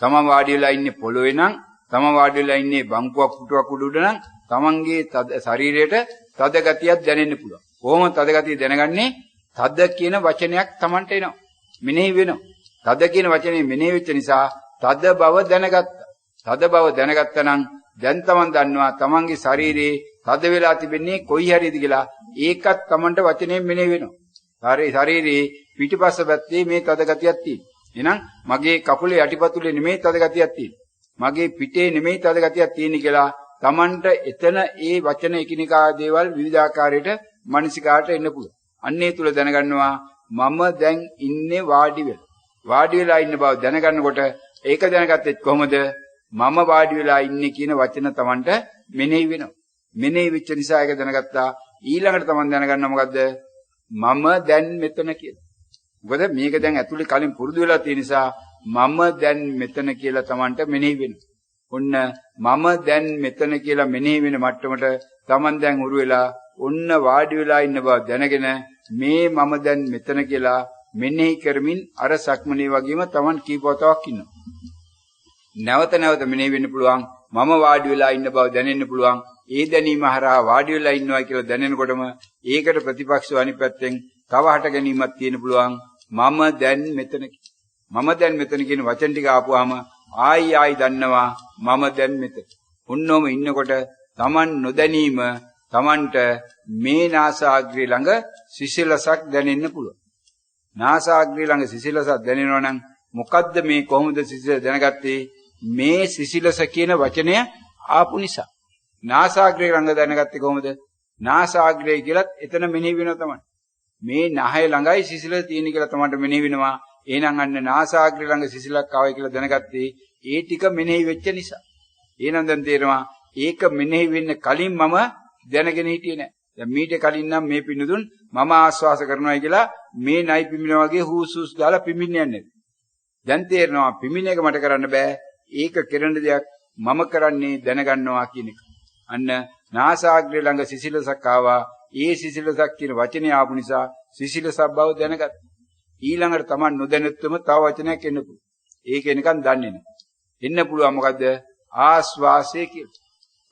තමන් වාඩි වෙලා ඉන්නේ පොළොවේ නම්, තමන් වාඩි වෙලා ඉන්නේ බංකුවක් පුටුවක් උඩ නම් තමන්ගේ ශරීරයට තද ගතියක් දැනෙන්න පුළුවන්. කොහොම තද ගතිය දැනගන්නේ? තද කියන වචනයක් තමන්ට එනවා. මෙනෙහි වෙනවා. තද කියන වචනේ මෙනෙහි වෙච්ච නිසා තද බව දැනගත්තා. තද බව දැනගත්තා නම් දැන් තමන් දන්නවා තමන්ගේ ශරීරයේ තද වෙලා තිබෙන්නේ කොයි හරියද කියලා. ඒකත් තමන්ට වචනයෙන් මෙනෙහි වෙනවා. ශරීරයේ පිටිපස්ස පැත්තේ මේ තද ගතියක් තියෙනවා. එහෙනම් මගේ කකුලේ යටිපතුලේ නෙමෙයි තද ගතියක් තියෙන්නේ. මගේ පිටේ නෙමෙයි තද ගතියක් තියෙන්නේ කියලා තමන්ට එතන ඒ වචන එකිනෙකා දේවල් විවිධාකාරයට මනසිකාට එන්න පුළුවන්. අන්නේ තුල දැනගන්නවා මම දැන් ඉන්නේ වාඩි වෙලා. වාඩි වෙලා ඉන්න බව දැනගන්නකොට ඒක දැනගත්තෙත් කොහොමද? මම වාඩි වෙලා ඉන්නේ කියන වචන තමන්ට මෙනෙහි වෙනවා. මෙනෙහි වෙච්ච නිසා ඒක දැනගත්තා. ඊළඟට තමන් දැනගන්න මොකද්ද? මම දැන් මෙතන කියලා. මොකද මේක දැන් ඇතුලේ කලින් පුරුදු වෙලා තියෙන නිසා මම දැන් මෙතන කියලා තමන්ට මෙනෙහි වෙනවා. ඔන්න මම දැන් මෙතන කියලා මෙනෙහි වෙන මට්ටමට තමන් දැන් උරු වෙලා ඔන්න වාඩි වෙලා ඉන්න බව දැනගෙන මේ මම දැන් මෙතන කියලා මෙනෙහි කරමින් අර සක්මනේ වගේම තමන් කීපවතාවක් ඉන්නවා. නැවත නැවත මෙනෙහි වෙන්න පුළුවන්. මම වාඩි වෙලා ඉන්න බව දැනෙන්න පුළුවන්. ඒ දැනීම හරහා වාඩි වෙලා ඉන්නවා කියලා දැනෙනකොටම ඒකට ප්‍රතිපක්ෂව අනිත් පැත්තෙන් තව හට ගැනීමක් තියෙන්න පුළුවන්. මම දැන් මෙතන. මම දැන් මෙතන කියන වචන ටික ආපුවාම ආයි දන්නවා මම දැන් මෙතන. උන්නෝම ඉන්නකොට Taman නොදැනීම Tamanට මේ නාසාග්‍රේ ළඟ සිසිලසක් දැනෙන්න පුළුවන්. නාසාග්‍රේ ළඟ සිසිලසක් දැනෙනවා නම් මොකද්ද මේ කොහොමද සිසිලස දැනගත්තේ? මේ සිසිලස කියන වචනය ආපු නිසා. නාසාග්‍රේ ළඟ දැනගත්තේ කොහොමද? නාසාග්‍රේ කියලත් එතන මෙනෙහි වෙනවා තමයි. මේ නහය ළඟයි සිසිලස තියෙන කියලා තමයි මෙනෙහි වෙනවා. එහෙනම් අන්න නාසාග්‍රේ ළඟ සිසිලක් ආවයි කියලා දැනගත්තේ ඒ ටික මෙනෙහි වෙච්ච නිසා. එහෙනම් දැන් තේරෙනවා ඒක මෙනෙහි වෙන්න කලින් මම දැනගෙන හිටියේ නෑ. දැන් මීට කලින් නම් මේ පින්නතුන් මම ආස්වාස කරනවා කියලා මේ නයි පිමින වගේ හූස් දාලා පිමින්න යන්නේ. දැන් තේරෙනවා පිමින එක මට කරන්න බෑ. ඒක කෙරෙන දෙයක් මම කරන්නේ දැනගන්නවා කියන එක. අන්න නාසාග්‍රේ ළඟ සිසිලසක් ආවා. ඒ සිසිලසක් කියන වචනේ ආපු නිසා සිසිලසක් බව දැනගත්තා. ඊළඟට Taman නොදැනුත්වම තව වචනයක් එන්න පුළුවන්. ඒක එනකන් දන්නේ නැහැ. එන්න පුළුවන් මොකද්ද? ආස්වාසය කියලා.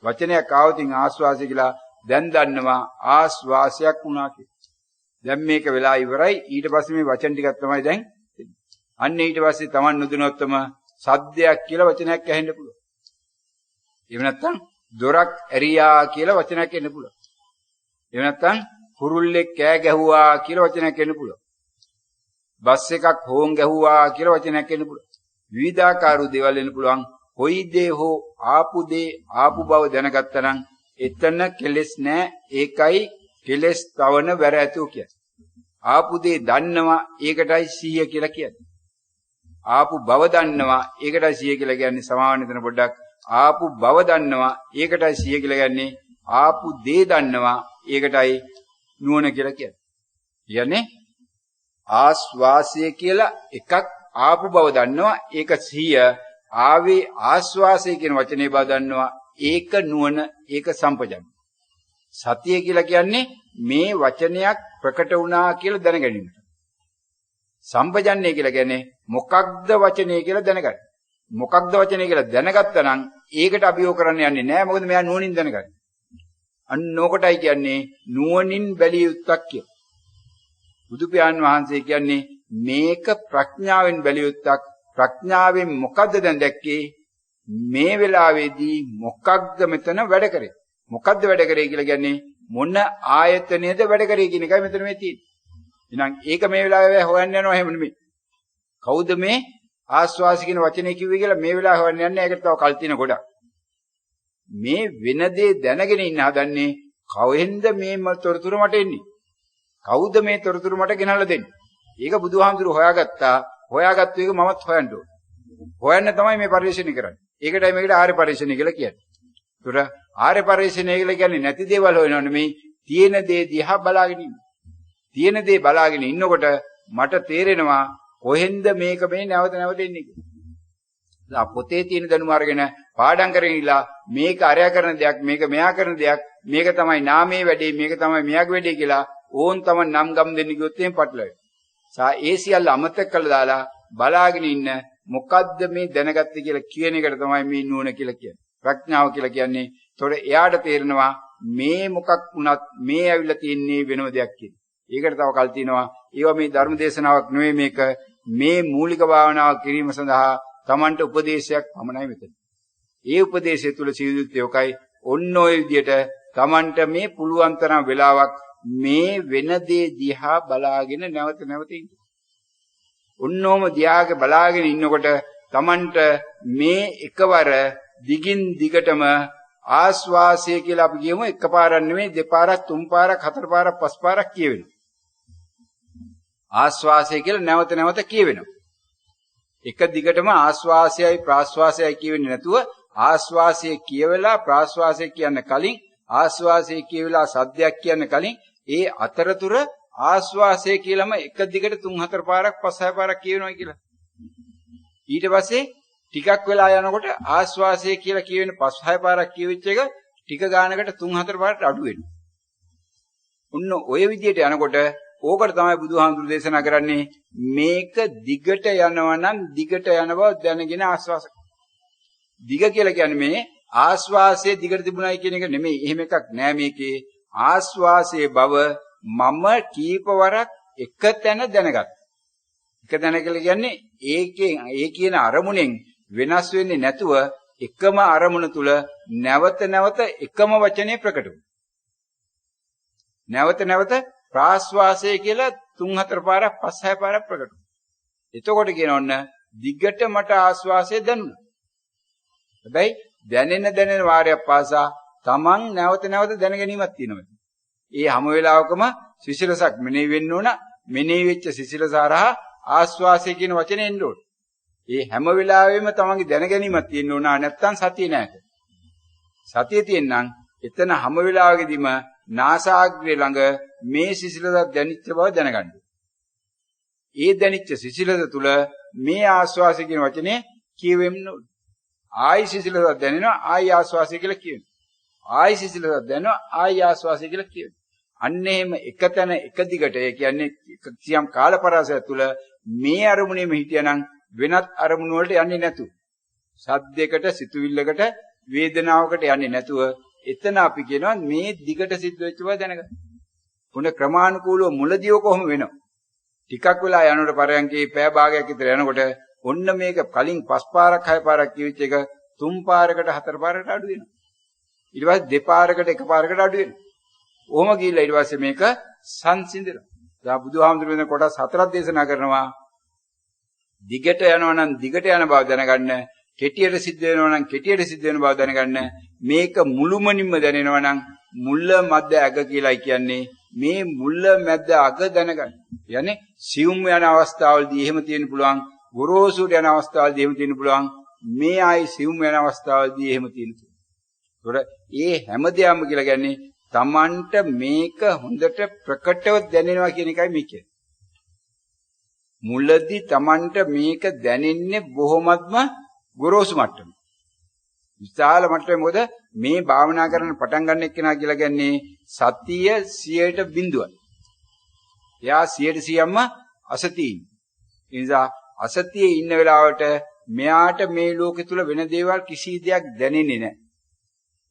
වචනයක් ආවොතින් ආස්වාසය කියලා දැන් දන්නවා ආස්වාසයක් වුණා කියලා. දැන් මේක වෙලා ඉවරයි. ඊට පස්සේ මේ වචන ටිකක් තමයි දැන්. අන්න ඊට පස්සේ Taman නොදැනුත්වම සද්දයක් කියලා වචනයක් ඇහෙන්න පුළුවන්. එහෙම නැත්නම් දොරක් ඇරියා කියලා වචනයක් එන්න පුළුවන්. එහෙම නැත්නම් කුරුල්ලෙක් කෑ ගැහුවා කියලා වචනයක් එන්න පුළුවන්. බස් එකක් හෝන් ගැහුවා කියලා වචනයක් එන්න පුළුවන්. විවිධාකාර දේවල් එන්න පුළුවන්. කොයි දේ හෝ ආපු බව දැනගත්තා නම් එතන කෙලෙස් නැහැ. ඒකයි කෙලෙස් තවන වැර ඇතුව කියන්නේ. ආපු දේ දන්නවා ඒකටයි සිහිය කියලා කියන්නේ. ආපු බව දන්නවා ඒකටයි සිහිය කියලා කියන්නේ. සමාවෙන්න එතන පොඩ්ඩක් ආපු බව දන්නවා. ඒකටයි සිහිය කියලා කියන්නේ. ආපු දේ දන්නවා. ඒකටයි නුවණ කියලා කියන්නේ. කියන්නේ ආස්වාසය කියලා එකක් ආපු බව දන්නවා. ඒක සිහිය. ආවේ ආස්වාසය කියන වචනේ බව දන්නවා. ඒක නුවණ, ඒක සම්පජඤ්ඤය. සතිය කියලා කියන්නේ මේ වචනයක් ප්‍රකට වුණා කියලා දැනගැනීමට. සම්පජඤ්ඤය කියලා කියන්නේ මොකක්ද වචනේ කියලා දැනගන්න. මොකක්ද වචනේ කියලා දැනගත්තා නම් ඒකට අභියෝග කරන්න යන්නේ නැහැ. මොකද මෙයා නුවණින් දැනගන්නේ. අන්න ඕකටයි කියන්නේ නුවණින් බැලිය යුත්තක් කියලා. බුදු පියාණන් වහන්සේ කියන්නේ මේක ප්‍රඥාවෙන් බැලිය යුත්තක්. ප්‍රඥාවෙන් මොකද්ද දැන් දැක්කේ? මේ වෙලාවේදී මොකක්ද මෙතන වැඩ කරේ? මොකද්ද වැඩ කරේ කියලා කියන්නේ මොන ආයතනයේද වැඩ කරේ කියන එකයි මෙතන මේ තියෙන්නේ. එහෙනම් ඒක මේ වෙලාවේ හොයන්න යනවා එහෙම නෙමෙයි. කවුද මේ ආස්වාසි කියන වචනේ කිව්වේ කියලා මේ වෙලාව හොයන්න යන්නේ. ඒකට තව කල් තියෙන ගොඩක්. මේ වෙන දේ දැනගෙන ඉන්න හදන්නේ කවෙන්ද මේ තොරතුරු මට එන්නේ? කවුද මේ තොරතුරු මට ගෙනල්ලා දෙන්නේ? ඒක බුදුහාමුදුරුවෝ හොයාගත්තා. හොයාගත්තු එක මමත් හොයන්න ඕන. හොයන්න තමයි මේ පරිශ්‍රණය කරන්නේ. ඒකටයි මේකට ආර්ය පරිශ්‍රණය කියලා කියන්නේ. ඒතර ආර්ය පරිශ්‍රණය කියලා කියන්නේ නැති දේවල් හොයනව නෙමෙයි, තියෙන දේ දිහා බලාගෙන ඉන්න. තියෙන දේ බලාගෙන ඉන්නකොට මට තේරෙනවා කොහෙන්ද මේක මේ නැවත නැවත එන්නේ කියලා. පොතේ තියෙන දැනුම අරගෙන පාඩම් කරගෙන ඉලා මේක අරයා කරන දෙයක්, මේක මෙයා කරන දෙයක්, මේක තමයි නාමයේ වැඩේ, මේක තමයි මෙයාගේ වැඩේ කියලා ඕන් තමයි නම් ගම් දෙන්න කිව්වොත් එහෙම පටලවෙයි. ඒ සියල්ල අමතක කළා දාලා බලාගෙන ඉන්න මොකද්ද මේ දැනගත්තේ කියලා කියන එකට තමයි මේ නුවණ කියලා කියන්නේ. ප්‍රඥාව කියලා කියන්නේ. ඒතකොට එයාට තේරෙනවා මේ මොකක් වුණත් මේ ඇවිල්ලා තියෙන්නේ වෙනම දෙයක් කියලා. ඒකට තව කල් තියෙනවා. ඒවා මේ ධර්ම දේශනාවක් නෙවෙයි මේක. මේ මූලික භාවනාව කිරීම සඳහා Tamanට උපදේශයක් පමණයි මෙතන. ඒ උපදේශය තුල සිදුවිච්ච එකයි ඔන්න ඔය විදියට Tamanට මේ පුළුවන් තරම් වෙලාවක් මේ වෙන දේ දිහා බලාගෙන නැවත නැවත ඉන්න. ඔන්නෝම දිහාගේ බලාගෙන ඉන්නකොට Tamanට මේ එකවර දිගින් දිගටම ආස්වාසය කියලා අපි කියමු එකපාරක් නෙමෙයි දෙපාරක් තුන් පාරක් හතර පාරක් පස් පාරක් කියවෙනවා. ආස්වාසය කියලා නැවත නැවත කියවෙනවා. එක දිගටම ආස්වාසයයි ප්‍රාස්වාසයයි කියවෙන්නේ නැතුව ආස්වාසය කියවලා ප්‍රාස්වාසය කියන්න කලින් ආස්වාසය කියවලා සද්දයක් කියන්න කලින් ඒ අතරතුර ආස්වාසය කියලාම එක දිගට 3-4 පාරක් 5-6 පාරක් කියවෙනවා කියලා. ඊට පස්සේ ටිකක් වෙලා යනකොට ආස්වාසය කියලා කියවෙන 5-6 පාරක් කියවිච්ච එක ටික ගානකට 3-4 පාරට අඩු වෙනවා. ඔන්න ඔය විදිහට යනකොට ඕකට තමයි බුදුහාමුදුරු දේශනා කරන්නේ මේක දිගට යනවා නම් දිගට යන බව දැනගෙන ආස්වාස. දිග කියලා කියන්නේ මේ ආස්වාසයේ දිගට තිබුණයි කියන එක නෙමෙයි. එහෙම එකක් නෑ මේකේ. ආස්වාසයේ බව මම කීපවරක් එක තැන දැනගත්තා. එක තැන කියලා කියන්නේ ඒ කියන අරමුණෙන් වෙනස් වෙන්නේ නැතුව එකම අරමුණ තුල නැවත නැවත එකම වචනේ ප්‍රකට වෙනවා. නැවත නැවත ප්‍රාස්වාසය කියලා 3-4 පාරක් 5-6 පාරක් ප්‍රකට වෙනවා. එතකොට කියනොන්න දිගට මට ආස්වාසය දැනුණා. හැබැයි දැනෙන වාරයක් පාසා තමන් නැවත නැවත දැන ගැනීමක් තියෙනවා. ඒ හැම වෙලාවකම සිසිලසක් මෙනෙහි වෙන්න ඕන. මෙනෙහි වෙච්ච සිසිලස හරහා ආස්වාසය කියන වචනේ එන්න ඕන. ඒ හැම වෙලාවෙම තමන්ගේ දැන ගැනීමක් තියෙන්න ඕන. නැත්තම් සතිය නැහැ. සතිය තියෙනනම් එතන හැම වෙලාවෙකදීම නාසාග්‍රේ ළඟ මේ සිසිලස දැනිච්ච බව දැනගන්න. ඒ දැනිච්ච සිසිලස තුල මේ ආස්වාසය කියන වචනේ කියවෙන්න ඕන. ආයි සිසිලස දැනෙනවා ආයි ආස්වාසය කියලා කියනවා. ආයි සිසිලස දැනෙනවා ආයි ආස්වාසය කියලා කියනවා. අන්න එහෙම එකතැන එක දිගට ඒ කියන්නේ කිසියම් කාලපරාසය තුල මේ අරමුණේම හිටියනම් වෙනත් අරමුණු වලට යන්නේ නැතුව සද්දයකට සිතුවිල්ලකට වේදනාවකට යන්නේ නැතුව එතන අපි කියනවා මේ දිගට සිද්ධ වෙච්ච බව දැනගන්න. මොන ක්‍රමානුකූලව මුලදී කොහොම වෙනව? ටිකක් වෙලා යනකොට පරයන්කේ පෑ භාගයක් විතර යනකොට ඔන්න මේක කලින් 5 පාරක් 6 පාරක් කියවිච්ච එක 3 පාරකට 4 පාරකට අඩු වෙනවා. ඊට පස්සේ දෙපාරකට එක පාරකට අඩු වෙනවා. ඔහොම ගිහිල්ලා ඊට පස්සේ මේක සංසිඳනවා. දැන් බුදුහාමුදුරුවෝ වෙන කොටස් 4ක් දේශනා කරනවා. දිගට යනවා නම් දිගට යන බව දැනගන්න, කෙටියට සිද්ධ වෙනවා නම් කෙටියට සිද්ධ වෙන බව දැනගන්න, මේක මුළුමනින්ම දැනෙනවා නම් මුල මැද අග කියලායි කියන්නේ. මේ මුල මැද අග දැනගන්න. කියන්නේ සියුම් යන අවස්ථාවලදී එහෙම තියෙන්න පුළුවන්, ගොරෝසුට යන අවස්ථාවලදී එහෙම තියෙන්න පුළුවන්, මේ ආයි සිවුම් වෙන අවස්ථාවේදී එහෙම තියෙනවා. ඒකට ඒ හැමදේම කියලා කියන්නේ Tamanට මේක හොඳට ප්‍රකටව දැනෙනවා කියන එකයි මේ කියන්නේ. මුලදී Tamanට මේක දැනෙන්නේ බොහොමත්ම ගොරෝසු මට්ටමේ. විශාල මට්ටමේ මොකද මේ භාවනා කරන්න පටන් ගන්න එක්කෙනා කියලා කියන්නේ සතිය 100%යි. එයා 100%ක්ම අසතියින්. ඒ නිසා අසතියේ ඉන්න වෙලාවට මෙයාට මේ ලෝකෙ තුල වෙන දේවල් කිසි දෙයක් දැනෙන්නේ නැහැ.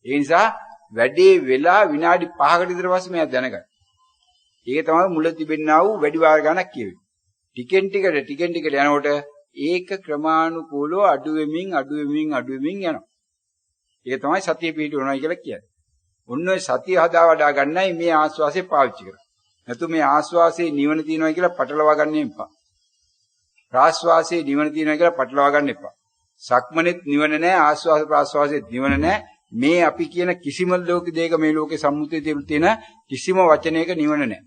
ඒ නිසා වැඩේ වෙලා විනාඩි 5කට විතර පස්සේ මෙයා දැනගන්න. ඒක තමයි මුල තිබෙන්නා වූ වැඩි වාර ගණක් කියවෙන්නේ. ටිකෙන් ටිකට යනකොට ඒක ක්‍රමානුකූලව අඩු වෙමින් යනවා. ඒක තමයි සතිය පිහිටවනවා කියලා කියන්නේ. ඔන්න ඔය සතිය හදා වඩා ගන්නයි මේ ආස්වාසේ පාවිච්චි කරන්නේ. නැතු මේ ආස්වාසේ නිවන තියනවා කියලා පටලවා ගන්න එපා. ප්‍රාස්වාසේ නිවන තියනවා කියලා පටලවා ගන්න එපා. සක්මනෙත් නිවන නැහැ, ආස්වාස ප්‍රාස්වාසෙත් නිවන නැහැ. මේ අපි කියන කිසිම දෙයක මේ ලෝකේ සම්මුතියේ තියෙන කිසිම වචනයක නිවන නැහැ.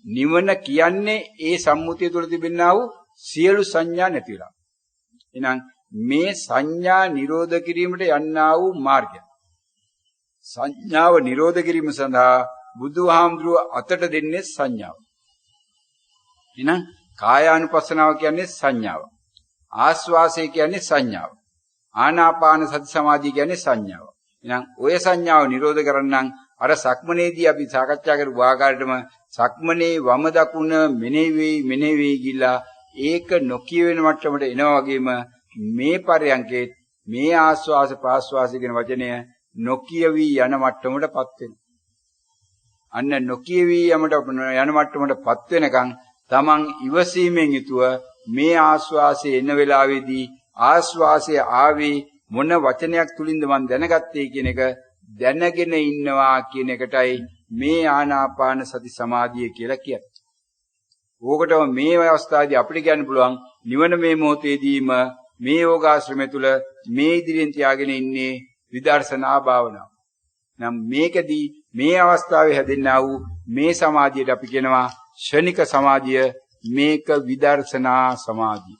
නිවන කියන්නේ ඒ සම්මුතිය තුළ තිබෙනා වූ සියලු සංඥා නැති වෙලා. එහෙනම් මේ සංඥා නිරෝධ කිරීමට යන්නා වූ මාර්ගය. සංඥාව නිරෝධ කිරීම සඳහා බුදුහාමුදුරුව අතට දෙන්නේ සංඥාව. එහෙනම් කායානුපස්සනාව කියන්නේ සංඥාව. ආස්වාසය කියන්නේ සංඥාව. ආනාපාන සති සමාධිය කියන්නේ සංඥාව. එහෙනම් ඔය සංඥාව නිරෝධ කරන්නම් අර සක්මනේදී අපි සාකච්ඡා කරපු ආකාරයටම සක්මනේ වම දකුණ මෙනෙහි වෙයි ගිලා ඒක නොකිය වෙන මට්ටමට එනවා වගේම මේ පරයන්කේ මේ ආස්වාස ප්‍රාස්වාස කියන වචනය නොකියවි යන මට්ටමටපත් වෙනවා. අන්න නොකියවි යන මට්ටමටපත් වෙනකන් තමන් ඉවසීමෙන් යුතුව මේ ආස්වාසයේ එන වෙලාවේදී ආස්වාසයේ ආවේ මොන වචනයක් තුලින්ද මන් දැනගත්තේ කියන එක දැනගෙන ඉන්නවා කියන එකටයි මේ ආනාපාන සති සමාධිය කියලා කියන්නේ. ඕකටම මේ අවස්ථාවේදී අපිට කියන්න පුළුවන් නිවන මේ මොහොතේදීම මේ යෝගාශ්‍රමය තුල මේ ඉදිරියෙන් තියාගෙන ඉන්නේ විදර්ශනා භාවනාව. නම් මේකදී මේ අවස්ථාවේ හැදෙන්නා වූ මේ සමාධියට අපි කියනවා ෂණික සමාධිය, මේක විදර්ශනා සමාධිය.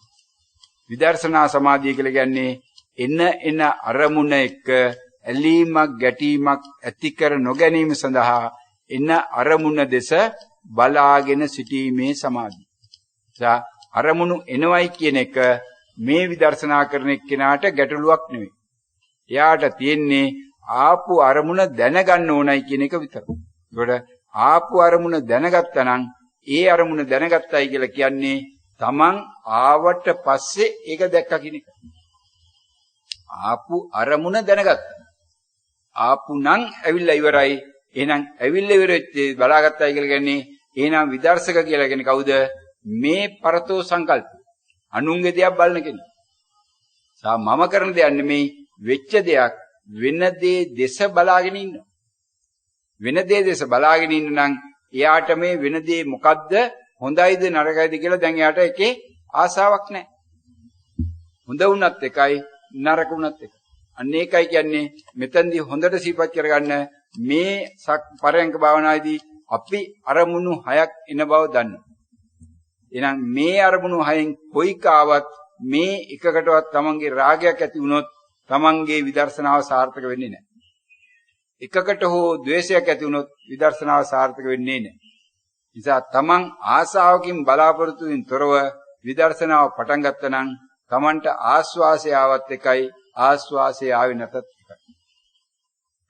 විදර්ශනා සමාධිය කියලා කියන්නේ එන අරමුණ එක්ක ඇලීමක් ගැටීමක් ඇති කර නොගැනීම සඳහා එන අරමුණ දෙස බලාගෙන සිටීමේ සමාධිය. අරමුණු එනවයි කියන එක මේ විදර්ශනා කරන එක්කෙනාට ගැටලුවක් නෙවෙයි. එයාට තියෙන්නේ ආපු අරමුණ දැනගන්න ඕනයි කියන එක විතරයි. ඒකට ආපු අරමුණ දැනගත්තා නම් ඒ අරමුණ දැනගත්තයි කියලා කියන්නේ තමන් ආවට පස්සේ ඒක දැක්කා කියන එක. ආපු අරමුණ දැනගත්තා. ආපු නම් ඇවිල්ලා ඉවරයි. එහෙනම් ඇවිල්ලා ඉවරෙච්ච බලාගත්තයි කියලා කියන්නේ එහෙනම් විදර්ශක කියලා කියන්නේ කවුද? මේ පරතෝ සංකල්ප. අනුන්ගේ දෙයක් බලන කෙනෙක්. මම කරන දෙයක් නෙමෙයි, වෙච්ච දෙයක් වෙන දේ දෙස බලාගෙන ඉන්නවා. වෙන දේ දෙස බලාගෙන ඉන්න නම් එයාට මේ වෙන දේ මොකද්ද, හොඳයිද නරකයිද කියලා දැන් එයාට එකේ ආසාවක් නැහැ. හොඳ වුණත් එකයි නරක වුණත් එකයි. අන්න ඒකයි කියන්නේ මෙතනදී හොඳට සිහිපත් කරගන්න මේ පරයන්ක භාවනාවේදී අපි අරමුණු 6ක් එන බව දන්නවා. එහෙනම් මේ අරමුණු 6න් කොයික ආවත් මේ එකකටවත් තමන්ගේ රාගයක් ඇති වුණොත් තමන්ගේ විදර්ශනාව සාර්ථක වෙන්නේ නැහැ. එකකට හෝ ද්වේෂයක් ඇති වුණොත් විදර්ශනාව සාර්ථක වෙන්නේ නැහැ. නිසා තමන් ආසාවකින් බලාපොරොත්තුෙන් තොරව විදර්ශනාව පටන් ගත්තා නම් තමන්ට ආස්වාසය ආවත් එකයි, ආස්වාසය ආවේ නැතත් එකයි.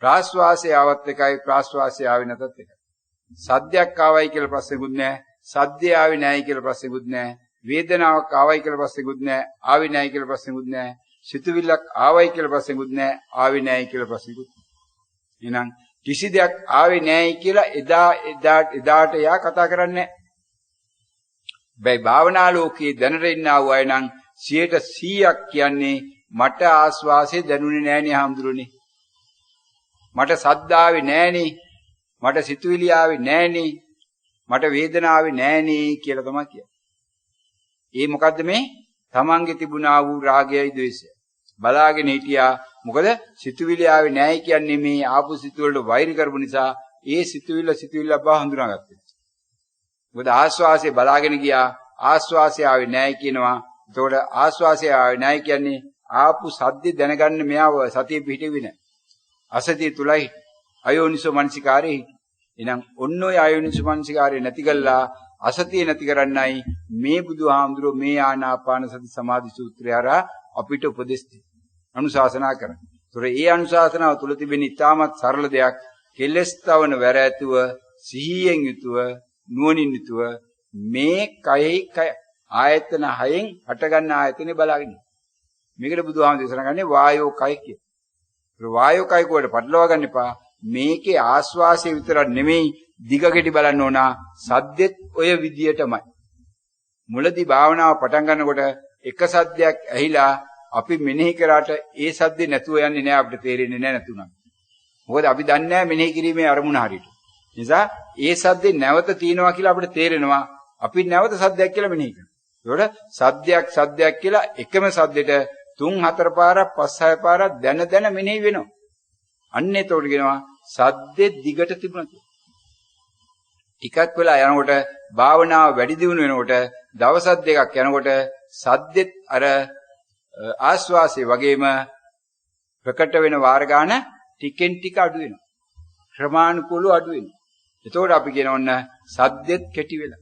ප්‍රාස්වාසය ආවත් එකයි, ප්‍රාස්වාසය ආවේ නැතත් එකයි. සද්දයක් ආවයි කියලා ප්‍රශ්නෙකුත් නැහැ. සද්දය ආවේ නැහැයි කියලා ප්‍රශ්නෙකුත් නැහැ. වේදනාවක් ආවයි කියලා ප්‍රශ්නෙකුත් නැහැ. ආවේ නැහැයි කියලා ප්‍රශ්නෙකුත් නැහැ. සිතුවිල්ලක් ආවයි කියලා ප්‍රශ්නෙකුත් නැහැ. ආවේ නැහැයි කියලා ප්‍රශ්නෙකුත් නැහැ. එහෙනම් කිසි දෙයක් ආවේ නැහැයි කියලා එදාට යා කතා කරන්නේ නැහැ. බයි භාවනා ලෝකයේ දැනට ඉන්න ආව අය නම් 100% කියන්නේ මට ආස්වාසේ දැනුනේ නැහනේ හාමුදුරනේ. මට සද්ද ආවේ නැහනේ. මට සිතුවිලි ආවේ නැහනේ. මට වේදනාවේ නැහනේ කියලා තමයි කියන්නේ. ඒ මොකද්ද මේ? තමන්ගේ තිබුණා වූ රාගයයි ද්වේෂයයි. බලාගෙන හිටියා. මොකද සිතුවිලි ආවේ නැහයි කියන්නේ මේ ආපු සිතුවිල්ලට වෛර කරපු නිසා ඒ සිතුවිල්ල බව හඳුනාගත්තා. මොකද ආස්වාසේ බලාගෙන ගියා. ආස්වාසේ ආවේ නැහයි කියනවා. එතකොට ආස්වාසේ ආවේ නැහයි කියන්නේ ආපු සද්දේ දැනගන්න මෙයාව සතිය පිහිටෙවි නැහැ. අසතිය තුලයි අයෝනිසෝ මනසිකාරේ. එහෙනම් ඔන්න ඔය අයෝනිසෝ මනසිකාරේ නැති කළා අසතිය නැති කරන්නයි මේ බුදුහාමුදුරුවෝ මේ ආනාපාන සති සමාධි සූත්‍රය අරා අපිට උපදෙස් දෙන්නේ. අනුශාසනා කරන්නේ. ඒතොර ඒ අනුශාසනාව තුල තිබෙන ඉතාමත් සරල දෙයක් කෙලස්තවන වැර ඇතුව සිහියෙන් යුතුව නුවණින් යුතුව මේ කයෙහි කය ආයතන 6න් හටගන්න ආයතනේ බලාගෙන. මේකට බුදුහාම දේශනා කරන්නේ වායෝ කය කියලා. ඒ වායෝ කය කෝඩ පටලවා ගන්න එපා. මේකේ ආස්වාසය විතරක් නෙමෙයි දිගගෙඩි බලන්න ඕන සද්දෙත් ඔය විදියටමයි. මුලදී භාවනාව පටන් ගන්නකොට එක සද්දයක් ඇහිලා අපි මෙනෙහි කරාට ඒ සද්දේ නැතුව යන්නේ නැහැ අපිට තේරෙන්නේ නැහැ නැතුණා. මොකද අපි දන්නේ නැහැ මෙනෙහි කිරීමේ අරමුණ හරියට. නිසා ඒ සද්දේ නැවත තියෙනවා කියලා අපිට තේරෙනවා. අපි නැවත සද්දයක් කියලා මෙනෙහි කරනවා. ඒකට සද්දයක් කියලා එකම සද්දෙට 3-4 පාරක් 5-6 පාරක් දැන මෙනෙහි වෙනවා. අන්න ඒතකොට කියනවා සද්දේ දිගට තිබුණා කියලා. ටිකක් වෙලා යනකොට භාවනාව වැඩි දියුණු වෙනකොට දවස් දෙකක් යනකොට සද්දෙත් අර ආස්වාසේ වගේම ප්‍රකට වෙන වාර ගන්න ටිකෙන් ටික අඩු වෙනවා. ක්‍රමානුකූලව අඩු වෙනවා. එතකොට අපි කියන ඔන්න සද්දෙත් කෙටි වෙලා.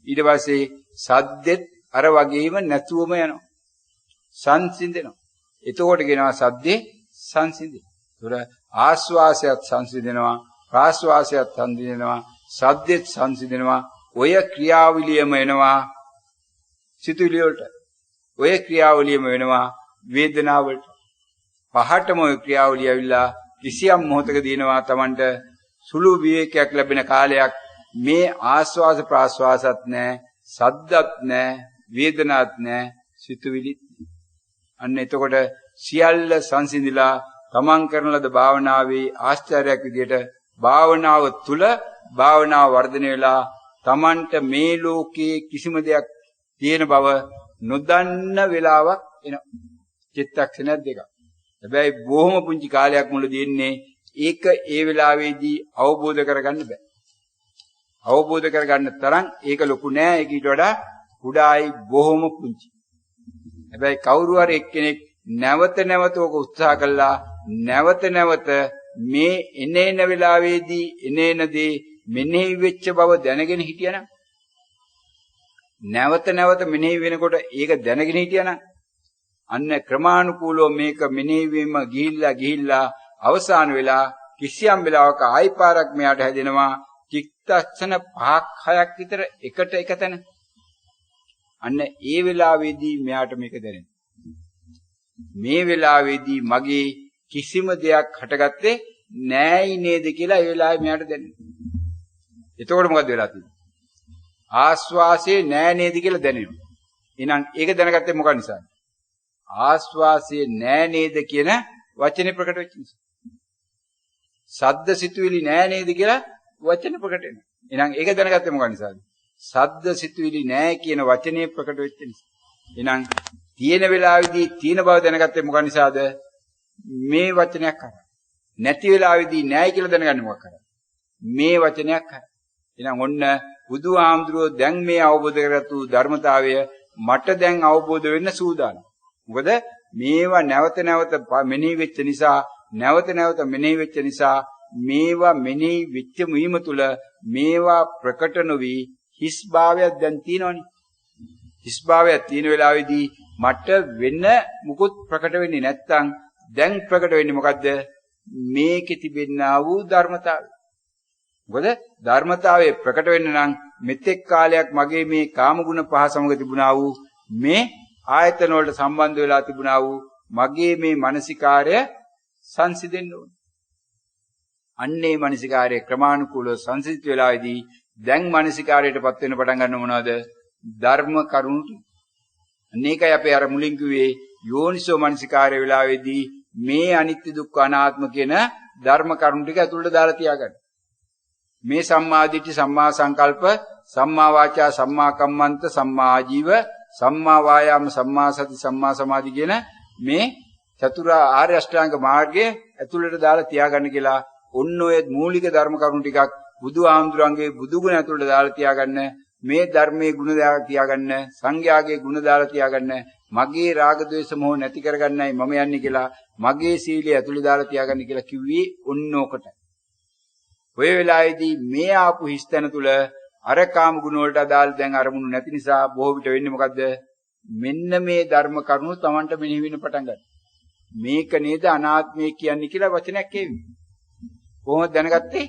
ඊට පස්සේ සද්දෙත් අර වගේම නැතුවම යනවා. සංසිඳෙනවා. එතකොට කියනවා සද්දේ සංසිඳෙනවා. ඒතොර ආස්වාසයත් සංසිඳෙනවා, ප්‍රාස්වාසයත් සංසිඳෙනවා, සද්දෙත් සංසිඳෙනවා. ඔය ක්‍රියාවලියම එනවා සිතුවිලි වලට. ඔය ක්‍රියාවලියම වෙනවා වේදනාව වලට. පහටම ඔය ක්‍රියාවලිය ඇවිල්ලා කිසියම් මොහොතක දිනනවා Tamanට සුළු විවේකයක් ලැබෙන කාලයක් මේ ආස්වාස ප්‍රාස්වාසත් නැහැ, සද්දත් නැහැ, වේදනාත් නැහැ, සිතුවිලිත්. අන්න එතකොට සියල්ල සංසිඳිලා තමන් කරන ලද භාවනාවේ ආශ්චර්යයක් විදියට භාවනාව තුල භාවනාව වර්ධනය වෙලා තමන්ට මේ ලෝකයේ කිසිම දෙයක් තියෙන බව නොදන්න වෙලාවක් එනවා. චිත්තක්ෂණයක් දෙකක්. හැබැයි බොහොම පුංචි කාලයක් මුලදී එන්නේ ඒක ඒ වෙලාවේදී අවබෝධ කරගන්න බෑ. අවබෝධ කරගන්න තරම් ඒක ලොකු නෑ. ඒක ඊට වඩා කුඩායි බොහොම පුංචි. හැබැයි කවුරු හරි එක්කෙනෙක් නැවත නැවත ඔක උත්සාහ කළා නැවත නැවත මේ එනේන වෙලාවේදී එනේන දේ මෙනෙහි වෙච්ච බව දැනගෙන හිටියනම් නැවත නැවත මෙනෙහි වෙනකොට ඒක දැනගෙන හිටියනම් අන්න ක්‍රමානුකූලව මේක මෙනෙහි වීම ගිහිල්ලා අවසාන වෙලා කිසියම් වෙලාවක ආයි පාරක් මෙයාට හැදෙනවා චිත්තක්ෂණ 5-6ක් විතර එකට එක තැන. අන්න ඒ වෙලාවේදී මෙයාට මේක දැනෙනවා. මේ වෙලාවේදී මගේ කිසිම දෙයක් හටගත්තේ නෑයි නේද කියලා ඒ වෙලාවේ මෙයාට දැනෙනවා. එතකොට මොකද වෙලා තියෙන්නේ? ආස්වාසේ නෑ නේද කියලා දැනෙනවා. එහෙනම් ඒක දැනගත්තේ මොකක් නිසාද? ආස්වාසේ නෑ නේද කියන වචනේ ප්‍රකට වෙච්ච නිසා. සද්ද සිතුවිලි නෑ නේද කියලා වචනේ ප්‍රකට වෙනවා. එහෙනම් ඒක දැනගත්තේ මොකක් නිසාද? සද්ද සිතුවිලි නෑ කියන වචනේ ප්‍රකට වෙච්ච නිසා. එහෙනම් තියෙන වෙලාවේදී තියෙන බව දැනගත්තේ මොකක් නිසාද? මේ වචනයක් කරා. නැති වෙලාවේදී නෑයි කියලා දැනගන්නේ මොකක් කරා? මේ වචනයක් කරා. එහෙනම් ඔන්න බුදුහාමුදුරුවෝ දැන් මේ අවබෝධ කරගත්තු ධර්මතාවය මට දැන් අවබෝධ වෙන්න සූදානම්. මොකද මේවා නැවත නැවත මෙනෙහි වෙච්ච නිසා මේවා මෙනෙහි වෙච්ච වීම තුළ මේවා ප්‍රකට නොවි හිස් භාවයක් දැන් තියෙනවනේ. හිස් භාවයක් තියෙන වෙලාවේදී මට වෙන මුකුත් ප්‍රකට වෙන්නේ නැත්තම් දැන් ප්‍රකට වෙන්නේ මොකද්ද? මේකේ තිබෙනා වූ ධර්මතාවය. මොකද ධර්මතාවයේ ප්‍රකට වෙන්න නම් මෙතෙක් කාලයක් මගේ මේ කාමගුණ පහ සමග තිබුණා වූ මේ ආයතන වලට සම්බන්ධ වෙලා තිබුණා වූ මගේ මේ මානසිකාර්ය සංසිඳෙන්න ඕනේ. අන්නේ මානසිකාර්ය ක්‍රමානුකූලව සංසිඳිත වෙලාවේදී දැන් මානසිකාර්යයටපත් වෙන්න පටන් ගන්න මොනවද? ධර්ම කරුණු. අනේකයි අපේ අර මුලින් කිව්වේ යෝනිසෝ මානසිකාර්ය වෙලාවේදී මේ අනිත්‍ය දුක්ඛ අනාත්ම කියන ධර්ම කරුණු ටික ඇතුළට දාලා තියාගන්න. මේ සම්මා දිට්ඨි සම්මා සංකල්ප සම්මා වාචා සම්මා කම්මන්ත සම්මා ආජීව සම්මා වායාම සම්මා සති සම්මා සමාධි කියන මේ චතුරාර්ය අෂ්ටාංග මාර්ගයේ ඇතුළට දාලා තියාගන්න කියලා ඔන්න ඔය මූලික ධර්ම කරුණු ටිකක් බුදුහාමුදුරන්ගේ බුදුගුණ ඇතුළට දාලා තියාගන්න මේ ධර්මයේ ගුණ දාලා තියාගන්න, සංඝයාගේ ගුණ දාලා තියාගන්න, මගේ රාග ద్వේෂ මොහ නැති කරගන්නයි මම යන්නේ කියලා, මගේ සීලය ඇතුළේ දාලා තියාගන්න කියලා කිව්වේ ඔන්න ඔකට. ඔය වෙලාවේදී මේ ආපු හිස්තැන තුල අර කාම ගුණ වලට අදාළ දැන් අරමුණු නැති නිසා බොහෝ විට වෙන්නේ මොකද්ද? මෙන්න මේ ධර්ම කරුණු Tamanට මෙනෙහි වෙන්න පටන් ගන්නවා. මේක නේද අනාත්මය කියන්නේ කියලා වචනයක් එවි. කොහොමද දැනගත්තේ?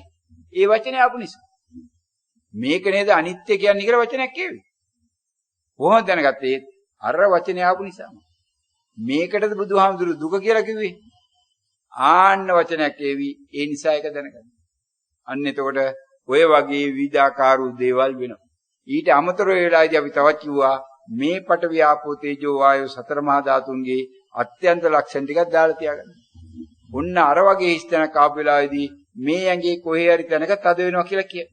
ඒ වචනේ ආපු නිසා. මේක නේද අනිත්‍ය කියන්නේ කියලා වචනයක් එවි. කොහොමද දැනගත්තේ? අර වචනේ ආපු නිසා. මේකටද බුදුහාමුදුරු දුක කියලා කිව්වේ? ආන්න වචනයක් එවි. ඒ නිසා ඒක දැනගන්න. අන්න එතකොට ඔය වගේ විවිධාකාර දේවල් වෙනවා. ඊට අමතරව වෙලාවේදී අපි තවත් කිව්වා මේ පඨවි ආපෝ තේජෝ වායෝ සතර මහා ධාතුන්ගේ අත්‍යන්ත ලක්ෂණ ටිකක් දාලා තියාගන්න. ඔන්න අර වගේ හිස්තැනක් ආපු වෙලාවේදී මේ ඇඟේ කොහේ හරි තැනක තද වෙනවා කියලා කිය.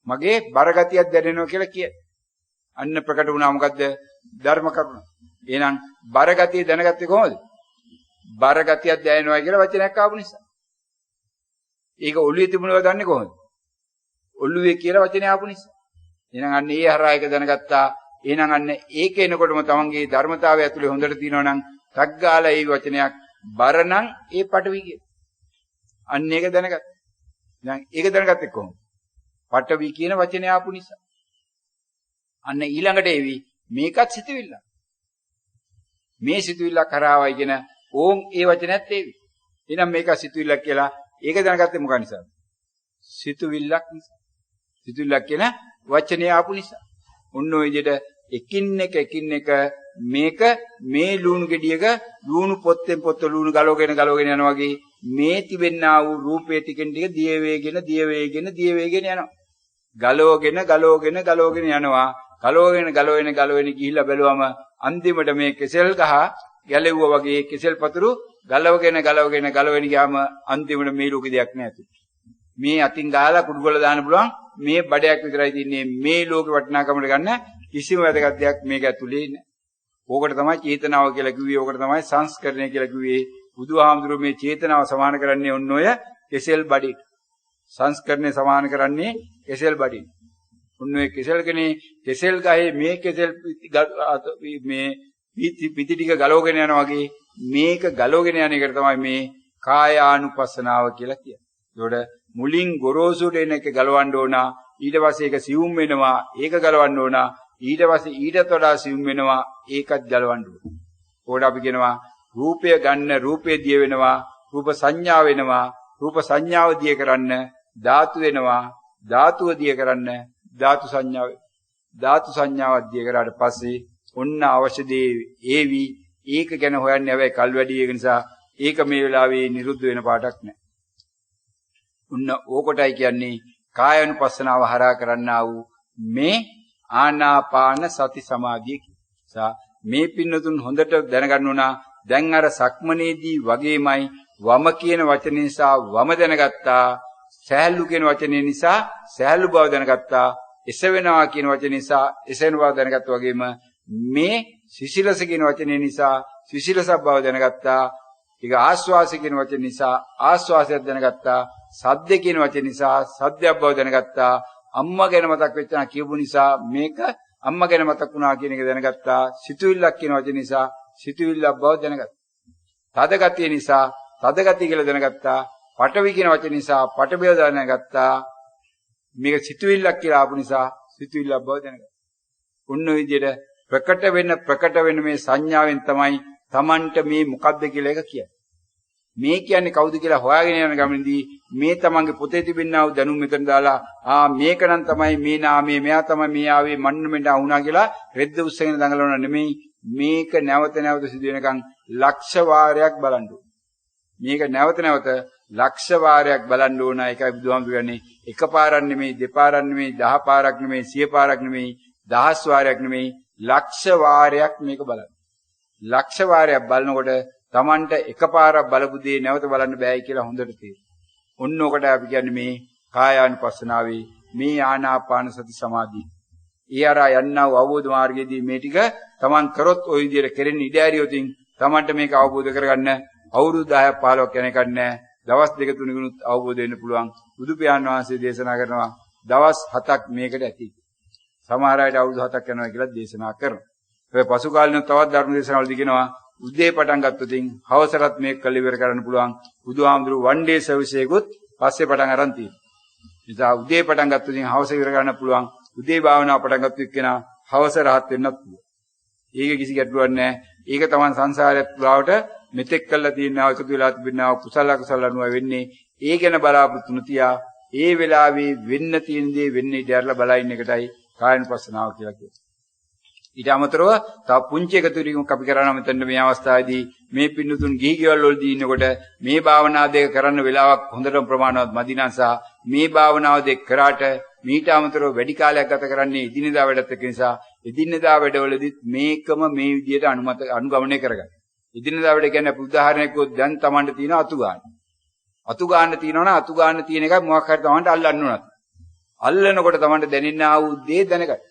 මගේ බරගතියක් දැනෙනවා කියලා කිය. අන්න ප්‍රකට වුණා මොකද්ද? ධර්ම කරුණ. එහෙනම් බරගතිය දැනගත්තේ කොහොමද? බරගතියක් දැනෙනවා කියලා වචනයක් ආපු නිසා. ඒක ඔළුවේ තිබුණව දන්නේ කොහොමද? ඔළුවේ කියලා වචනේ ආපු නිසා. එහෙනම් අන්න ඒ හරහා එක දැනගත්තා. එහෙනම් අන්න ඒක එනකොටම තමන්ගේ ධර්මතාවය ඇතුලේ හොඳට තියෙනවා නම් තග්ගාලා ඒ වචනයක් බරනම් ඒ පටවි කිය. අන්න ඒක දැනගත්තා. දැන් ඒක දැනගත්තේ කොහොමද? පටවි කියන වචනේ ආපු නිසා. අන්න ඊළඟට එවි මේකත් සිතුවිල්ල. මේ සිතුවිල්ල කරාවයි කියන ඕම් ඒ වචනයත් එවි. එහෙනම් මේක සිතුවිල්ලක් කියලා ඒක දැනගත්තේ මොකක් නිසාද? සිතුවිල්ලක් නිසා. සිතුවිල්ලක් කියන වචනේ ආපු නිසා. ඔන්න ඔය විදිහට එකින් එක මේක මේ ලුණු ගෙඩියක ලුණු පොත්තෙන් පොත්ත ලුණු ගලවගෙන යනවා වගේ මේ තිබෙන්නා වූ රූපේ ටිකෙන් ටික දිය වේගෙන යනවා. ගලවගෙන යනවා. ගලවගෙන ගිහිල්ලා බැලුවම අන්තිමට මේ කෙසෙල් ගහ ගැලෙව්වා වගේ කෙසෙල් පතුරු ගලවගෙන ගියාම අන්තිමට මේ ලෝකෙ දෙයක් නැහැ. මේ අතින් ගහලා කුඩු ගල දාන්න පුළුවන් මේ බඩයක් විතරයි තින්නේ. මේ ලෝකෙ වටිනාකමට ගන්න කිසිම වැදගත් දෙයක් මේක ඇතුලේ නැහැ. ඕකට තමයි චේතනාව කියලා කිව්වේ. ඕකට තමයි සංස්කරණය කියලා කිව්වේ. බුදුහාමුදුරුවෝ මේ චේතනාව සමාන කරන්නේ ඔන්න ඔය කෙසෙල් බඩේ. සංස්කරණය සමාන කරන්නේ කෙසෙල් බඩේ. ඔන්න ඔය කෙසෙල් ගහේ මේ කෙසෙල් මේ පිටි ටික ගලවගෙන යනවා වගේ මේක ගලවගෙන යන එකට තමයි මේ කායානුපස්සනාව කියලා කියන්නේ. ඒකට මුලින් ගොරෝසුට එන එක ගලවන්න ඕන. ඊට පස්සේ ඒක සියුම් වෙනවා. ඒක ගලවන්න ඕන. ඊට පස්සේ ඊටත් වඩා සියුම් වෙනවා. ඒකත් ගලවන්න ඕන. ඕකට අපි කියනවා රූපය ගන්න රූපේ දිය වෙනවා. රූප සංඥා වෙනවා. රූප සංඥාව දිය කරන්න ධාතු වෙනවා. ධාතුව දිය කරන්න ධාතු සංඥාව. ධාතු සංඥාව දිය කරාට පස්සේ ඔන්න අවශ්‍ය දේ ඒවි. ඒක ගැන හොයන්නේ හැබැයි කල් වැඩි ඒක නිසා ඒක මේ වෙලාවේ නිරුද්ධ වෙන පාටක් නැහැ. උන්න ඕකොටයි කියන්නේ කායानुපස්සනාව හරහා කරන්නා වූ මේ ආනාපාන සති සමාධිය කියලා. මේ පින්නතුන් හොඳට දැනගන්න උනා දැන් අර සක්මනේදී වගේමයි වම කියන වචනේ නිසා වම දැනගත්තා. සෑහළු කියන වචනේ නිසා සෑහළු බව දැනගත්තා. එසවෙනවා කියන වචනේ නිසා එසවෙන බව දැනගත්තා වගේම මේ සිසිලස කියන වචනේ නිසා සිසිලස බව දැනගත්තා. ඊග ආස්වාස කියන වචනේ නිසා ආස්වාසයක් දැනගත්තා. සද්ද කියන වචනේ නිසා සද්දයක් බව දැනගත්තා. අම්මා ගැන මතක් වෙච්චා කියපු නිසා මේක අම්මා ගැන මතක් වුණා කියන එක දැනගත්තා. සිතුවිල්ලක් කියන වචනේ නිසා සිතුවිල්ලක් බව දැනගත්තා. තදගතිය නිසා තදගතිය කියලා දැනගත්තා. පටවි කියන වචනේ නිසා පටබිය දැනගත්තා. මේක සිතුවිල්ලක් කියලා ආපු නිසා සිතුවිල්ලක් බව දැනගත්තා. ඔන්න ඔය විදිහට ප්‍රකට වෙන මේ සංඥාවෙන් තමයි Tamanට මේ මොකද්ද කියලා එක කියන්නේ. මේ කියන්නේ කවුද කියලා හොයාගෙන යන ගමනේදී මේ තමන්ගේ පොතේ තිබෙනා වූ දැනුම මෙතන දාලා මේක නම් තමයි මේ නාමයේ මෙයා තමයි මේ ආවේ මන්නමෙන්ට වුණා කියලා රෙද්ද උස්සගෙන දඟලනවා නෙමෙයි. මේක නැවත සිදු වෙනකන් ලක්ෂ වාරයක් බලන්න ඕන. මේක නැවත ලක්ෂ වාරයක් බලන්න ඕන. ඒකයි බුදුහාමුදුරු කියන්නේ එකපාරක් නෙමෙයි දෙපාරක් නෙමෙයි 10 පාරක් නෙමෙයි 100 පාරක් නෙමෙයි 1000 වාරයක් නෙමෙයි ලක්ෂ වාරයක් මේක බලන්න. ලක්ෂ වාරයක් බලනකොට Tamanට එකපාරක් බලපු දේ නැවත බලන්න බෑයි කියලා හොඳට තේරෙනවා. ඔන්න ඔකට අපි කියන්නේ මේ කායානුපස්සනාවේ මේ ආනාපාන සති සමාධිය. ඒ අර යන්නා වූ අවබෝධ මාර්ගයේදී මේ ටික Taman කරොත් ওই විදිහට කෙරෙන්න ඉඩ ඇරියොතින් Tamanට මේක අවබෝධ කරගන්න අවුරුදු 10ක් 15ක් යනකන් නෑ. දවස් 2 3 ගුණත් අවබෝධ වෙන්න පුළුවන්. බුදු පියාණන් වහන්සේ දේශනා කරනවා දවස් 7ක් මේකට ඇති. සමහර අයට අවුරුදු 7ක් යනවා කියලා දේශනා කරනවා. ඒ පසු කාලින තවත් ධර්ම දේශනාවලදී කියනවා උදේ පටන් ගත්තොතින් හවසටත් මේක කළ ඉවර කරන්න පුළුවන්. බුදුහාමුදුරුවෝ වන් ඩේ සර්විස් එකකුත් පස්සේ පටන් අරන් තියෙනවා. නිසා උදේ පටන් ගත්තොතින් හවස ඉවර කරන්න පුළුවන්. උදේ භාවනාව පටන් ගත්ත එක්කෙනා හවස රහත් වෙන්නත් පුළුවන්. ඒක කිසි ගැටලුවක් නැහැ. ඒක තමයි සංසාරයත් පුරාවට මෙතෙක් කළා තියෙනවා එකතු වෙලා තිබෙනවා කුසල අකුසල අනුව වෙන්නේ. ඒ ගැන බලාපොරොත්තු නොතියා ඒ වෙලාවේ වෙන්න තියෙන දේ වෙන්නේ ඉඳලා බලයින් එකටයි කායනුපස්සනාව කියලා කියනවා. ඊට අමතරව තව පුංචි එකතු ටිකක් අපි කරනවා මෙතන මේ අවස්ථාවේදී මේ පින්නතුන් ගිහි ගෙවල් වලදී ඉන්නකොට මේ භාවනා දෙක කරන්න වෙලාවක් හොඳටම ප්‍රමාණවත් මදි නිසා මේ භාවනාව දෙක කරාට මීට අමතරව වැඩි කාලයක් ගත කරන්නේ එදිනෙදා වැඩත් එක්ක නිසා එදිනෙදා වැඩවලදීත් මේකම මේ විදිහට අනුගමනය කරගන්න. එදිනෙදා වැඩ කියන්නේ අපි උදාහරණයක් ගොත් දැන් Tamanට තියෙන අතු ගන්න. අතු ගන්න තියෙනවනම් අතු ගන්න තියෙන එක මොකක් හරි Tamanට අල්ලන්න උනත්. අල්ලනකොට Tamanට දැනෙන්න ආ වූ දේ දැනගන්න.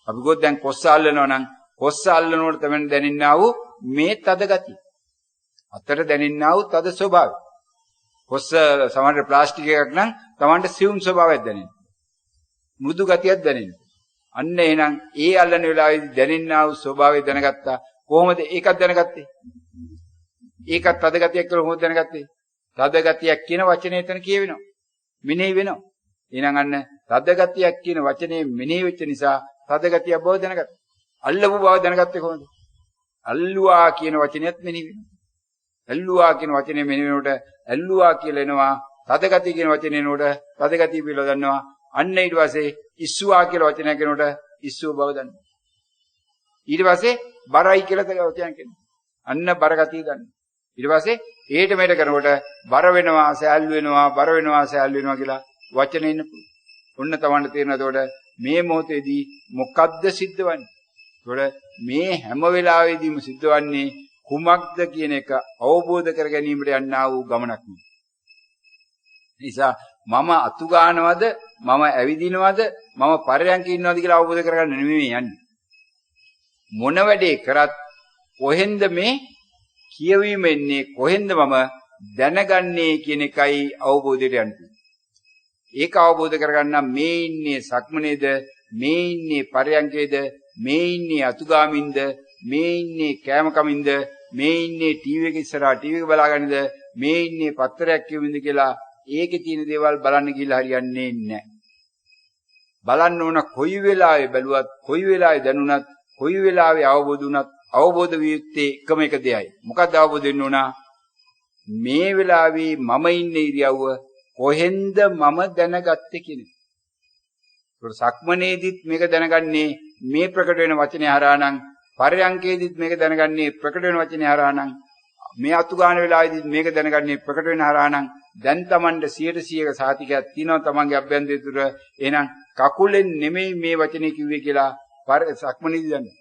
අපි ගොත් දැන් කොස්ස අල්ලනවා නම් කොස්ස අල්ලනකොට තමයි දැනෙන්න ආ වූ මේ තද ගතිය. අතට දැනෙන්න ආ වූ තද ස්වභාවය. කොස්ස සමහර ප්ලාස්ටික් එකක් නම් Tamanට සියුම් ස්වභාවයක් දැනෙනවා. මෘදු ගතියක් දැනෙනවා. අන්න එහෙනම් ඒ අල්ලන වෙලාවේදී දැනෙන්න ආ වූ ස්වභාවය දැනගත්තා. කොහොමද ඒකත් දැනගත්තේ? ඒකත් තද ගතියක් කියලා කොහොමද දැනගත්තේ? තද ගතියක් කියන වචනේ එතන කියවෙනවා. මෙනෙහි වෙනවා. එහෙනම් අන්න තද ගතියක් කියන වචනේ මෙනෙහි වෙච්ච නිසා තද ගතිය බව දැනගත්තා. අල්ලපු බව දැනගත්තේ කොහොමද? අල්ලුවා කියන වචනයත් මෙනෙහි වෙනවා. අල්ලුවා කියන වචනේ මෙනෙහි වෙනකොට අල්ලුවා කියලා එනවා. තද ගතිය කියන වචනේ එනකොට තද ගතිය පිළිව ගන්නවා. අන්න ඊට පස්සේ ඉස්සුවා කියලා වචනයක් කියනකොට ඉස්සුව බව දන්නවා. ඊට පස්සේ බරයි කියලා වචනයක් කියනවා. අන්න බර ගතිය ගන්න. ඊට පස්සේ ඒට මෙට කරනකොට බර වෙනවා, සෑල් වෙනවා, බර වෙනවා, සෑල් වෙනවා කියලා වචනේ ඉන්න පුළුවන්. ඔන්න තමන්ට තේරෙනවා එතකොට මේ මොහොතේදී මොකද්ද සිද්ධ වෙන්නේ? එතකොට මේ හැම වෙලාවෙදීම සිද්ධ වන්නේ කුමක්ද කියන එක අවබෝධ කර ගැනීමට යන්නා වූ ගමනක් නේ. නිසා මම අතු ගන්නවද, මම ඇවිදිනවද, මම පරයන්ක ඉන්නවද කියලා අවබෝධ කරගන්න නෙමෙයි යන්නේ. මොන වැඩේ කරත් කොහෙන්ද මේ කියවීම එන්නේ, කොහෙන්ද මම දැනගන්නේ කියන එකයි අවබෝධයට යන්නේ. ඒක අවබෝධ කරගන්න මේ ඉන්නේ සක්මනේද, මේ ඉන්නේ පරයන්කේද, මේ ඉන්නේ අතුගාමින්ද, මේ ඉන්නේ කෑමකමින්ද, මේ ඉන්නේ ටීවී එක ඉස්සරහා ටීවී එක බලාගන්නද, මේ ඉන්නේ පත්තරයක් කියවින්ද කියලා ඒකේ තියෙන දේවල් බලන්න ගිහලා හරියන්නේ නැහැ. බලන්න ඕන කොයි වෙලාවෙ බැලුවත්, කොයි වෙලාවෙ දැනුණත්, කොයි වෙලාවෙ අවබෝධ වුණත් අවබෝධ විය යුත්තේ එකම එක දෙයයි. මොකක්ද අවබෝධ වෙන්න ඕන? මේ වෙලාවේ මම ඉන්නේ ඉරියව්ව කොහෙන්ද මම දැනගත්තේ කියන එක. ඒක සක්මනේදිත් මේක දැනගන්නේ මේ ප්‍රකට වෙන වචනේ හරහා නම්, පරයන්කේදිත් මේක දැනගන්නේ ප්‍රකට වෙන වචනේ හරහා නම්, මේ අතු ගන්න වෙලාවේදිත් මේක දැනගන්නේ ප්‍රකට වෙන හරහා නම්, දැන් Tamanට 100% සාතිකයක් තියෙනවා Tamanගේ අභ්‍යන්තරය තුර. එහෙනම් කකුලෙන් නෙමෙයි මේ වචනේ කිව්වේ කියලා සක්මනේදී දන්නවා.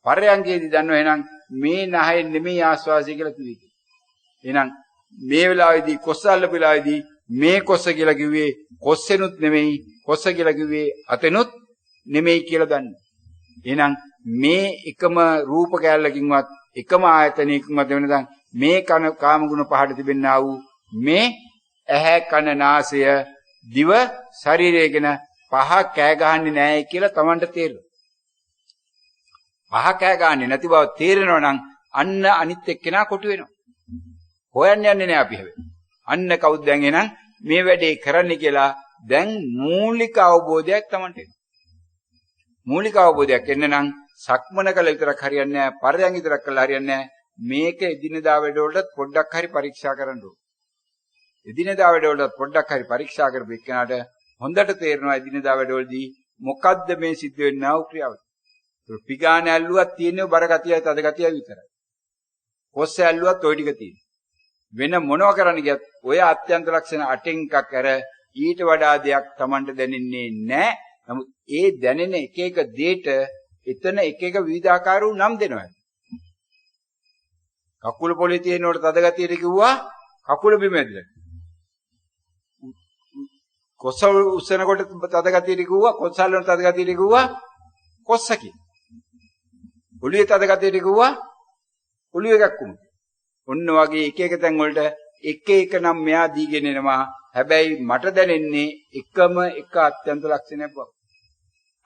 පරයන්කේදී දන්නවා එහෙනම් මේ නහයෙන් නෙමෙයි ආස්වාසය කියලා කිව්වේ. එහෙනම් මේ වෙලාවේදී කොස්ස අල්ලපු වෙලාවේදී මේ කොස්ස කියලා කිව්වේ කොස්සෙනුත් නෙමෙයි, කොස්ස කියලා කිව්වේ අතෙනුත් නෙමෙයි කියලා දන්න. එහෙනම් මේ එකම රූප කැලලකින්වත් එකම ආයතනයකින්වත් වෙනදන් මේ කන කාම ගුණ පහට තිබෙනා වූ මේ ඇහැ කන නාසය දිව ශරීරය ගැන පහ කෑ ගහන්නේ නැහැ කියලා Tamanට තේරෙනවා. පහ කෑ ගහන්නේ නැති බව තේරෙනවා නම් අන්න අනිත් එක්කෙනා කොටු වෙනවා. හොයන්න යන්නේ නැහැ අපි හැබැයි. අන්න කවුද දැන් එහෙනම් මේ වැඩේ කරන්න කියලා දැන් මූලික අවබෝධයක් Tamanට එනවා. මූලික අවබෝධයක් එන්න නම් සක්මන කළ විතරක් හරියන්නේ නැහැ, පරයන් විතරක් කළා හරියන්නේ නැහැ. මේක එදිනෙදා වැඩවලට පොඩ්ඩක් හරි පරීක්ෂා කරන්න ඕනේ. එදිනෙදා වැඩවලට පොඩ්ඩක් හරි පරීක්ෂා කරපු එක්කනට හොඳට තේරෙනවා එදිනෙදා වැඩවලදී මොකද්ද මේ සිද්ධ වෙන්නා වූ ක්‍රියාව. පිගාන ඇල්ලුවක් තියෙන්නේ බර ගතියයි තද ගතියයි විතරයි. කොස්ස ඇල්ලුවත් ওই ටික තියෙනවා. වෙන මොනවා කරන්න ගියත් ඔය අත්‍යන්ත ලක්ෂණ 8න් එකක් අර ඊට වඩා දෙයක් Tamanට දැනෙන්නේ නැහැ. නමුත් ඒ දැනෙන එක එක දෙයට එතන එක එක විවිධාකාර වූ නම් දෙනවා. කකුල පොළේ තියෙනකොට තද ගතියට කිව්වා කකුල බිම ඇදලා. කොස්ස උස්සනකොට තද ගතියට කිව්වා කොස්සල් වල තද ගතියට කිව්වා කොස්ස කි. ඔළුවේ තද ගතියට කිව්වා ඔළුව එකක් උණු. ඔන්න වගේ එක එක තැන් වලට එක එක නම් මෙයා දීගෙන එනවා. හැබැයි මට දැනෙන්නේ එකම එක අත්‍යන්ත ලක්ෂණයක් බව.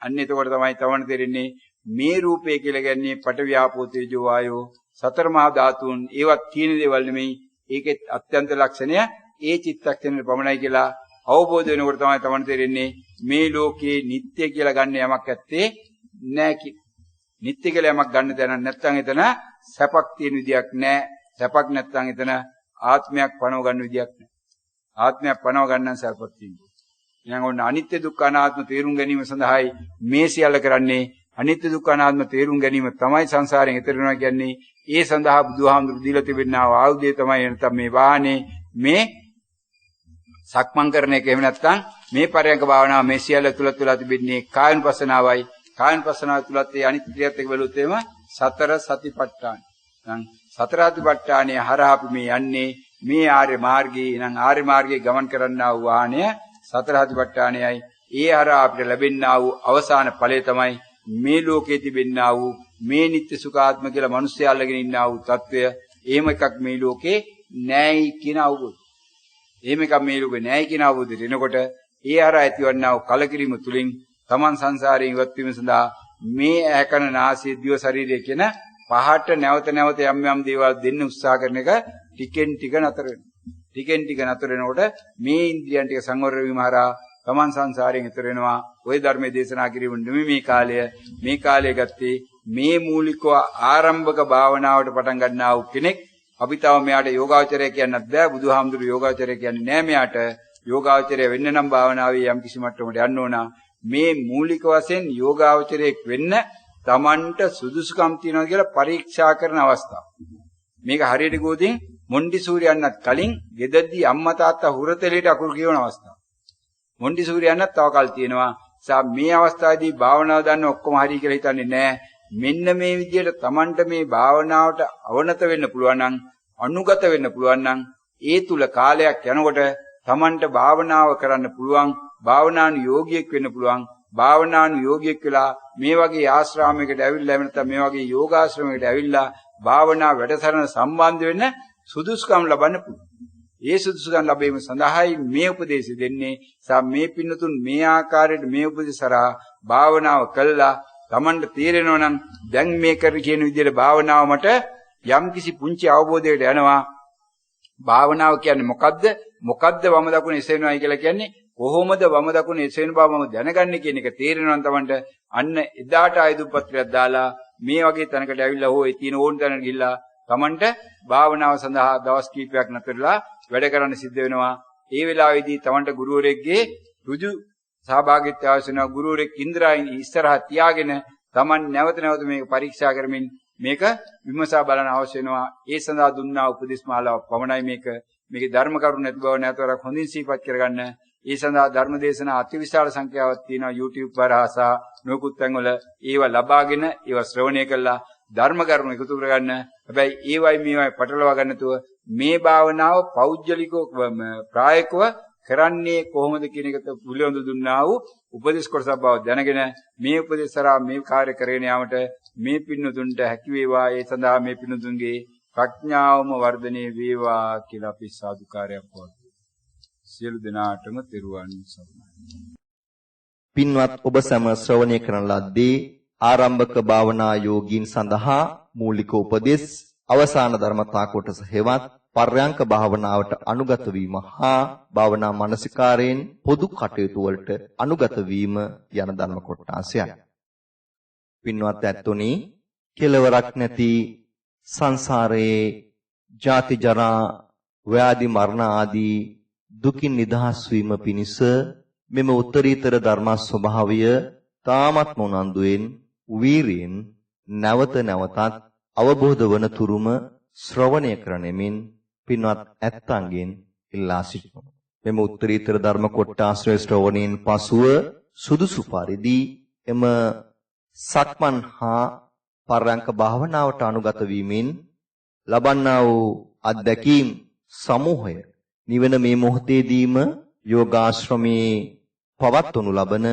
අන්න එතකොට තමයි තවණ තේරෙන්නේ මේ රූපය කියලා කියන්නේ පඨවි ආපෝ තේජෝ වායෝ සතර මහා ධාතුන් ඒවත් තියෙන දේවල් නෙමෙයි. ඒකේ අත්‍යන්ත ලක්ෂණය ඒ චිත්තක්ෂණයට පමණයි කියලා අවබෝධ වෙනකොට තමයි තවණ තේරෙන්නේ මේ ලෝකේ නිට්ටය කියලා ගන්න යමක් ඇත්තේ නැහැ කි. නිට්ටය කියලා යමක් ගන්න දැන නැත්නම් එතන සැපක් තියෙන විදියක් නැහැ. සැපක් නැත්නම් එතන ආත්මයක් පනව ගන්න විදියක් නැහැ. ආත්මයක් පනව ගන්න සැපක් තියෙනවා. ඊළඟ ඔන්න අනිත්‍ය දුක්ඛ අනාත්ම තේරුම් ගැනීම සඳහායි මේ සියල්ල කරන්නේ. අනිත්‍ය දුක්ඛ අනාත්ම තේරුම් ගැනීම තමයි සංසාරයෙන් එතර වෙනවා කියන්නේ. ඒ සඳහා බුදුහාමුදුරු දීලා තිබෙනා ආයුධය තමයි නැත්නම් මේ වාහනේ මේ සක්මන් කරන එක. එහෙම නැත්නම් මේ පරයන්ක භාවනාව මේ සියල්ල තුල තිබෙන්නේ කායනුපස්සනාවයි. කායනුපස්සනාව තුලත් ඒ අනිත්‍යයත් එක්ක බැලුවොත් එහෙම සතර සතිපට්ඨාන. නම් සතර සතිපට්ඨානයේ හරහා අපි මේ යන්නේ මේ ආර්ය මාර්ගයේ. නම් ආර්ය මාර්ගයේ ගමන් කරන්නා වූ වාහනය සතර සතිපට්ඨානයයි. ඒ හරහා අපිට ලැබෙන්නා වූ අවසාන ඵලය තමයි මේ ලෝකයේ තිබෙන්නා වූ මේ නිත්‍ය සුඛාත්ම කියලා මිනිස්සු අල්ලගෙන ඉන්නා වූ తত্ত্বය. එහෙම එකක් මේ ලෝකේ නැයි කියන අවබෝධය. එහෙම එකක් මේ ලෝකේ නැයි කියන අවබෝධයට එනකොට ඒ හරහා ඇතිවන්නා වූ කලකිරීම තුලින් තමන් සංසාරයෙන් ඉවත් වීම සඳහා මේ ඇකන නාසය දිව ශරීරය කියන පහට නැවත නැවත යම් යම් දේවල් දෙන්න උත්සාහ කරන එක ටිකෙන් ටික නතර වෙනවා. ටිකෙන් ටික නතර වෙනකොට මේ ඉන්ද්‍රියන් ටික සංවර වීම හරහා තමන් සංසාරයෙන් ඈතර වෙනවා. ওই ධර්මයේ දේශනා කිරීම නෙමෙයි මේ කාලය. මේ කාලය ගත්තේ මේ මූලිකව ආරම්භක භාවනාවට පටන් ගන්නා වූ කෙනෙක්. අපි තව මෙයාට යෝගාචරය කියන්නත් බෑ. බුදුහාමුදුරු යෝගාචරය කියන්නේ නෑ මෙයාට. යෝගාචරය වෙන්න නම් භාවනාවේ යම් කිසි මට්ටමකට යන්න ඕන. මේ මූලික වශයෙන් යෝගාචරයක් වෙන්න Tamanට සුදුසුකම් තියනවා කියලා පරීක්ෂා කරන අවස්ථාව. මේක හරියට ගෝතින් මොන්ඩිසූරියන්නත් කලින් ගෙදරදී අම්මා තාත්තා හුරතලයට අකුරු කියවන අවස්ථාව. මොන්ඩිසූරියන්නත් තව කල් තියෙනවා. මේ අවස්ථාවේදී භාවනාව දන්න ඔක්කොම හරි කියලා හිතන්නේ නැහැ. මෙන්න මේ විදිහට Tamanට මේ භාවනාවට අවනත වෙන්න පුළුවන් නම් අනුගත වෙන්න පුළුවන් නම් ඒ තුල කාලයක් යනකොට Tamanට භාවනාව කරන්න පුළුවන්. භාවනානු යෝගියෙක් වෙන්න පුළුවන්. භාවනානු යෝගියෙක් වෙලා මේ වගේ ආශ්‍රාමයකට ඇවිල්ලා නැත්නම් මේ වගේ යෝගාශ්‍රමයකට ඇවිල්ලා භාවනා වැඩසටහන සම්බන්ධ වෙන්න සුදුසුකම් ලබන්න පුළුවන්. ඒ සුදුසුකම් ලැබීම සඳහායි මේ උපදේශය දෙන්නේ. මේ පින්නතුන් මේ ආකාරයට මේ උපදේශරා භාවනාව කළා Tamanට තේරෙනවා නම් දැන් මේ කර කියන විදිහට භාවනාව මට යම්කිසි පුංචි අවබෝධයකට යනවා. භාවනාව කියන්නේ මොකද්ද? මොකද්ද වම දකුණ එසෙනවයි කියලා කියන්නේ? කොහොමද වම දකුණ එසෙන බව මම දැනගන්නේ කියන එක තේරෙනවා නම් Tamanට අන්න එදාට ආයුධපත්‍රයක් දාලා මේ වගේ තැනකට ඇවිල්ලා හෝ ඒ තියෙන ඕන තැනකට ගිහිල්ලා Tamanට භාවනාව සඳහා දවස් කීපයක් නැතරලා වැඩ කරන්න සිද්ධ වෙනවා. ඒ වෙලාවේදී Tamanට ගුරුවරයෙක්ගේ ඍජු සහභාගීත්වය අවශ්‍ය වෙනවා. ගුරුවරයෙක් ඉන්ද්‍රායන් ඉස්සරහා තියාගෙන Taman නැවත නැවත මේක පරීක්ෂා කරමින් මේක විමසා බලන්න අවශ්‍ය වෙනවා. ඒ සඳහා දුන්නා උපදේශ මාලාව පමණයි මේකේ ධර්ම කරුණ නැති බව නැතවරක් හොඳින් සිහිපත් කරගන්න. ඒ සඳහා ධර්ම දේශනා අතිවිශාල සංඛ්‍යාවක් තියෙනවා YouTube වරහසා නොකුත් තැන්වල ඒවා ලබාගෙන ඒවා ශ්‍රවණය කළා ධර්ම කරුණු එකතු කරගන්න. හැබැයි ඒවයි මේවයි පටලවා ගන්න නැතුව මේ භාවනාව පෞද්ගලිකව ප්‍රායෝගිකව කරන්නේ කොහොමද කියන එකට පිළිවෙඳ දුන්නා වූ උපදේශ කොටසක් බව දැනගෙන මේ උපදේශරා මේ කාර්ය කරගෙන යාමට මේ පින්නතුන්ට හැකි වේවා. ඒ සඳහා මේ පින්නතුන්ගේ ප්‍රඥාවම වර්ධනය වේවා කියලා අපි සාදුකාරයක් පවත්වමු. සියලු දෙනාටම තෙරුවන් සරණයි. පින්වත් ඔබ සැම ශ්‍රවණය කරන ලද්දේ ආරම්භක භාවනා යෝගීන් සඳහා මූලික උපදෙස් අවසාන ධර්මතා කොටස හෙවත් පර්යංක භාවනාවට අනුගත වීම හා භාවනා මානසිකාරයෙන් පොදු කටයුතු වලට අනුගත වීම යන ධර්ම කොටසයයි. පින්වත් ඇත්තොනි, කෙලවරක් නැති සංසාරයේ ජාති ජරා ව්‍යාධි මරණ ආදී දුකින් නිදහස් වීම පිණිස මෙම උත්තරීතර ධර්ම ස්වභාවය තාමත් උනන්දුවෙන් වීරියෙන් නැවත නැවතත් අවබෝධ වන තුරුම ශ්‍රවණය කරනෙමින් පින්වත් ඇත්තන්ගෙන් ඉල්ලා සිටිනවා. මෙම උත්තරීතර ධර්ම කොටාශ්‍රය ශ්‍රවණයෙන් පසුව සුදුසු පරිදි එම සක්මන් හා පර්යංක භාවනාවට අනුගත වීමෙන් ලබන්නා වූ අත්දැකීම් සමූහය නිවන මේ මොහොතේදීම යෝගාශ්‍රමයේ පවත්වනු ලබන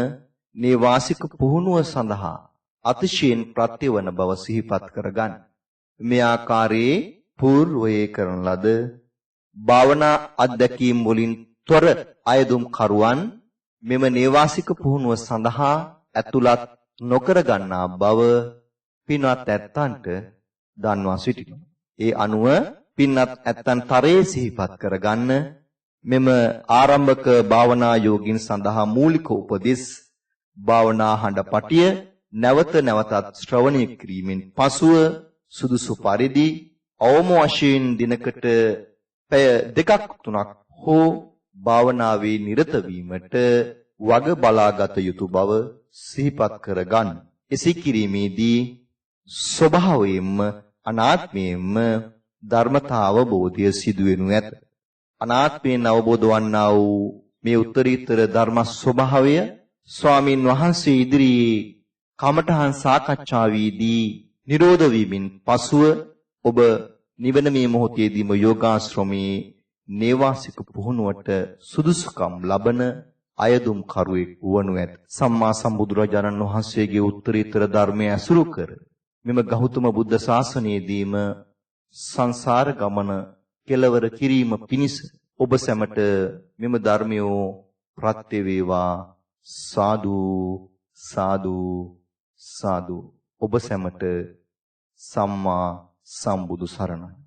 නේවාසික පුහුණුව සඳහා අතිශයින් ප්‍රත්‍යවන බව සිහිපත් කරගන්න. මේ ආකාරයේ పూర్වයේ කරන ලද භාවනා අධ්‍යක්ීම් වලින් තොර අයදුම් කරුවන් මෙම නේවාසික පුහුණුව සඳහා ඇතුළත් නොකර ගන්නා බව පින්වත් ඇත්තන්ට දන්වා සිටිනවා. ඒ අනුව පින්වත් ඇත්තන් තරයේ සිහිපත් කරගන්න මෙම ආරම්භක භාවනා යෝගින් සඳහා මූලික උපදෙස් භාවනා හඬපටිය නැවත නැවතත් ශ්‍රවණය කිරීමෙන් පසුව සුදුසු පරිදි අවම වශයෙන් දිනකට පැය 2-3ක් හෝ භාවනාවේ නිරත වීමට වග බලාගත යුතු බව සිහිපත් කරගන්න. එසේ කිරීමේදී ස්වභාවයෙන්ම අනාත්මයෙන්ම ධර්මතා අවබෝධය සිදු වෙනු ඇත. අනාත්මයෙන් අවබෝධ වන්නා වූ මේ උත්තරීතර ධර්ම ස්වභාවය ස්වාමින් වහන්සේ ඉදිරියේ කමඨහන් සාකච්ඡාවේදී නිරෝධ වීමෙන් පසුව ඔබ නිවන මේ මොහොතේදීම යෝගාශ්‍රමයේ නේවාසික පුහුණුවට සුදුසුකම් ලබන අයදුම් කරුවෙක් වනු ඇත. සම්මා සම්බුදුරජාණන් වහන්සේගේ උත්තරීතර ධර්මය ඇසුරු කර මෙම ගෞතම බුද්ධ ශාසනයේදීම සංසාර ගමන කෙලවර කිරීම පිණිස ඔබ සැමට මෙම ධර්මය ප්‍රත්‍ය වේවා. සාදු සාදු සාදු. ඔබ සැමට සම්මා සම්බුදු සරණයි.